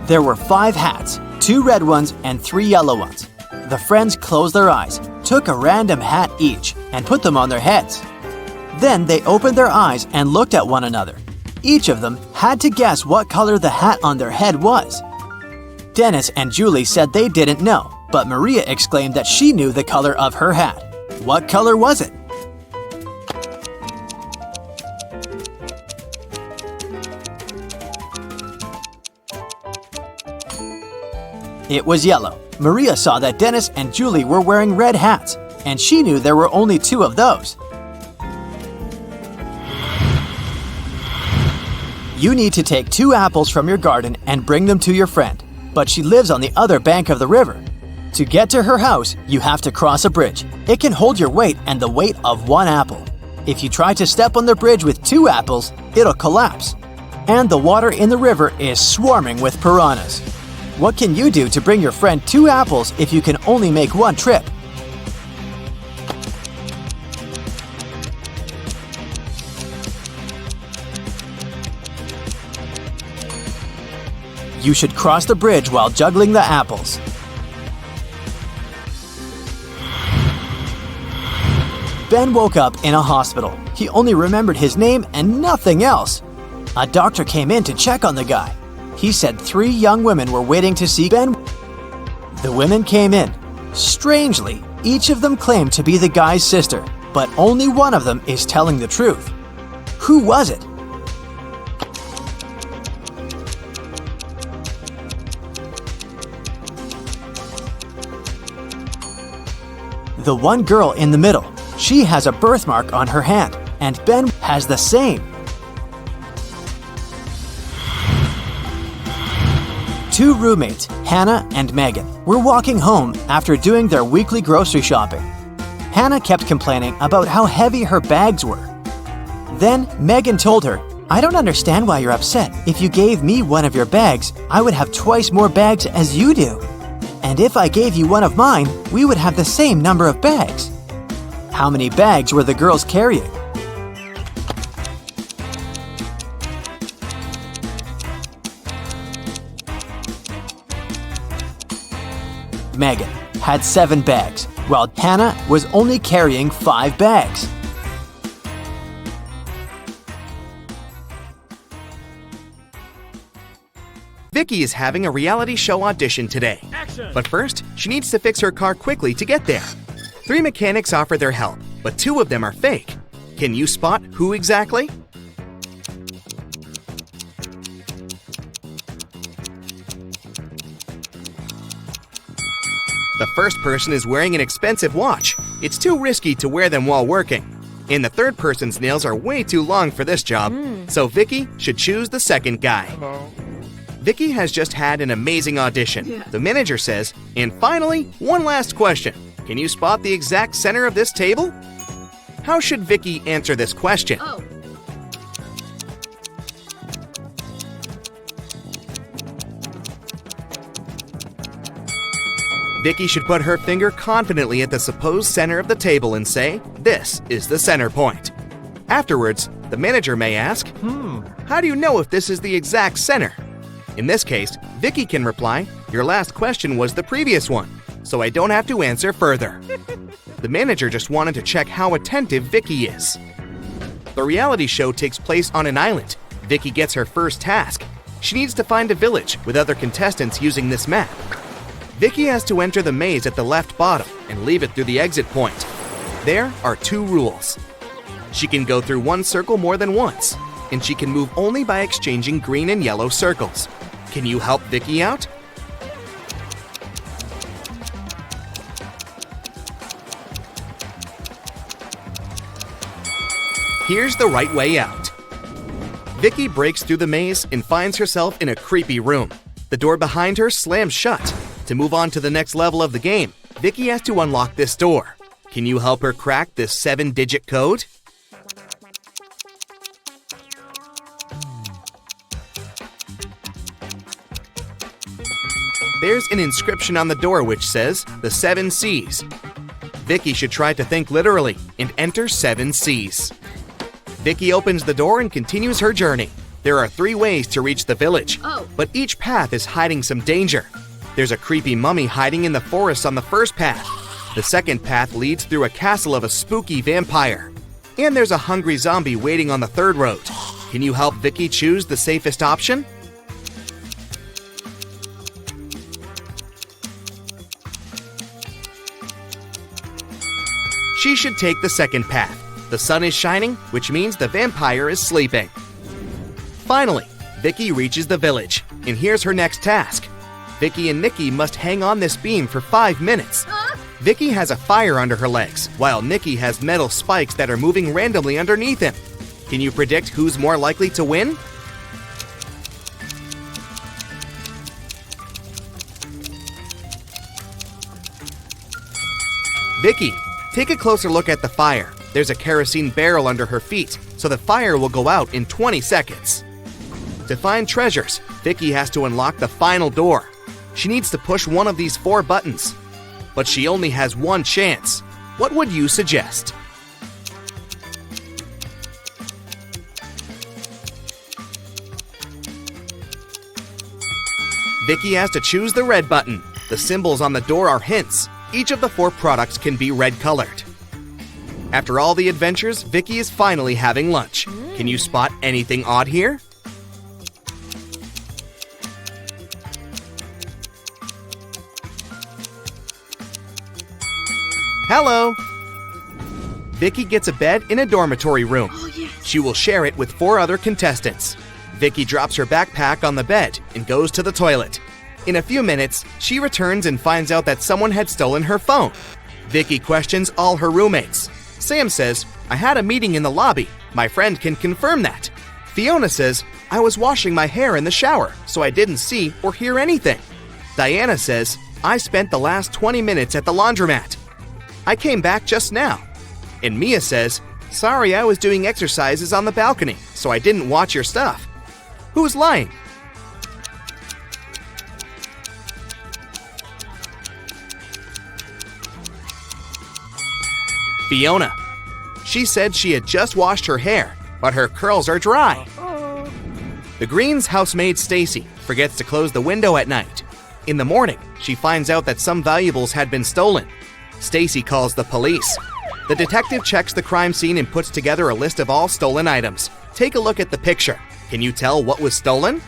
Speaker 4: There were 5 hats, 2 red ones and 3 yellow ones. The friends closed their eyes, took a random hat each, and put them on their heads. Then they opened their eyes and looked at one another. Each of them had to guess what color the hat on their head was. Dennis and Julie said they didn't know, but Maria exclaimed that she knew the color of her hat. What color was it? It was yellow. Maria saw that Dennis and Julie were wearing red hats, and she knew there were only 2 of those. You need to take 2 apples from your garden and bring them to your friend, but she lives on the other bank of the river. To get to her house, you have to cross a bridge. It can hold your weight and the weight of 1 apple. If you try to step on the bridge with 2 apples, it'll collapse. And the water in the river is swarming with piranhas. What can you do to bring your friend 2 apples if you can only make 1 trip? You should cross the bridge while juggling the apples. Ben woke up in a hospital. He only remembered his name and nothing else. A doctor came in to check on the guy. He said 3 young women were waiting to see Ben. The women came in. Strangely, each of them claimed to be the guy's sister, but only one of them is telling the truth. Who was it? The one girl in the middle. She has a birthmark on her hand, and Ben has the same. 2 roommates, Hannah and Megan, were walking home after doing their weekly grocery shopping. Hannah kept complaining about how heavy her bags were. Then Megan told her, "I don't understand why you're upset. If you gave me one of your bags, I would have twice more bags as you do. And if I gave you one of mine, we would have the same number of bags." How many bags were the girls carrying? Megan had 7 bags, while Hannah was only carrying 5 bags.
Speaker 6: Vicky is having a reality show audition today. But first, she needs to fix her car quickly to get there. 3 mechanics offer their help, but 2 of them are fake. Can you spot who exactly? The first person is wearing an expensive watch. It's too risky to wear them while working. And the third person's nails are way too long for this job, so Vicky should choose the second guy. Vicky has just had an amazing audition. The manager says, and finally, one last question. Can you spot the exact center of this table? How should Vicky answer this question? Vicky should put her finger confidently at the supposed center of the table and say, "This is the center point." Afterwards, The manager may ask, how do you know if this is the exact center? In this case, Vicky can reply, your last question was the previous one, so I don't have to answer further. The manager just wanted to check how attentive Vicky is. The reality show takes place on an island. Vicky gets her first task. She needs to find a village with other contestants using this map. Vicky has to enter the maze at the left bottom and leave it through the exit point. There are 2 rules. She can go through one circle more than once, and she can move only by exchanging green and yellow circles. Can you help Vicky out? Here's the right way out. Vicky breaks through the maze and finds herself in a creepy room. The door behind her slams shut. To move on to the next level of the game, Vicky has to unlock this door. Can you help her crack this 7-digit code? There's an inscription on the door which says, the 7 C's. Vicky should try to think literally and enter 7 C's. Vicky opens the door and continues her journey. There are 3 ways to reach the village, but each path is hiding some danger. There's a creepy mummy hiding in the forest on the first path. The second path leads through a castle of a spooky vampire. And there's a hungry zombie waiting on the third road. Can you help Vicky choose the safest option? She should take the second path. The sun is shining, which means the vampire is sleeping. Finally, Vicky reaches the village, and here's her next task. Vicky and Nikki must hang on this beam for 5 minutes. Vicky has a fire under her legs, while Nikki has metal spikes that are moving randomly underneath him. Can you predict who's more likely to win? Vicky, take a closer look at the fire. There's a kerosene barrel under her feet, so the fire will go out in 20 seconds. To find treasures, Vicky has to unlock the final door. She needs to push one of these 4 buttons. But she only has 1 chance. What would you suggest? Vicky has to choose the red button. The symbols on the door are hints. Each of the 4 products can be red colored. After all the adventures, Vicky is finally having lunch. Can you spot anything odd here? Hello! Vicky gets a bed in a dormitory room. She will share it with 4 other contestants. Vicky drops her backpack on the bed and goes to the toilet. In a few minutes, she returns and finds out that someone had stolen her phone. Vicky questions all her roommates. Sam says, I had a meeting in the lobby. My friend can confirm that. Fiona says, I was washing my hair in the shower, so I didn't see or hear anything. Diana says, I spent the last 20 minutes at the laundromat. I came back just now. And Mia says, sorry, I was doing exercises on the balcony, so I didn't watch your stuff. Who's lying? Fiona. She said she had just washed her hair, but her curls are dry. The Greens' housemaid Stacy forgets to close the window at night. In the morning, she finds out that some valuables had been stolen. Stacy calls the police. The detective checks the crime scene and puts together a list of all stolen items. Take a look at the picture. Can you tell what was stolen?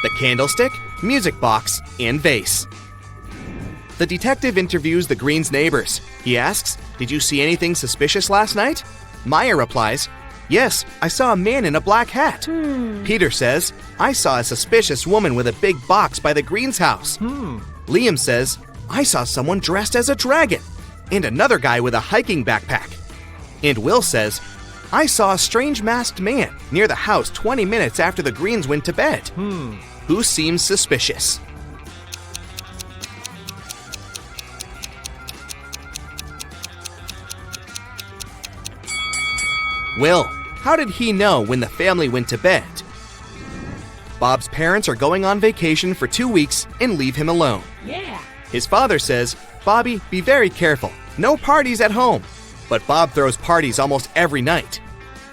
Speaker 6: The candlestick, music box, and vase. The detective interviews the Greens' neighbors. He asks, did you see anything suspicious last night? Maya replies, yes, I saw a man in a black hat. Peter says, I saw a suspicious woman with a big box by the Greens' house. Liam says, I saw someone dressed as a dragon, and another guy with a hiking backpack. And Will says, I saw a strange masked man near the house 20 minutes after the Greens went to bed. Who seems suspicious? Will. How did he know when the family went to bed? Bob's parents are going on vacation for 2 weeks and leave him alone. His father says, "Bobby, be very careful. No parties at home." But Bob throws parties almost every night.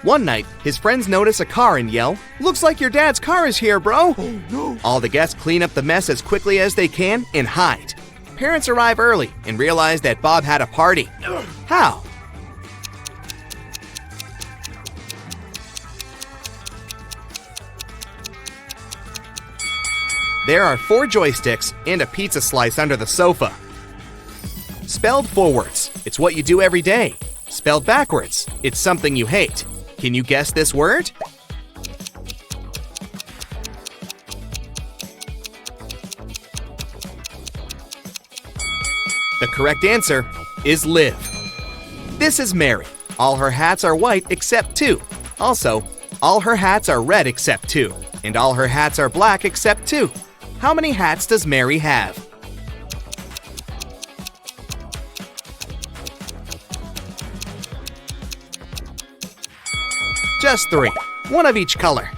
Speaker 6: One night, his friends notice a car and yell, "Looks like your dad's car is here, bro!" Oh, no. All the guests clean up the mess as quickly as they can and hide. Parents arrive early and realize that Bob had a party. How? There are 4 joysticks and a pizza slice under the sofa. Spelled forwards, it's what you do every day. Spelled backwards, it's something you hate. Can you guess this word? The correct answer is live. This is Mary. All her hats are white except 2. Also, all her hats are red except 2. And all her hats are black except 2. How many hats does Mary have? Just 3, one of each color.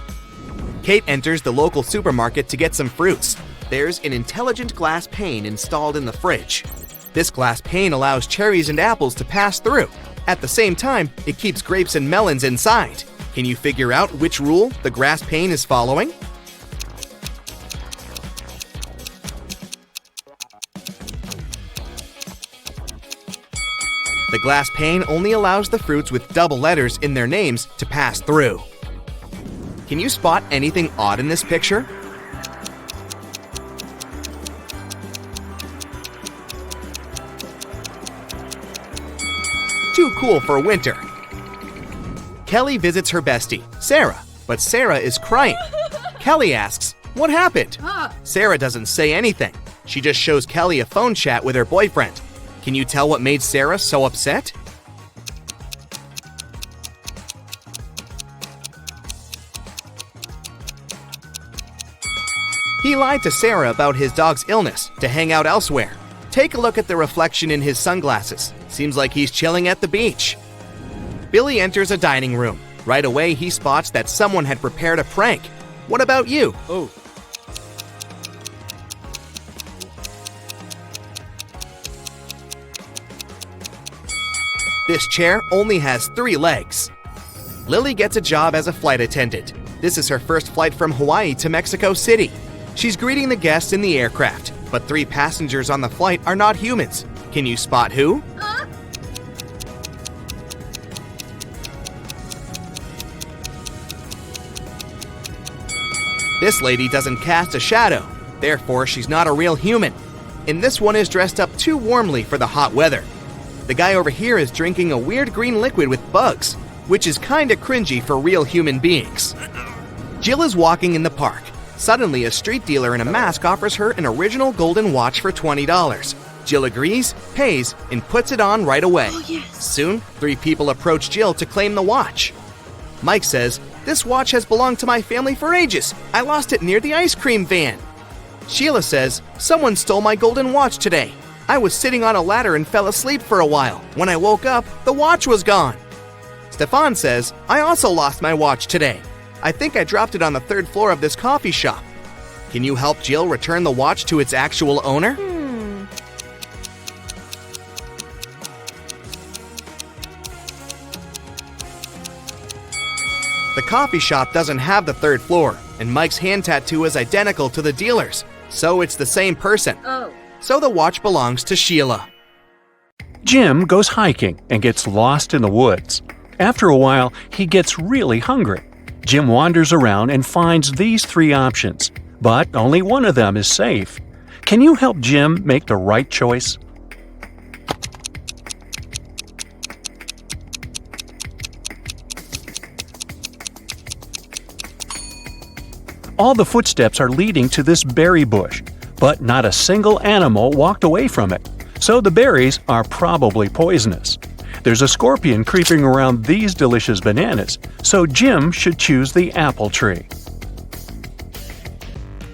Speaker 6: Kate enters the local supermarket to get some fruits. There's an intelligent glass pane installed in the fridge. This glass pane allows cherries and apples to pass through. At the same time, it keeps grapes and melons inside. Can you figure out which rule the glass pane is following? The glass pane only allows the fruits with double letters in their names to pass through. Can you spot anything odd in this picture? Too cool for winter. Kelly visits her bestie, Sarah, but Sarah is crying. Kelly asks, "What happened?" Sarah doesn't say anything. She just shows Kelly a phone chat with her boyfriend. Can you tell what made Sarah so upset? He lied to Sarah about his dog's illness to hang out elsewhere. Take a look at the reflection in his sunglasses. Seems like he's chilling at the beach. Billy enters a dining room. Right away, he spots that someone had prepared a prank. What about you? Oh. This chair only has 3 legs. Lily gets a job as a flight attendant. This is her first flight from Hawaii to Mexico City. She's greeting the guests in the aircraft, but 3 passengers on the flight are not humans. Can you spot who? This lady doesn't cast a shadow, therefore she's not a real human. And this one is dressed up too warmly for the hot weather. The guy over here is drinking a weird green liquid with bugs, which is kinda cringy for real human beings. Jill is walking in the park. Suddenly, a street dealer in a mask offers her an original golden watch for $20. Jill agrees, pays, and puts it on right away. Soon, 3 people approach Jill to claim the watch. Mike says, "This watch has belonged to my family for ages. I lost it near the ice cream van." Sheila says, "Someone stole my golden watch today. I was sitting on a ladder and fell asleep for a while. When I woke up, the watch was gone." Stefan says, "I also lost my watch today. I think I dropped it on the 3rd floor of this coffee shop." Can you help Jill return the watch to its actual owner? The coffee shop doesn't have the 3rd floor, and Mike's hand tattoo is identical to the dealer's, so it's the same person. So the watch belongs to Sheila.
Speaker 2: Jim goes hiking and gets lost in the woods. After a while, he gets really hungry. Jim wanders around and finds these 3 options, but only one of them is safe. Can you help Jim make the right choice? All the footsteps are leading to this berry bush, but not a single animal walked away from it, so the berries are probably poisonous. There's a scorpion creeping around these delicious bananas, so Jim should choose the apple tree.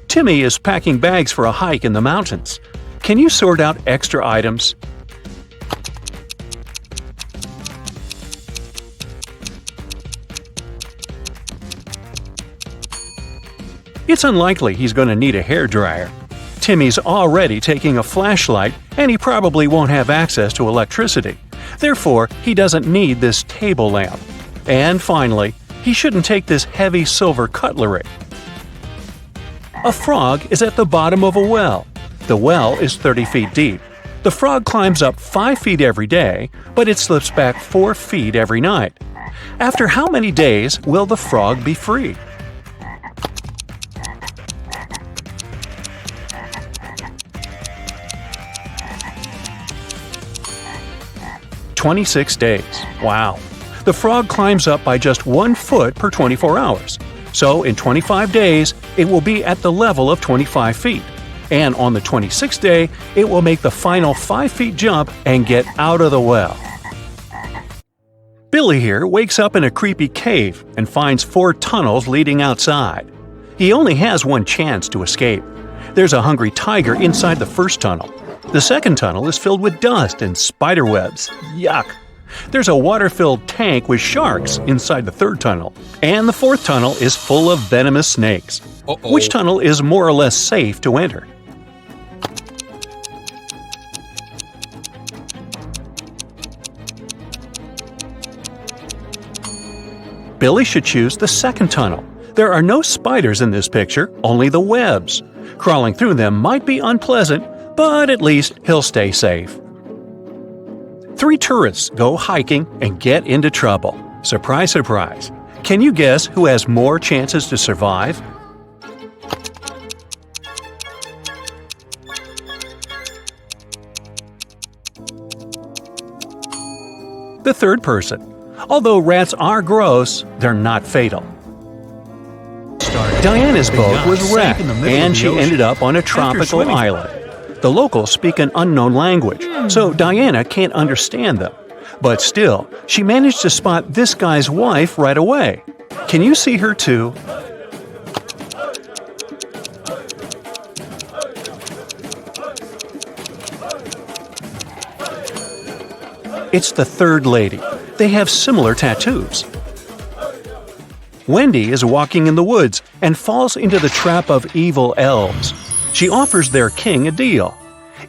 Speaker 2: Timmy is packing bags for a hike in the mountains. Can you sort out extra items? It's unlikely he's going to need a hairdryer. Timmy's already taking a flashlight and he probably won't have access to electricity. Therefore, he doesn't need this table lamp. And finally, he shouldn't take this heavy silver cutlery. A frog is at the bottom of a well. The well is 30 feet deep. The frog climbs up 5 feet every day, but it slips back 4 feet every night. After how many days will the frog be free? "26 days. Wow. The frog climbs up by just 1 foot per 24 hours. So in 25 days, it will be at the level of 25 feet. And on the 26th day, it will make the final 5 feet jump and get out of the well." Billy here wakes up in a creepy cave and finds 4 tunnels leading outside. He only has one chance to escape. There's a hungry tiger inside the first tunnel. The second tunnel is filled with dust and spider webs. Yuck! There's a water-filled tank with sharks inside the third tunnel. And the fourth tunnel is full of venomous snakes. Which tunnel is more or less safe to enter? Billy should choose the second tunnel. There are no spiders in this picture, only the webs. Crawling through them might be unpleasant, but at least he'll stay safe. 3 tourists go hiking and get into trouble. Surprise, surprise. Can you guess who has more chances to survive? The third person. Although rats are gross, they're not fatal. Diana's boat was wrecked, and she ended up on a tropical island. The locals speak an unknown language, so Diana can't understand them. But still, she managed to spot this guy's wife right away. Can you see her too? It's the third lady. They have similar tattoos. Wendy is walking in the woods and falls into the trap of evil elves. She offers their king a deal.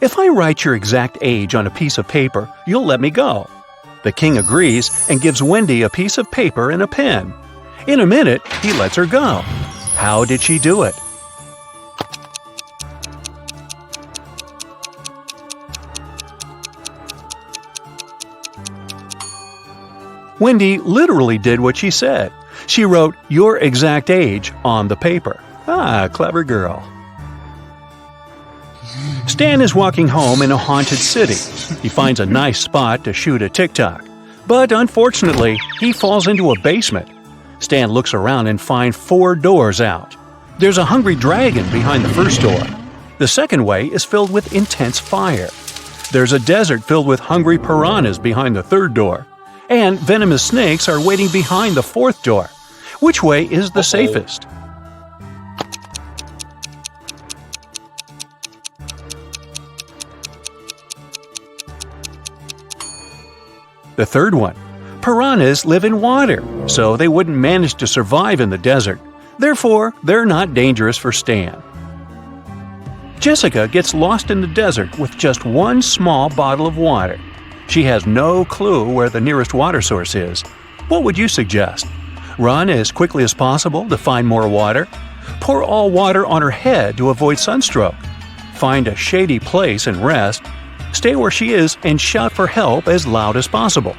Speaker 2: "If I write your exact age on a piece of paper, you'll let me go." The king agrees and gives Wendy a piece of paper and a pen. In a minute, he lets her go. How did she do it? Wendy literally did what she said. She wrote your exact age on the paper. Ah, clever girl. Stan is walking home in a haunted city. He finds a nice spot to shoot a tic-tac. But unfortunately, he falls into a basement. Stan looks around and finds 4 doors out. There's a hungry dragon behind the first door. The second way is filled with intense fire. There's a desert filled with hungry piranhas behind the third door. And venomous snakes are waiting behind the fourth door. Which way is the safest? The third one. Piranhas live in water, so they wouldn't manage to survive in the desert. Therefore, they're not dangerous for Stan. Jessica gets lost in the desert with just one small bottle of water. She has no clue where the nearest water source is. What would you suggest? Run as quickly as possible to find more water? Pour all water on her head to avoid sunstroke? Find a shady place and rest? Stay where she is and shout for help as loud as possible.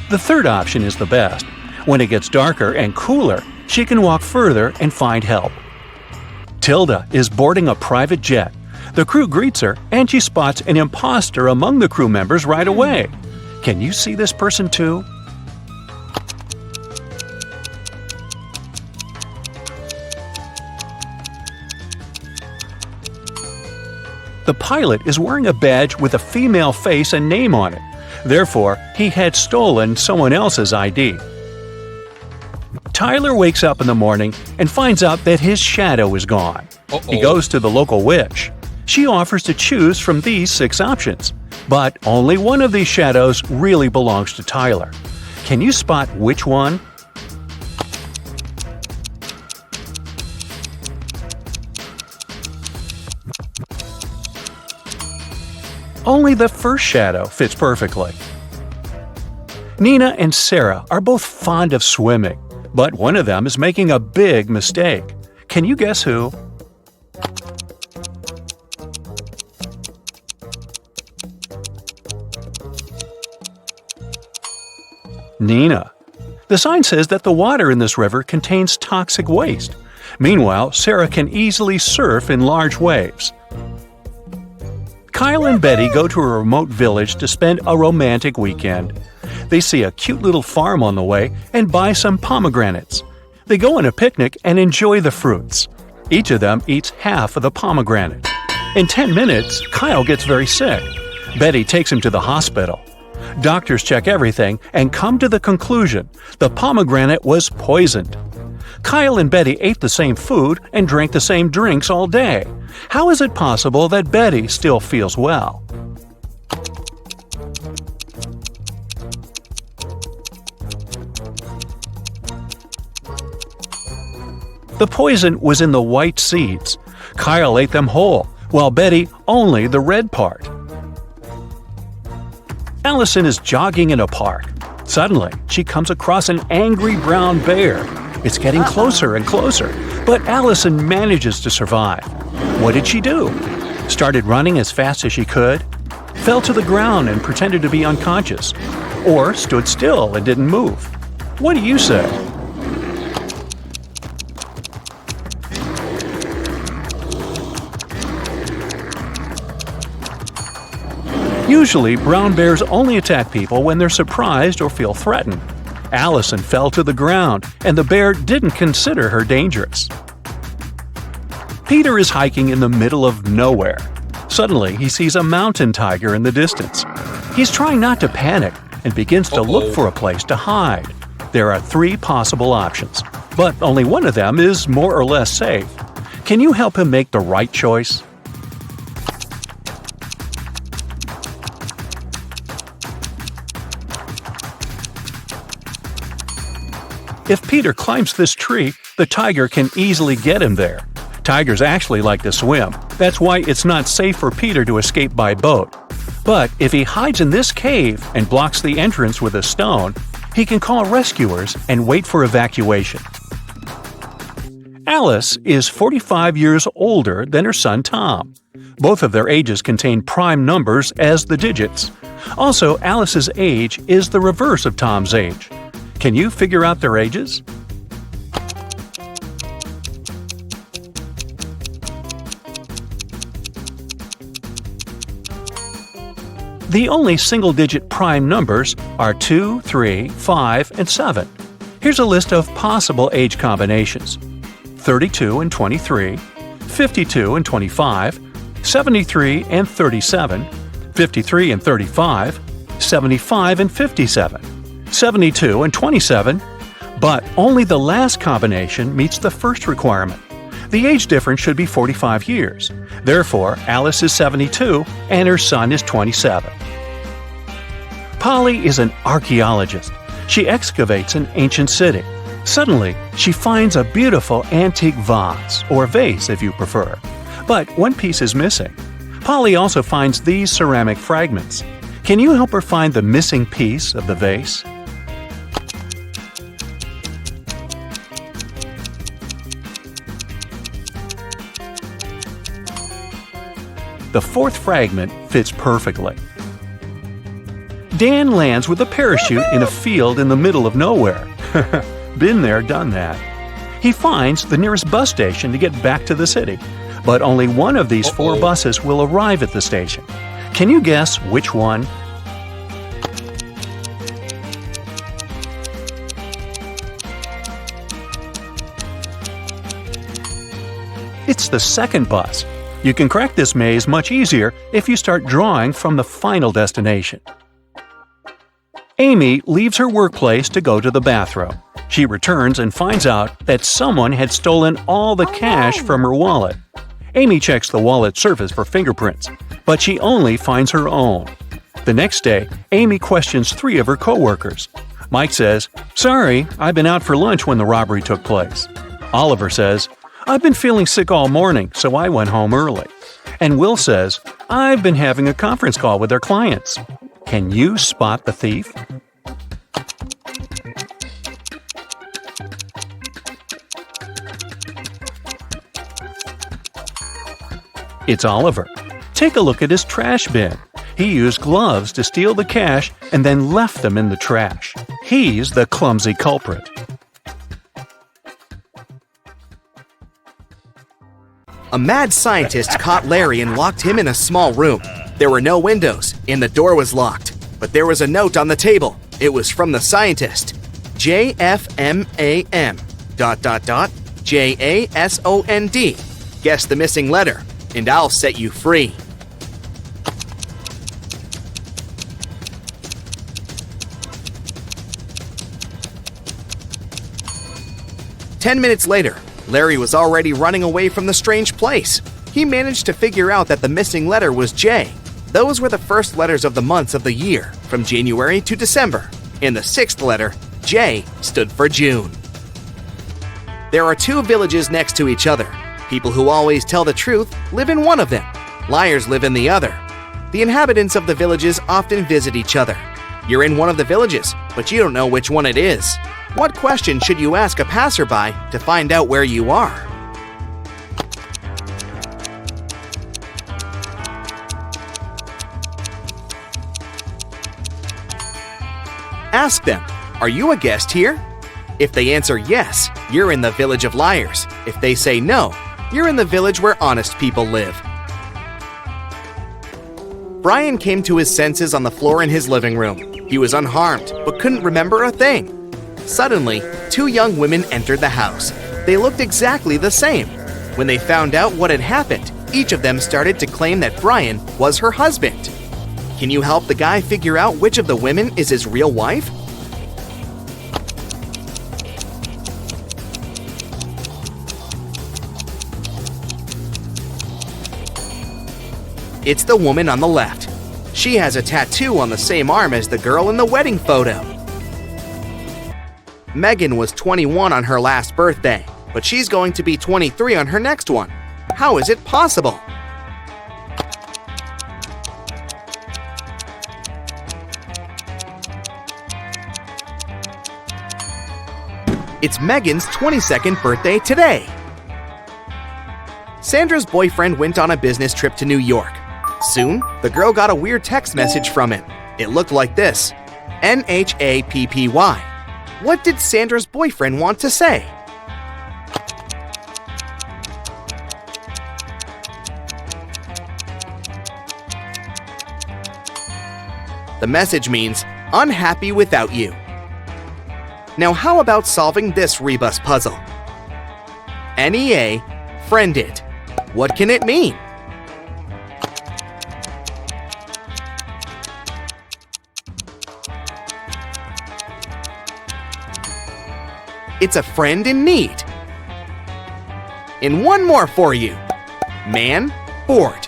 Speaker 2: The third option is the best. When it gets darker and cooler, she can walk further and find help. Tilda is boarding a private jet. The crew greets her, and she spots an imposter among the crew members right away. Can you see this person too? The pilot is wearing a badge with a female face and name on it. Therefore, he had stolen someone else's ID. Tyler wakes up in the morning and finds out that his shadow is gone. He goes to the local witch. She offers to choose from these 6 options, but only one of these shadows really belongs to Tyler. Can you spot which one? Only the first shadow fits perfectly. Nina and Sarah are both fond of swimming, but one of them is making a big mistake. Can you guess who? Nina. The sign says that the water in this river contains toxic waste. Meanwhile, Sarah can easily surf in large waves. Kyle and Betty go to a remote village to spend a romantic weekend. They see a cute little farm on the way and buy some pomegranates. They go on a picnic and enjoy the fruits. Each of them eats half of the pomegranate. In 10 minutes, Kyle gets very sick. Betty takes him to the hospital. Doctors check everything and come to the conclusion the pomegranate was poisoned. Kyle and Betty ate the same food and drank the same drinks all day. How is it possible that Betty still feels well? The poison was in the white seeds. Kyle ate them whole, while Betty only the red part. Allison is jogging in a park. Suddenly, she comes across an angry brown bear. It's getting closer and closer, but Allison manages to survive. What did she do? Started running as fast as she could? Fell to the ground and pretended to be unconscious? Or stood still and didn't move? What do you say? Usually, brown bears only attack people when they're surprised or feel threatened. Allison fell to the ground, and the bear didn't consider her dangerous. Peter is hiking in the middle of nowhere. Suddenly, he sees a mountain tiger in the distance. He's trying not to panic and begins to look for a place to hide. There are 3 possible options, but only one of them is more or less safe. Can you help him make the right choice? If Peter climbs this tree, the tiger can easily get him there. Tigers actually like to swim. That's why it's not safe for Peter to escape by boat. But if he hides in this cave and blocks the entrance with a stone, he can call rescuers and wait for evacuation. Alice is 45 years older than her son Tom. Both of their ages contain prime numbers as the digits. Also, Alice's age is the reverse of Tom's age. Can you figure out their ages? The only single-digit prime numbers are 2, 3, 5, and 7. Here's a list of possible age combinations: 32 and 23, 52 and 25, 73 and 37, 53 and 35, 75 and 57. 72 and 27, but only the last combination meets the first requirement. The age difference should be 45 years. Therefore, Alice is 72 and her son is 27. Polly is an archaeologist. She excavates an ancient city. Suddenly, she finds a beautiful antique vase, or vase if you prefer. But one piece is missing. Polly also finds these ceramic fragments. Can you help her find the missing piece of the vase? The 4th fragment fits perfectly. Dan lands with a parachute in a field in the middle of nowhere. Been there, done that. He finds the nearest bus station to get back to the city, but only one of these 4 buses will arrive at the station. Can you guess which one? It's the 2nd bus. You can crack this maze much easier if you start drawing from the final destination. Amy leaves her workplace to go to the bathroom. She returns and finds out that someone had stolen all the cash from her wallet. Amy checks the wallet's surface for fingerprints, but she only finds her own. The next day, Amy questions 3 of her coworkers. Mike says, "Sorry, I've been out for lunch when the robbery took place." Oliver says, "I've been feeling sick all morning, so I went home early." And Will says, "I've been having a conference call with our clients." Can you spot the thief? It's Oliver. Take a look at his trash bin. He used gloves to steal the cash and then left them in the trash. He's the clumsy culprit.
Speaker 6: A mad scientist caught Larry and locked him in a small room. There were no windows, and the door was locked. But there was a note on the table. It was from the scientist. JFMAM ... JASOND. Guess the missing letter, and I'll set you free. "10 minutes later, Larry was already running away from the strange place. He managed to figure out that the missing letter was J. Those were the first letters of the months of the year, from January to December. And the sixth letter, J, stood for June. There are two villages next to each other. People who always tell the truth live in one of them. Liars live in the other. The inhabitants of the villages often visit each other. You're in one of the villages, but you don't know which one it is. What question should you ask a passerby to find out where you are? Ask them, "Are you a guest here?" If they answer yes, you're in the village of liars. If they say no, you're in the village where honest people live. Brian came to his senses on the floor in his living room. He was unharmed, but couldn't remember a thing. Suddenly, two young women entered the house. They looked exactly the same. When they found out what had happened, each of them started to claim that Brian was her husband. Can you help the guy figure out which of the women is his real wife? It's the woman on the left. She has a tattoo on the same arm as the girl in the wedding photo. Megan was 21 on her last birthday, but she's going to be 23 on her next one. How is it possible? It's Megan's 22nd birthday today. Sandra's boyfriend went on a business trip to New York. Soon, the girl got a weird text message from him. It looked like this: NHAPPY. What did Sandra's boyfriend want to say? The message means, "Unhappy without you." Now how about solving this rebus puzzle? NEA, friended. What can it mean? It's a friend in need. And one more for you. Man, bored.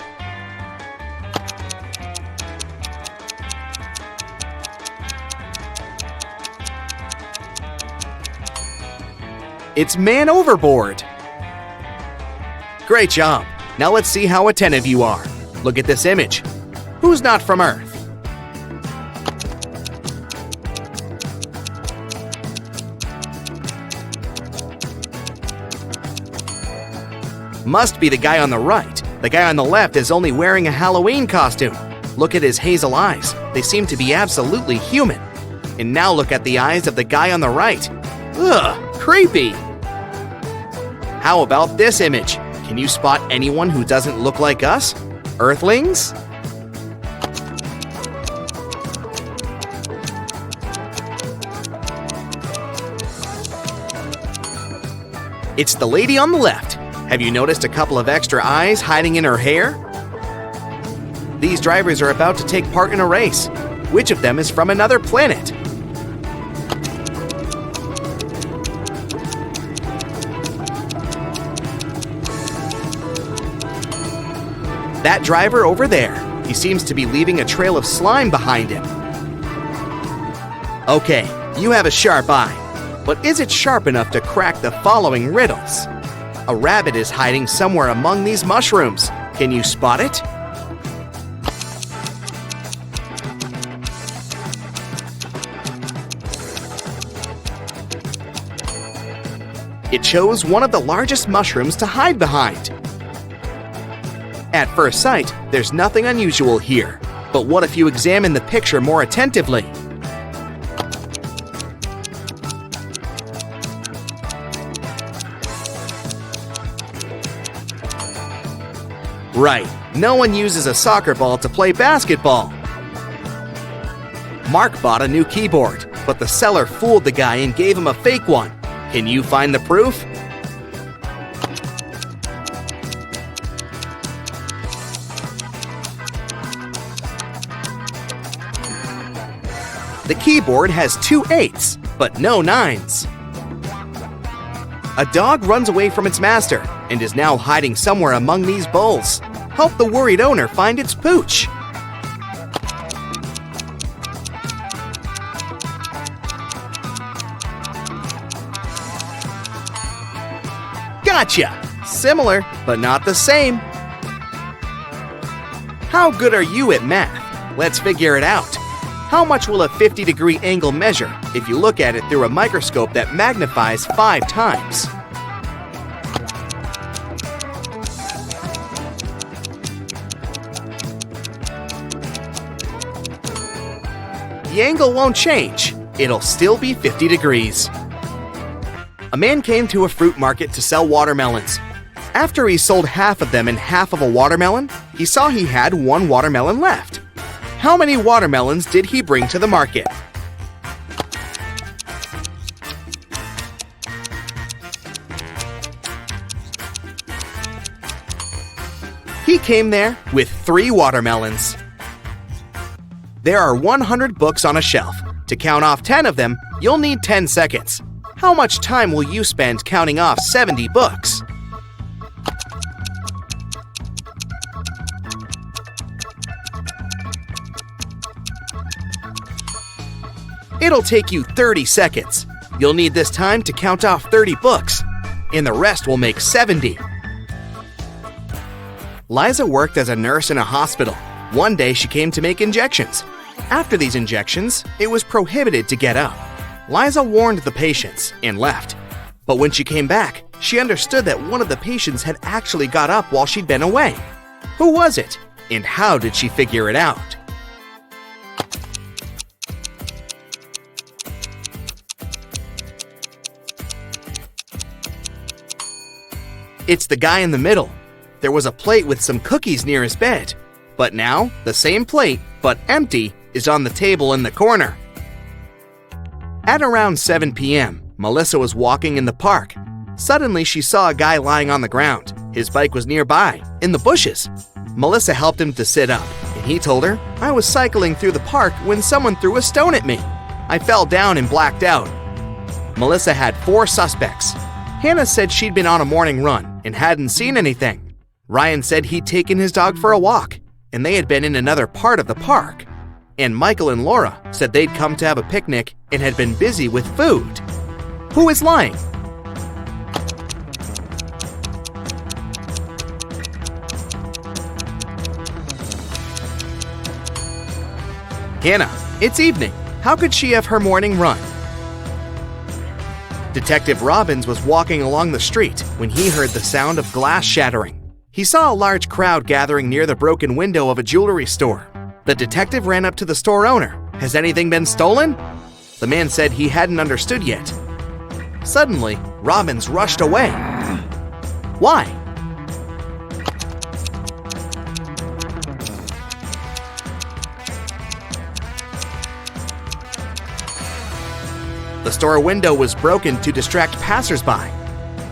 Speaker 6: It's man overboard. Great job. Now let's see how attentive you are. Look at this image. Who's not from Earth? Must be the guy on the right. The guy on the left is only wearing a Halloween costume. Look at his hazel eyes. They seem to be absolutely human. And now look at the eyes of the guy on the right. Ugh, creepy. How about this image? Can you spot anyone who doesn't look like us? Earthlings? It's the lady on the left. Have you noticed a couple of extra eyes hiding in her hair? These drivers are about to take part in a race. Which of them is from another planet? That driver over there. He seems to be leaving a trail of slime behind him. Okay, You have a sharp eye, but is it sharp enough to crack the following riddles? A rabbit is hiding somewhere among these mushrooms. Can you spot it? It chose one of the largest mushrooms to hide behind. At first sight, there's nothing unusual here. But what if you examine the picture more attentively? Right, no one uses a soccer ball to play basketball. Mark bought a new keyboard, but the seller fooled the guy and gave him a fake one. Can you find the proof? The keyboard has 2 8s, but no 9s. A dog runs away from its master and is now hiding somewhere among these bowls. Help the worried owner find its pooch. Gotcha! Similar, but not the same. How good are you at math? Let's figure it out. How much will a 50-degree angle measure if you look at it through a microscope that magnifies 5 times? The angle won't change. It'll still be 50 degrees. A man came to a fruit market to sell watermelons. After he sold half of them and half of a watermelon, he saw he had 1 watermelon left. How many watermelons did he bring to the market? He came there with 3 watermelons. There are 100 books on a shelf. To count off 10 of them, you'll need 10 seconds. How much time will you spend counting off 70 books? It'll take you 30 seconds. You'll need this time to count off 30 books, and the rest will make 70. Liza worked as a nurse in a hospital. One day she came to make injections. After these injections, it was prohibited to get up. Liza warned the patients and left. But when she came back, she understood that one of the patients had actually got up while she'd been away. Who was it? And how did she figure it out? It's the guy in the middle. There was a plate with some cookies near his bed. But now, the same plate, but empty, is on the table in the corner. At around 7 p.m., Melissa was walking in the park. Suddenly, she saw a guy lying on the ground. His bike was nearby, in the bushes. Melissa helped him to sit up, and he told her, "I was cycling through the park when someone threw a stone at me. I fell down and blacked out." Melissa had 4 suspects. Hannah said she'd been on a morning run and hadn't seen anything. Ryan said he'd taken his dog for a walk, and they had been in another part of the park. And Michael and Laura said they'd come to have a picnic and had been busy with food. Who is lying? Hannah, it's evening. How could she have her morning run? Detective Robbins was walking along the street when he heard the sound of glass shattering. He saw a large crowd gathering near the broken window of a jewelry store. The detective ran up to the store owner. "Has anything been stolen?" The man said he hadn't understood yet. Suddenly, Robbins rushed away. Why? The store window was broken to distract passersby.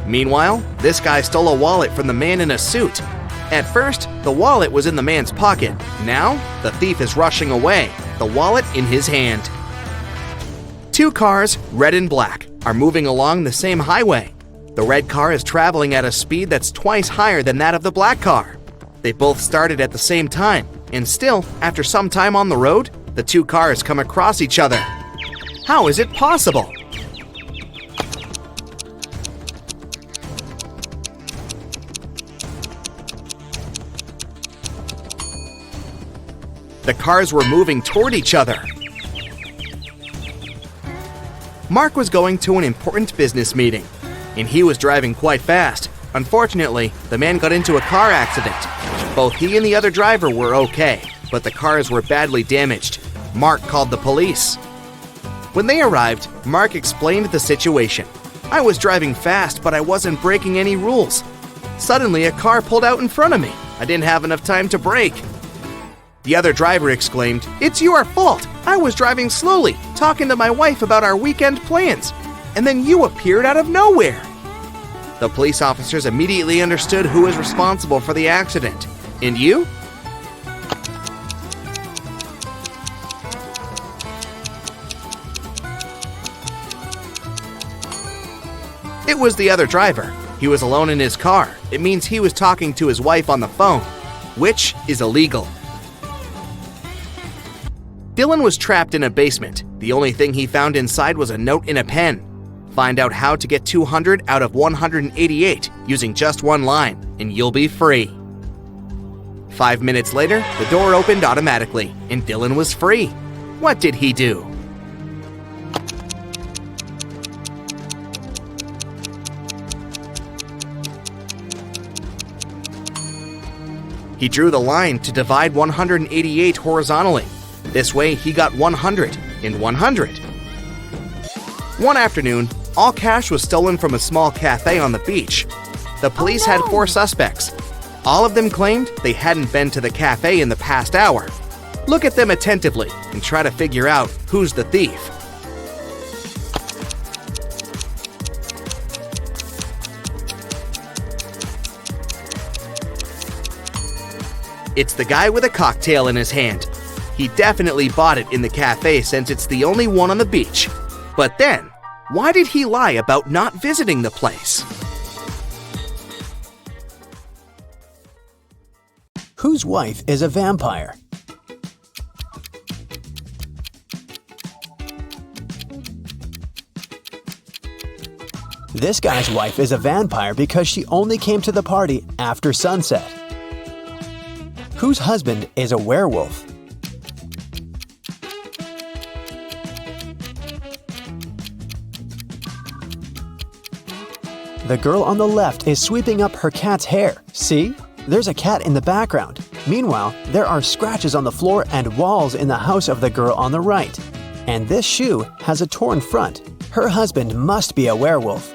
Speaker 6: Meanwhile, this guy stole a wallet from the man in a suit. At first, the wallet was in the man's pocket. Now, the thief is rushing away, the wallet in his hand. 2 cars, red and black, are moving along the same highway. The red car is traveling at a speed that's twice higher than that of the black car. They both started at the same time, and still, after some time on the road, the 2 cars come across each other. How is it possible? The cars were moving toward each other. Mark was going to an important business meeting, and he was driving quite fast. Unfortunately, the man got into a car accident. Both he and the other driver were okay, but the cars were badly damaged. Mark called the police. When they arrived, Mark explained the situation. I was driving fast, but I wasn't breaking any rules. Suddenly, a car pulled out in front of me. I didn't have enough time to brake. The other driver exclaimed, "It's your fault! I was driving slowly, talking to my wife about our weekend plans, and then you appeared out of nowhere." The police officers immediately understood who was responsible for the accident. And you? It was the other driver. He was alone in his car. It means he was talking to his wife on the phone, which is illegal. Dylan was trapped in a basement. The only thing he found inside was a note in a pen. Find out how to get 200 out of 188 using just one line, and you'll be free. 5 minutes later, the door opened automatically, and Dylan was free. What did he do? He drew the line to divide 188 horizontally. This way, he got 100 and 100. One afternoon, all cash was stolen from a small cafe on the beach. The police had 4 suspects. All of them claimed they hadn't been to the cafe in the past hour. Look at them attentively and try to figure out who's the thief. It's the guy with a cocktail in his hand. He definitely bought it in the cafe since it's the only one on the beach. But then, why did he lie about not visiting the place?
Speaker 4: Whose wife is a vampire? This guy's wife is a vampire because she only came to the party after sunset. Whose husband is a werewolf? The girl on the left is sweeping up her cat's hair. See? There's a cat in the background. Meanwhile, there are scratches on the floor and walls in the house of the girl on the right. And this shoe has a torn front. Her husband must be a werewolf.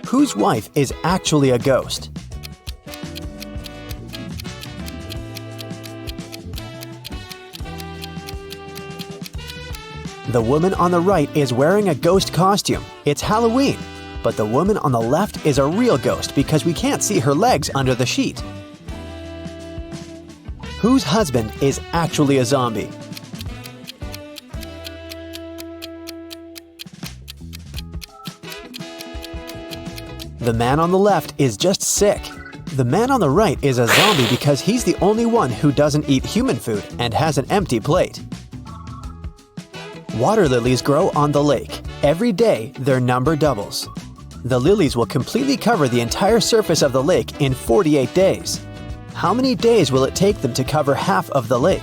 Speaker 4: Whose wife is actually a ghost? The woman on the right is wearing a ghost costume. It's Halloween. But the woman on the left is a real ghost because we can't see her legs under the sheet. Whose husband is actually a zombie? The man on the left is just sick. The man on the right is a zombie because he's the only one who doesn't eat human food and has an empty plate. Water lilies grow on the lake. Every day, their number doubles. The lilies will completely cover the entire surface of the lake in 48 days. How many days will it take them to cover half of the lake?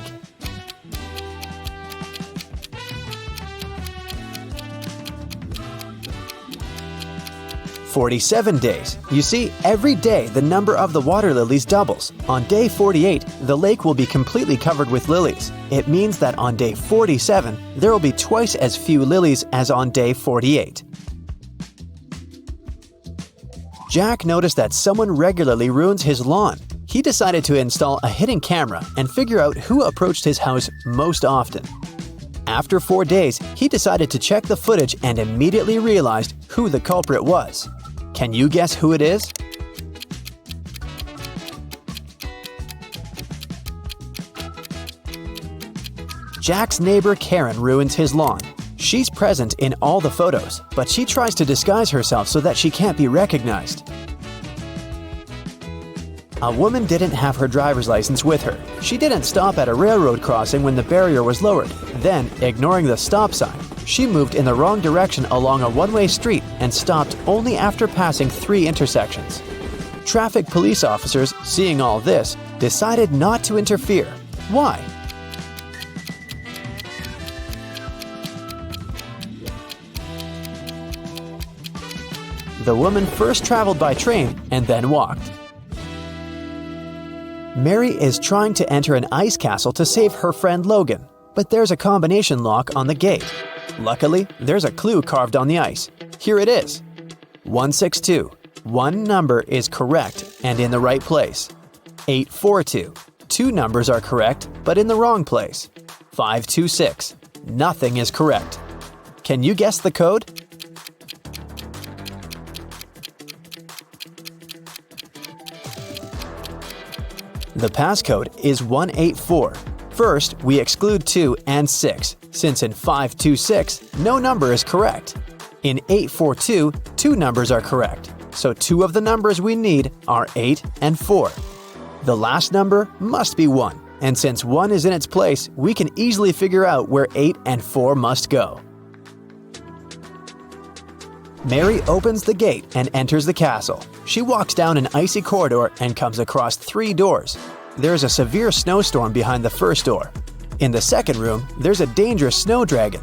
Speaker 4: 47 days. You see, every day the number of the water lilies doubles. On day 48, the lake will be completely covered with lilies. It means that on day 47, there will be twice as few lilies as on day 48. Jack noticed that someone regularly ruins his lawn. He decided to install a hidden camera and figure out who approached his house most often. After 4 days, he decided to check the footage and immediately realized who the culprit was. Can you guess who it is? Jack's neighbor Karen ruins his lawn. She's present in all the photos, but she tries to disguise herself so that she can't be recognized. A woman didn't have her driver's license with her. She didn't stop at a railroad crossing when the barrier was lowered. Then, ignoring the stop sign, she moved in the wrong direction along a one-way street and stopped only after passing 3 intersections. Traffic police officers, seeing all this, decided not to interfere. Why? The woman first traveled by train and then walked. Mary is trying to enter an ice castle to save her friend Logan, but there's a combination lock on the gate. Luckily, there's a clue carved on the ice. Here it is. 162. One number is correct and in the right place. 842. 2 numbers are correct but in the wrong place. 526. Nothing is correct. Can you guess the code? The passcode is 184. First, we exclude 2 and 6, since in 526, no number is correct. In 842, 2 numbers are correct, so 2 of the numbers we need are 8 and 4. The last number must be 1, and since 1 is in its place, we can easily figure out where 8 and 4 must go. Mary opens the gate and enters the castle. She walks down an icy corridor and comes across 3 doors. There's a severe snowstorm behind the first door. In the second room, there's a dangerous snow dragon.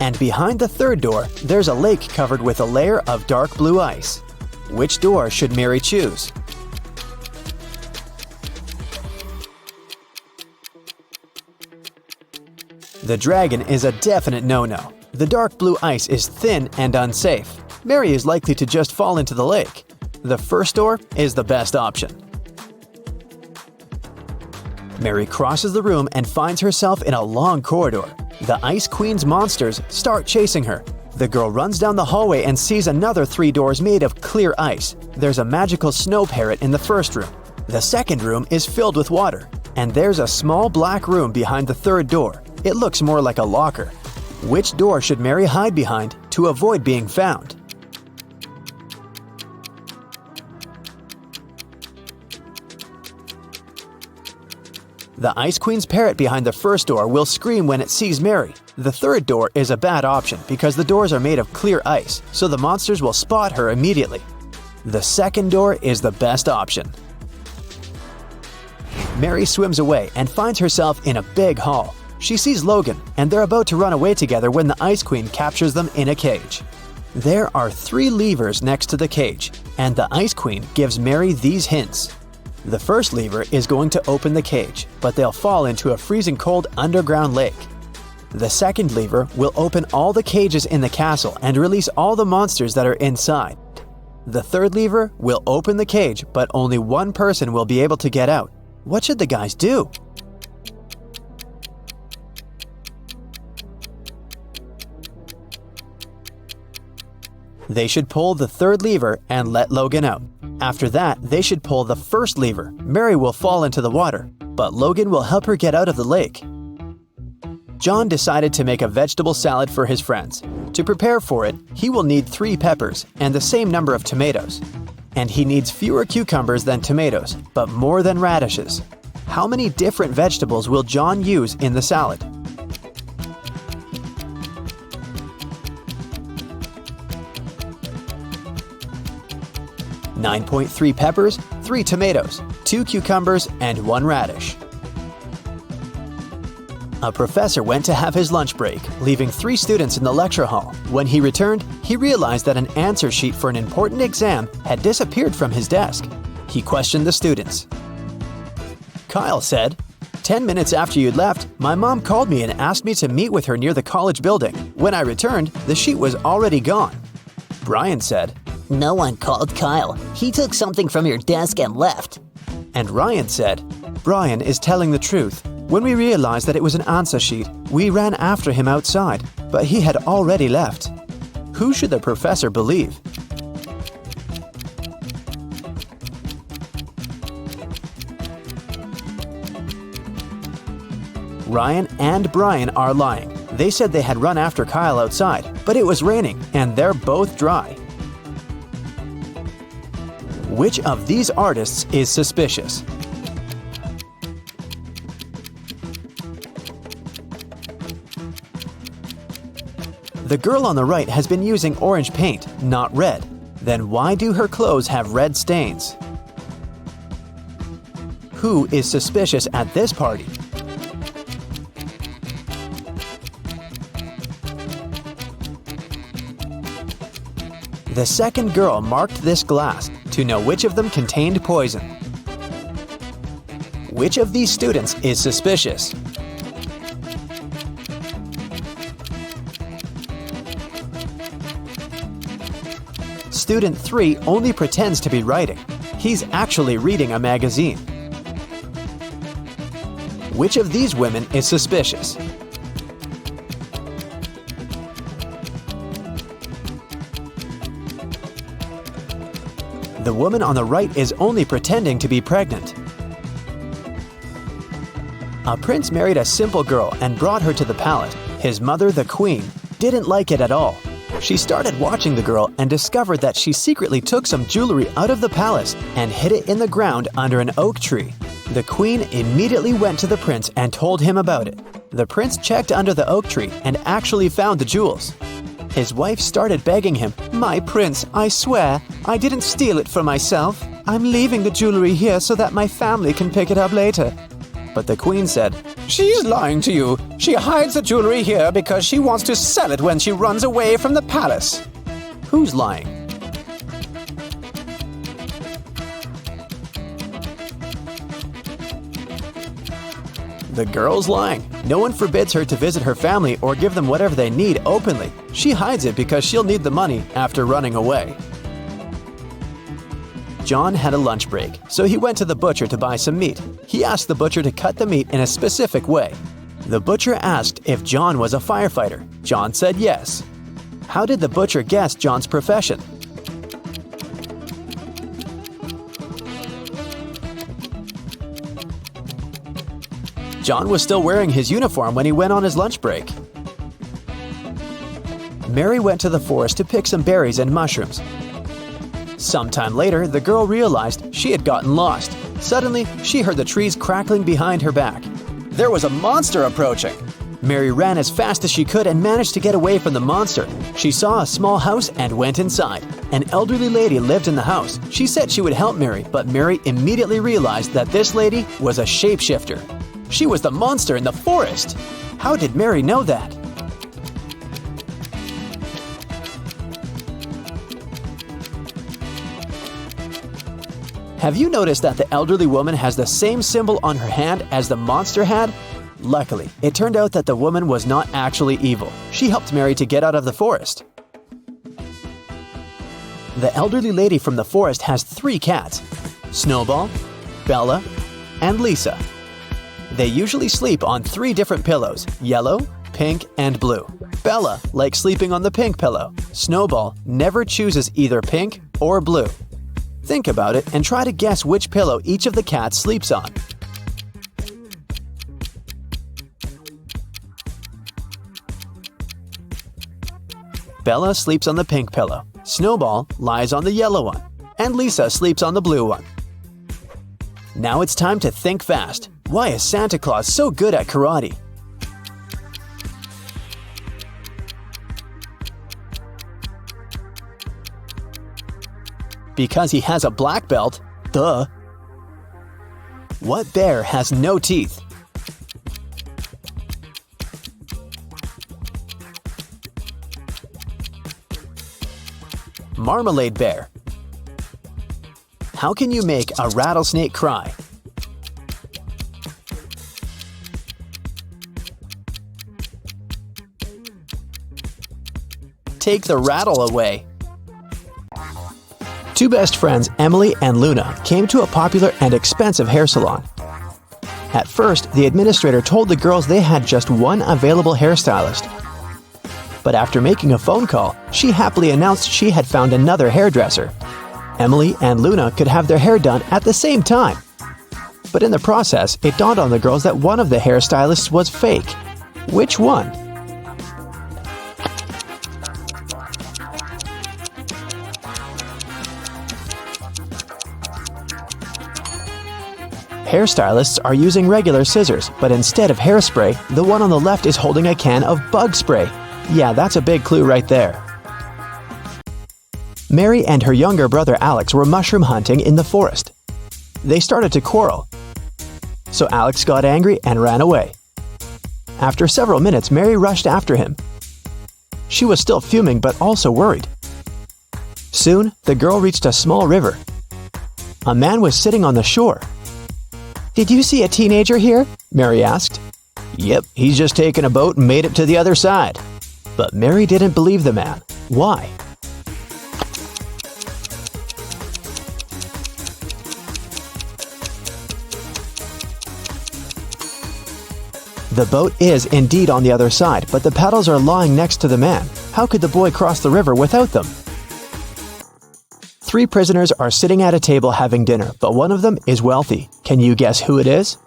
Speaker 4: And behind the third door, there's a lake covered with a layer of dark blue ice. Which door should Mary choose? The dragon is a definite no-no. The dark blue ice is thin and unsafe. Mary is likely to just fall into the lake. The first door is the best option. Mary crosses the room and finds herself in a long corridor. The Ice Queen's monsters start chasing her. The girl runs down the hallway and sees another 3 doors made of clear ice. There's a magical snow parrot in the first room. The second room is filled with water. And there's a small black room behind the third door. It looks more like a locker. Which door should Mary hide behind to avoid being found? The Ice Queen's parrot behind the first door will scream when it sees Mary. The third door is a bad option because the doors are made of clear ice, so the monsters will spot her immediately. The second door is the best option. Mary swims away and finds herself in a big hall. She sees Logan, and they're about to run away together when the Ice Queen captures them in a cage. There are 3 levers next to the cage, and the Ice Queen gives Mary these hints. The first lever is going to open the cage, but they'll fall into a freezing cold underground lake. The second lever will open all the cages in the castle and release all the monsters that are inside. The third lever will open the cage, but only 1 person will be able to get out. What should the guys do? They should pull the third lever and let Logan out. After that, they should pull the first lever. Mary will fall into the water, but Logan will help her get out of the lake. John decided to make a vegetable salad for his friends. To prepare for it, he will need 3 peppers and the same number of tomatoes. And he needs fewer cucumbers than tomatoes, but more than radishes. How many different vegetables will John use in the salad? .3 peppers, 3 tomatoes, 2 cucumbers, and 1 radish. A professor went to have his lunch break, leaving 3 students in the lecture hall. When he returned, he realized that an answer sheet for an important exam had disappeared from his desk. He questioned the students. Kyle said, 10 minutes after you'd left, my mom called me and asked me to meet with her near the college building. When I returned, the sheet was already gone. Brian said,
Speaker 5: No one called Kyle. He took something from your desk and left.
Speaker 4: And Ryan said, Brian is telling the truth. When we realized that it was an answer sheet, we ran after him outside, but he had already left. Who should the professor believe? Ryan and Brian are lying. They said they had run after Kyle outside, but it was raining and they're both dry. Which of these artists is suspicious? The girl on the right has been using orange paint, not red. Then why do her clothes have red stains? Who is suspicious at this party? The second girl marked this glass to know which of them contained poison. Which of these students is suspicious? Student 3 only pretends to be writing. He's actually reading a magazine. Which of these women is suspicious? The woman on the right is only pretending to be pregnant. A prince married a simple girl and brought her to the palace. His mother, the queen, didn't like it at all. She started watching the girl and discovered that she secretly took some jewelry out of the palace and hid it in the ground under an oak tree. The queen immediately went to the prince and told him about it. The prince checked under the oak tree and actually found the jewels. His wife started begging him, "My prince, I swear, I didn't steal it for myself. I'm leaving the jewelry here so that my family can pick it up later." But the queen said, "She's lying to you. She hides the jewelry here because she wants to sell it when she runs away from the palace." Who's lying? The girl's lying. No one forbids her to visit her family or give them whatever they need openly. She hides it because she'll need the money after running away. John had a lunch break, so he went to the butcher to buy some meat. He asked the butcher to cut the meat in a specific way. The butcher asked if John was a firefighter. John said yes. How did the butcher guess John's profession? John was still wearing his uniform when he went on his lunch break. Mary went to the forest to pick some berries and mushrooms. Sometime later, the girl realized she had gotten lost. Suddenly, she heard the trees crackling behind her back. There was a monster approaching. Mary ran as fast as she could and managed to get away from the monster. She saw a small house and went inside. An elderly lady lived in the house. She said she would help Mary, but Mary immediately realized that this lady was a shapeshifter. She was the monster in the forest. How did Mary know that? Have you noticed that the elderly woman has the same symbol on her hand as the monster had? Luckily, it turned out that the woman was not actually evil. She helped Mary to get out of the forest. The elderly lady from the forest has 3 cats: Snowball, Bella, and Lisa. They usually sleep on 3 different pillows: yellow, pink, and blue. Bella likes sleeping on the pink pillow. Snowball never chooses either pink or blue. Think about it and try to guess which pillow each of the cats sleeps on. Bella sleeps on the pink pillow, Snowball lies on the yellow one, and Lisa sleeps on the blue one. Now it's time to think fast. Why is Santa Claus so good at karate? Because he has a black belt. Duh. What bear has no teeth? Marmalade bear. How can you make a rattlesnake cry? Take the rattle away. 2 best friends, Emily and Luna, came to a popular and expensive hair salon. At first, the administrator told the girls they had just one available hairstylist. But after making a phone call, she happily announced she had found another hairdresser. Emily and Luna could have their hair done at the same time. But in the process, it dawned on the girls that one of the hairstylists was fake. Which one? Hairstylists are using regular scissors, but instead of hairspray, the one on the left is holding a can of bug spray. Yeah, that's a big clue right there. Mary and her younger brother Alex were mushroom hunting in the forest. They started to quarrel, so Alex got angry and ran away. After several minutes, Mary rushed after him. She was still fuming but also worried. Soon, the girl reached a small river. A man was sitting on the shore. "Did you see a teenager here?" Mary asked. "Yep, he's just taken a boat and made it to the other side." But Mary didn't believe the man. Why? The boat is indeed on the other side, but the paddles are lying next to the man. How could the boy cross the river without them? 3 prisoners are sitting at a table having dinner, but one of them is wealthy. Can you guess who it is?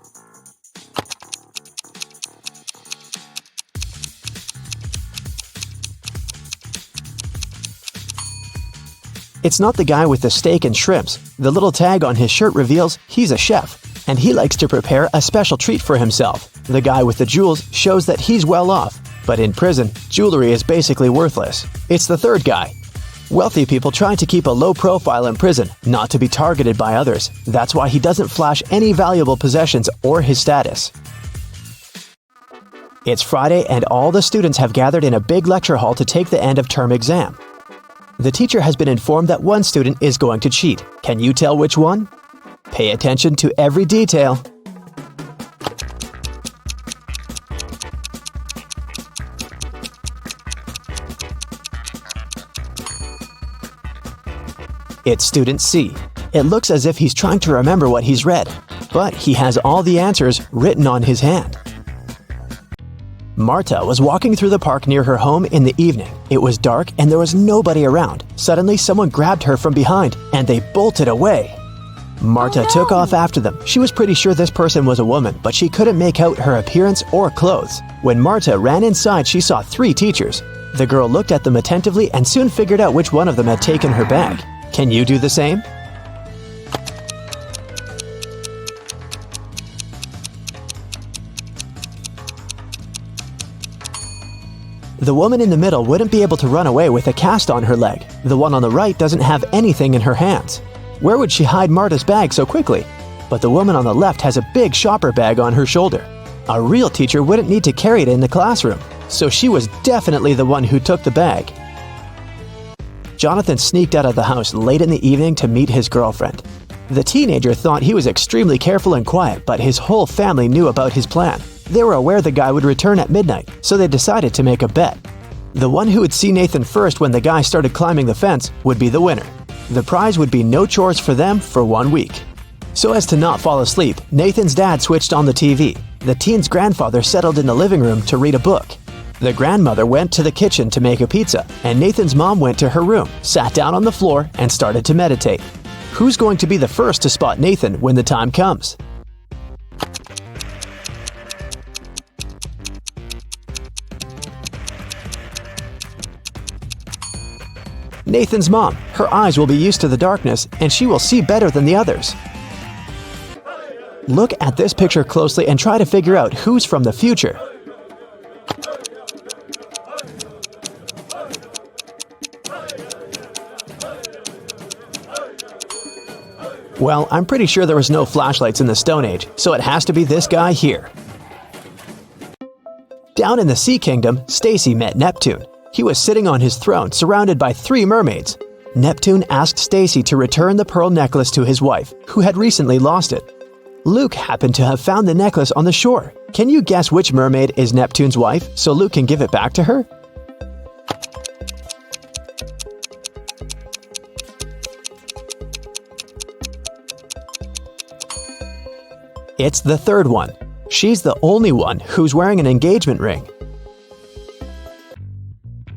Speaker 4: It's not the guy with the steak and shrimps. The little tag on his shirt reveals he's a chef, and he likes to prepare a special treat for himself. The guy with the jewels shows that he's well off, but in prison, jewelry is basically worthless. It's the third guy. Wealthy people try to keep a low profile in prison, not to be targeted by others. That's why he doesn't flash any valuable possessions or his status. It's Friday and all the students have gathered in a big lecture hall to take the end of term exam. The teacher has been informed that one student is going to cheat. Can you tell which one? Pay attention to every detail. It's student C. It looks as if he's trying to remember what he's read, but he has all the answers written on his hand. Marta was walking through the park near her home in the evening. It was dark and there was nobody around. Suddenly, someone grabbed her from behind and they bolted away. Marta took off after them. She was pretty sure this person was a woman, but she couldn't make out her appearance or clothes. When Marta ran inside, she saw 3 teachers. The girl looked at them attentively and soon figured out which one of them had taken her bag. Can you do the same? The woman in the middle wouldn't be able to run away with a cast on her leg. The one on the right doesn't have anything in her hands. Where would she hide Marta's bag so quickly? But the woman on the left has a big shopper bag on her shoulder. A real teacher wouldn't need to carry it in the classroom, so she was definitely the one who took the bag. Jonathan sneaked out of the house late in the evening to meet his girlfriend. The teenager thought he was extremely careful and quiet, but his whole family knew about his plan. They were aware the guy would return at midnight, so they decided to make a bet. The one who would see Nathan first when the guy started climbing the fence would be the winner. The prize would be no chores for them for 1 week. So as to not fall asleep, Nathan's dad switched on the TV. The teen's grandfather settled in the living room to read a book. The grandmother went to the kitchen to make a pizza, and Nathan's mom went to her room, sat down on the floor, and started to meditate. Who's going to be the first to spot Nathan when the time comes? Nathan's mom. Her eyes will be used to the darkness, and she will see better than the others. Look at this picture closely and try to figure out who's from the future. Well, I'm pretty sure there was no flashlights in the Stone Age, so it has to be this guy here. Down in the Sea Kingdom, Stacy met Neptune. He was sitting on his throne, surrounded by 3 mermaids. Neptune asked Stacy to return the pearl necklace to his wife, who had recently lost it. Luke happened to have found the necklace on the shore. Can you guess which mermaid is Neptune's wife, so Luke can give it back to her? It's the third one. She's the only one who's wearing an engagement ring.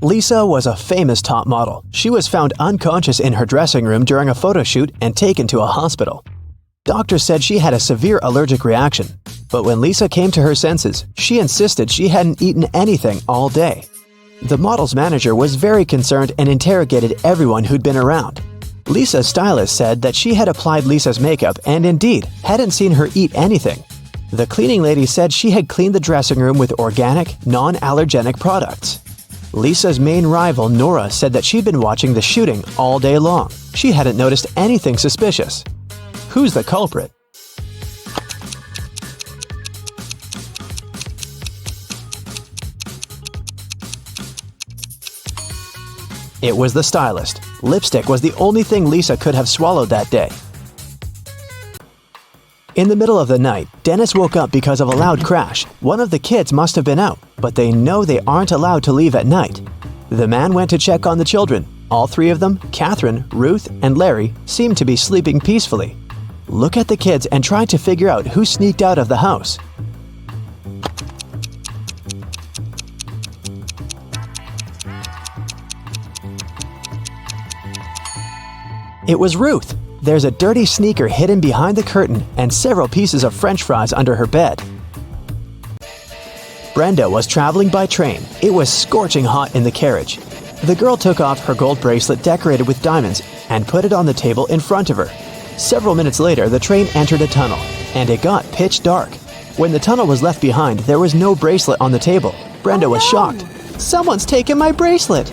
Speaker 4: Lisa was a famous top model. She was found unconscious in her dressing room during a photo shoot and taken to a hospital. Doctors said she had a severe allergic reaction, but when Lisa came to her senses, she insisted she hadn't eaten anything all day. The model's manager was very concerned and interrogated everyone who'd been around. Lisa's stylist said that she had applied Lisa's makeup and indeed hadn't seen her eat anything. The cleaning lady said she had cleaned the dressing room with organic, non-allergenic products. Lisa's main rival, Nora, said that she'd been watching the shooting all day long. She hadn't noticed anything suspicious. Who's the culprit? It was the stylist. Lipstick was the only thing Lisa could have swallowed that day. In the middle of the night, Dennis woke up because of a loud crash. One of the kids must have been out, but they know they aren't allowed to leave at night. The man went to check on the children. All three of them, Catherine, Ruth, and Larry, seemed to be sleeping peacefully. Look at the kids and try to figure out who sneaked out of the house. It was Ruth. There's a dirty sneaker hidden behind the curtain and several pieces of French fries under her bed. Brenda was traveling by train. It was scorching hot in the carriage. The girl took off her gold bracelet decorated with diamonds and put it on the table in front of her. Several minutes later, the train entered a tunnel, and it got pitch dark. When the tunnel was left behind, there was no bracelet on the table. Brenda was shocked. "Someone's taken my bracelet!"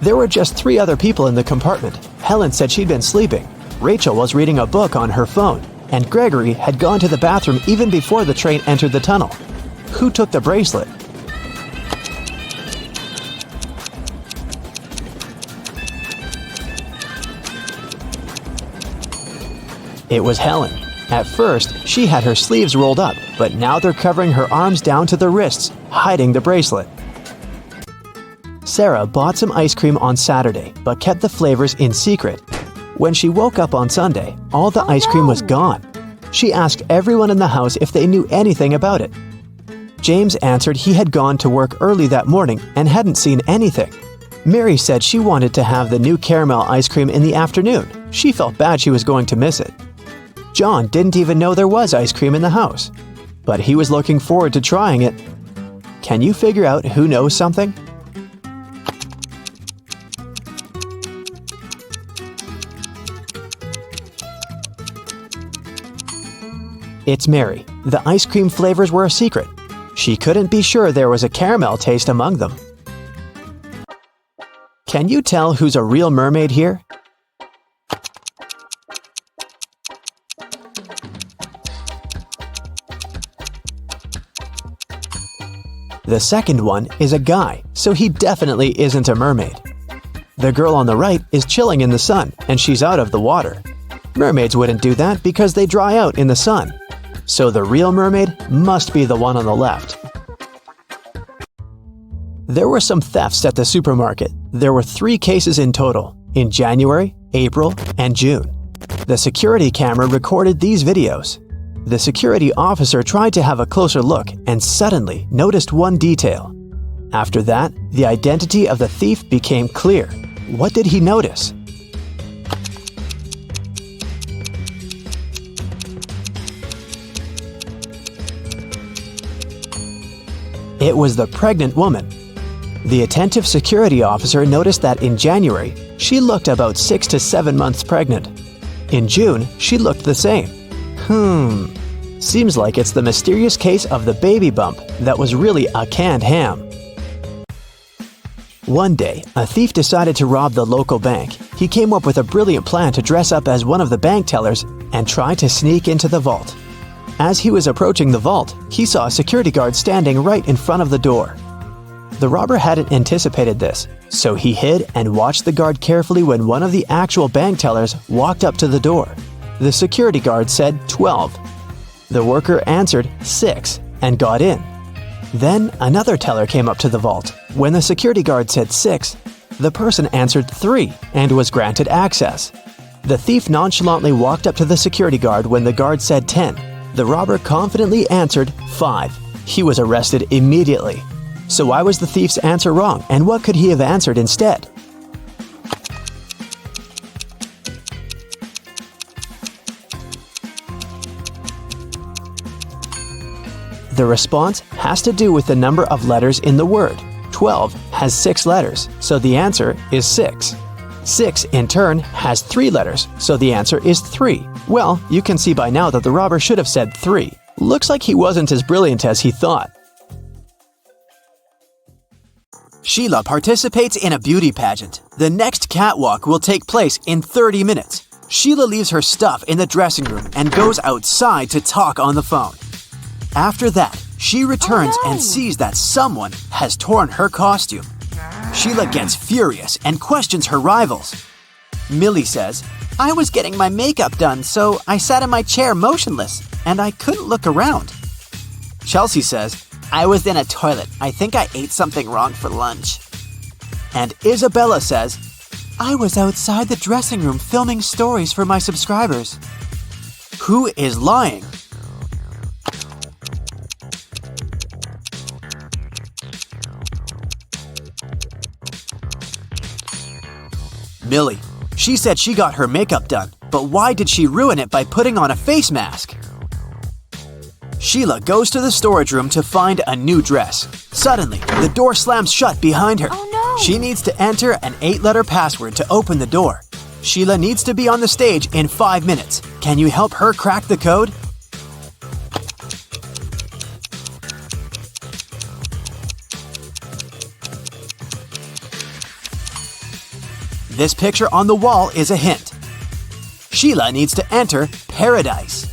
Speaker 4: There were just 3 other people in the compartment. Helen said she'd been sleeping. Rachel was reading a book on her phone, and Gregory had gone to the bathroom even before the train entered the tunnel. Who took the bracelet? It was Helen. At first, she had her sleeves rolled up, but now they're covering her arms down to the wrists, hiding the bracelet. Sarah bought some ice cream on Saturday, but kept the flavors in secret. When she woke up on Sunday, all the ice cream was gone. She asked everyone in the house if they knew anything about it. James answered he had gone to work early that morning and hadn't seen anything. Mary said she wanted to have the new caramel ice cream in the afternoon. She felt bad she was going to miss it. John didn't even know there was ice cream in the house, but he was looking forward to trying it. Can you figure out who knows something? It's Mary. The ice cream flavors were a secret. She couldn't be sure there was a caramel taste among them. Can you tell who's a real mermaid here? The second one is a guy, so he definitely isn't a mermaid. The girl on the right is chilling in the sun, and she's out of the water. Mermaids wouldn't do that because they dry out in the sun. So the real mermaid must be the one on the left. There were some thefts at the supermarket. There were 3 cases in total, in January, April, and June. The security camera recorded these videos. The security officer tried to have a closer look and suddenly noticed one detail. After that, the identity of the thief became clear. What did he notice? It was the pregnant woman. The attentive security officer noticed that in January, she looked about 6 to 7 months pregnant. In June, she looked the same. Seems like it's the mysterious case of the baby bump that was really a canned ham. One day, a thief decided to rob the local bank. He came up with a brilliant plan to dress up as one of the bank tellers and try to sneak into the vault. As he was approaching the vault, he saw a security guard standing right in front of the door. The robber hadn't anticipated this, so he hid and watched the guard carefully when one of the actual bank tellers walked up to the door. The security guard said 12. The worker answered 6 and got in. Then another teller came up to the vault. When the security guard said 6, the person answered 3 and was granted access. The thief nonchalantly walked up to the security guard when the guard said 10. The robber confidently answered 5. He was arrested immediately. So why was the thief's answer wrong, and what could he have answered instead? The response has to do with the number of letters in the word. 12 has 6 letters, so the answer is 6. 6, in turn, has 3 letters, so the answer is 3. Well, you can see by now that the robber should have said 3. Looks like he wasn't as brilliant as he thought. Sheila participates in a beauty pageant. The next catwalk will take place in 30 minutes. Sheila leaves her stuff in the dressing room and goes outside to talk on the phone. After that, she returns and sees that someone has torn her costume. Sheila gets furious and questions her rivals. Millie says, "I was getting my makeup done, so I sat in my chair motionless, and I couldn't look around." Chelsea says, "I was in a toilet. I think I ate something wrong for lunch." And Isabella says, "I was outside the dressing room filming stories for my subscribers." Who is lying? Millie. She said she got her makeup done, but why did she ruin it by putting on a face mask? Sheila goes to the storage room to find a new dress. Suddenly, the door slams shut behind her.
Speaker 3: Oh no!
Speaker 4: She needs to enter an 8-letter password to open the door. Sheila needs to be on the stage in 5 minutes. Can you help her crack the code? This picture on the wall is a hint. Sheila needs to enter paradise.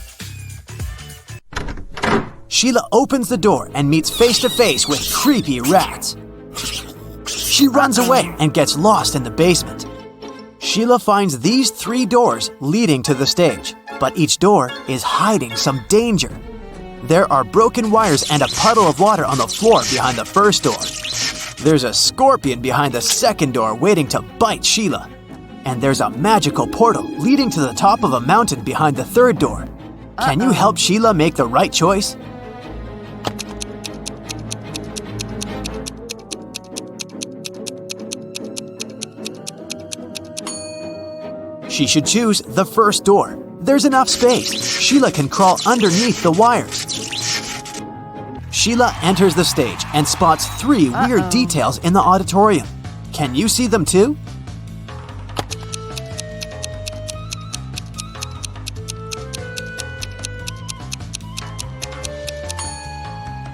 Speaker 4: Sheila opens the door and meets face to face with creepy rats. She runs away and gets lost in the basement. Sheila finds these 3 doors leading to the stage, but each door is hiding some danger. There are broken wires and a puddle of water on the floor behind the first door. There's a scorpion behind the second door waiting to bite Sheila. And there's a magical portal leading to the top of a mountain behind the third door. Can you help Sheila make the right choice? She should choose the first door. There's enough space. Sheila can crawl underneath the wires. Sheila enters the stage and spots 3 weird details in the auditorium. Can you see them too?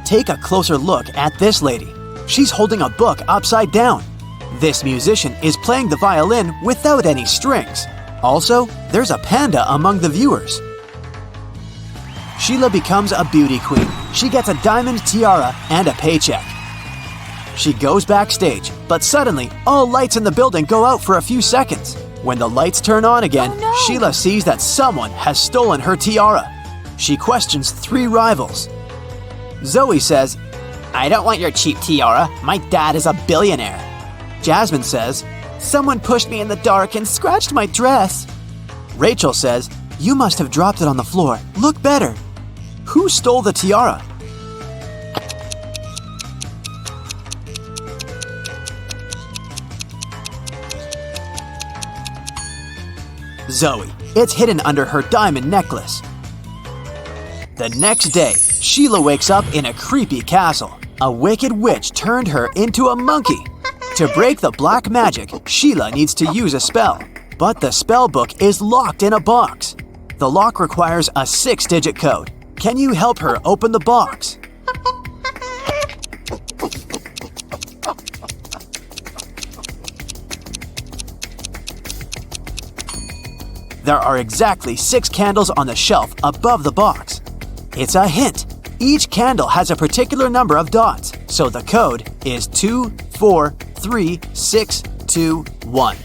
Speaker 4: Take a closer look at this lady. She's holding a book upside down. This musician is playing the violin without any strings. Also, there's a panda among the viewers. Sheila becomes a beauty queen. She gets a diamond tiara and a paycheck. She goes backstage, but suddenly, all lights in the building go out for a few seconds. When the lights turn on again, Sheila sees that someone has stolen her tiara. She questions 3 rivals. Zoe says, "I don't want your cheap tiara. My dad is a billionaire." Jasmine says, "Someone pushed me in the dark and scratched my dress." Rachel says, "You must have dropped it on the floor. Look better." Who stole the tiara? Zoe. It's hidden under her diamond necklace. The next day, Sheila wakes up in a creepy castle. A wicked witch turned her into a monkey. To break the black magic, Sheila needs to use a spell. But the spell book is locked in a box. The lock requires a 6-digit code. Can you help her open the box? There are exactly 6 candles on the shelf above the box. It's a hint. Each candle has a particular number of dots, so the code is 24361.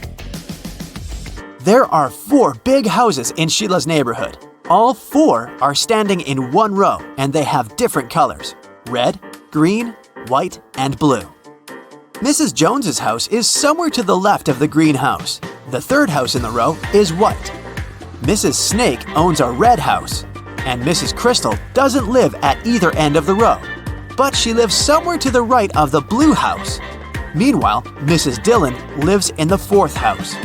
Speaker 4: There are 4 big houses in Sheila's neighborhood. All 4 are standing in one row, and they have different colors: red, green, white, and blue. Mrs. Jones's house is somewhere to the left of the green house. The third house in the row is white. Mrs. Snake owns a red house, and Mrs. Crystal doesn't live at either end of the row, but she lives somewhere to the right of the blue house. Meanwhile, Mrs. Dillon lives in the 4th house.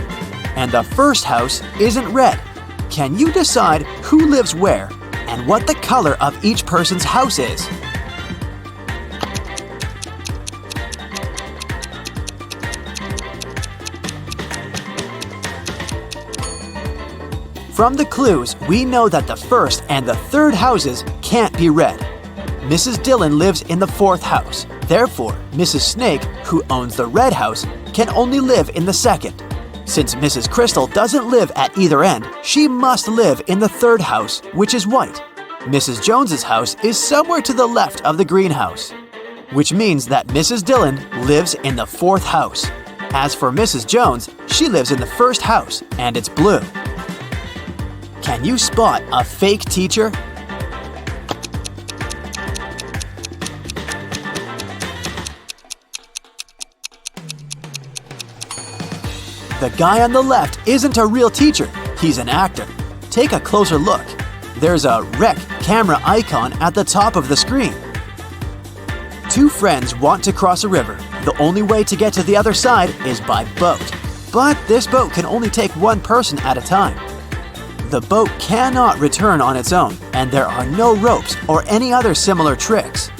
Speaker 4: And the first house isn't red. Can you decide who lives where and what the color of each person's house is? From the clues, we know that the first and the third houses can't be red. Mrs. Dillon lives in the fourth house. Therefore, Mrs. Snake, who owns the red house, can only live in the second. Since Mrs. Crystal doesn't live at either end, she must live in the third house, which is white. Mrs. Jones's house is somewhere to the left of the greenhouse, which means that Mrs. Dillon lives in the fourth house. As for Mrs. Jones, she lives in the first house, and it's blue. Can you spot a fake teacher? The guy on the left isn't a real teacher, he's an actor. Take a closer look. There's a rec camera icon at the top of the screen. Two friends want to cross a river. The only way to get to the other side is by boat. But this boat can only take one person at a time. The boat cannot return on its own, and there are no ropes or any other similar tricks.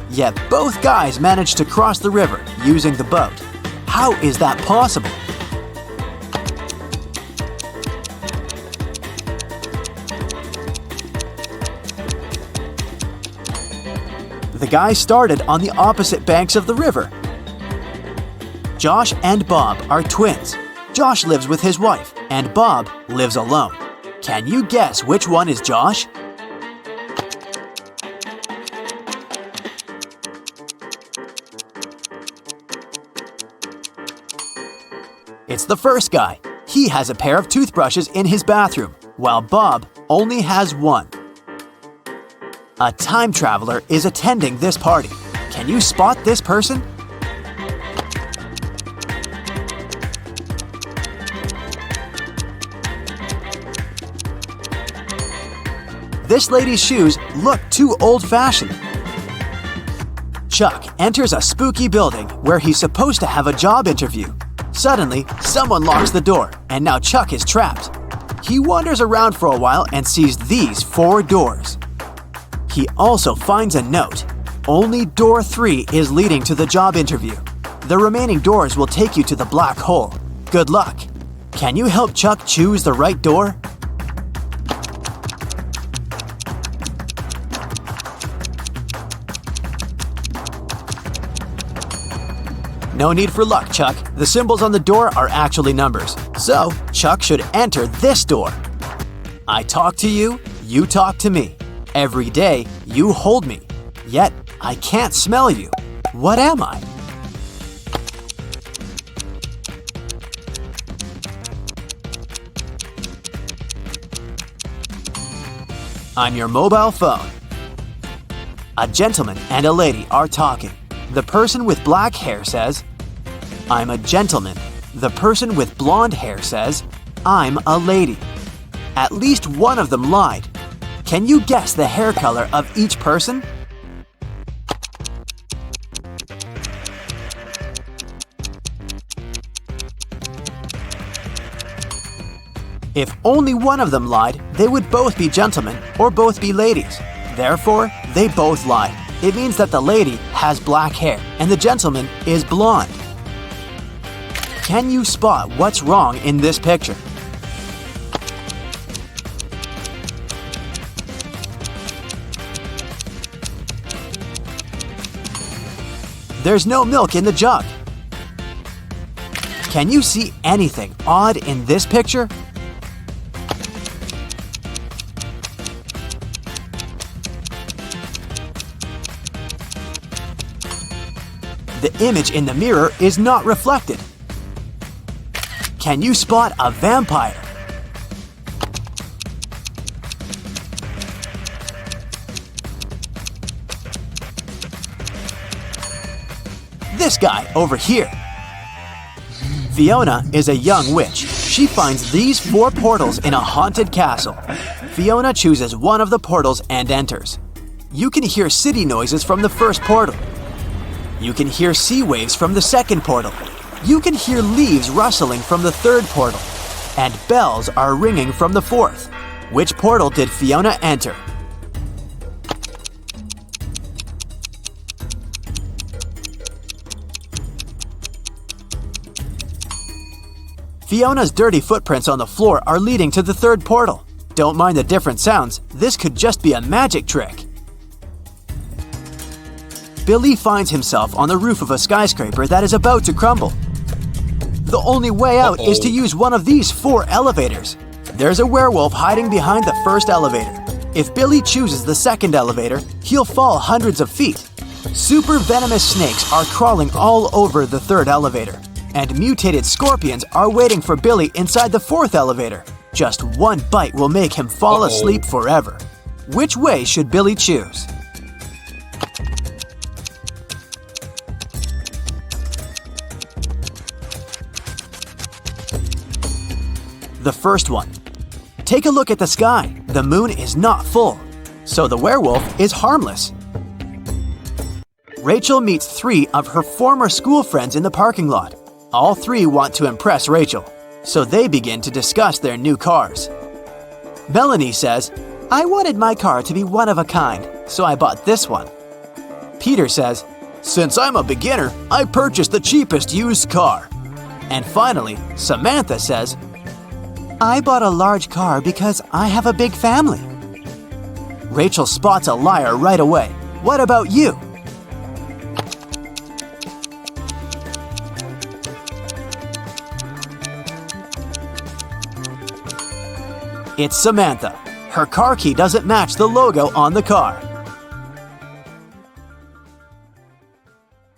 Speaker 4: Yet both guys managed to cross the river using the boat. How is that possible? The guys started on the opposite banks of the river. Josh and Bob are twins. Josh lives with his wife, and Bob lives alone. Can you guess which one is Josh? It's the first guy. He has a pair of toothbrushes in his bathroom, while Bob only has one. A time traveler is attending this party. Can you spot this person? This lady's shoes look too old-fashioned. Chuck enters a spooky building where he's supposed to have a job interview. Suddenly, someone locks the door, and now Chuck is trapped. He wanders around for a while and sees these 4 doors. He also finds a note. Only door 3 is leading to the job interview. The remaining doors will take you to the black hole. Good luck. Can you help Chuck choose the right door? No need for luck, Chuck. The symbols on the door are actually numbers. So, Chuck should enter this door. I talk to you, you talk to me. Every day, you hold me. Yet, I can't smell you. What am I? I'm your mobile phone. A gentleman and a lady are talking. The person with black hair says, I'm a gentleman. The person with blonde hair says, I'm a lady. At least one of them lied. Can you guess the hair color of each person? If only one of them lied, they would both be gentlemen or both be ladies. Therefore, they both lied. It means that the lady has black hair and the gentleman is blonde. Can you spot what's wrong in this picture? There's no milk in the jug. Can you see anything odd in this picture? The image in the mirror is not reflected. Can you spot a vampire? This guy over here. Fiona is a young witch. She finds these 4 portals in a haunted castle. Fiona chooses one of the portals and enters. You can hear city noises from the first portal. You can hear sea waves from the second portal. You can hear leaves rustling from the third portal. And bells are ringing from the fourth. Which portal did Fiona enter? Fiona's dirty footprints on the floor are leading to the third portal. Don't mind the different sounds, this could just be a magic trick. Billy finds himself on the roof of a skyscraper that is about to crumble. The only way out is to use one of these 4 elevators. There's a werewolf hiding behind the first elevator. If Billy chooses the second elevator, he'll fall hundreds of feet. Super venomous snakes are crawling all over the third elevator, and mutated scorpions are waiting for Billy inside the fourth elevator. Just one bite will make him fall asleep forever. Which way should Billy choose? The first one. Take a look at the sky. The moon is not full, so the werewolf is harmless. Rachel meets 3 of her former school friends in the parking lot. All 3 want to impress Rachel, so they begin to discuss their new cars. Melanie says, "I wanted my car to be one of a kind, so I bought this one." Peter says, "Since I'm a beginner, I purchased the cheapest used car." And finally, Samantha says, "I bought a large car because I have a big family." Rachel spots a liar right away. What about you? It's Samantha. Her car key doesn't match the logo on the car.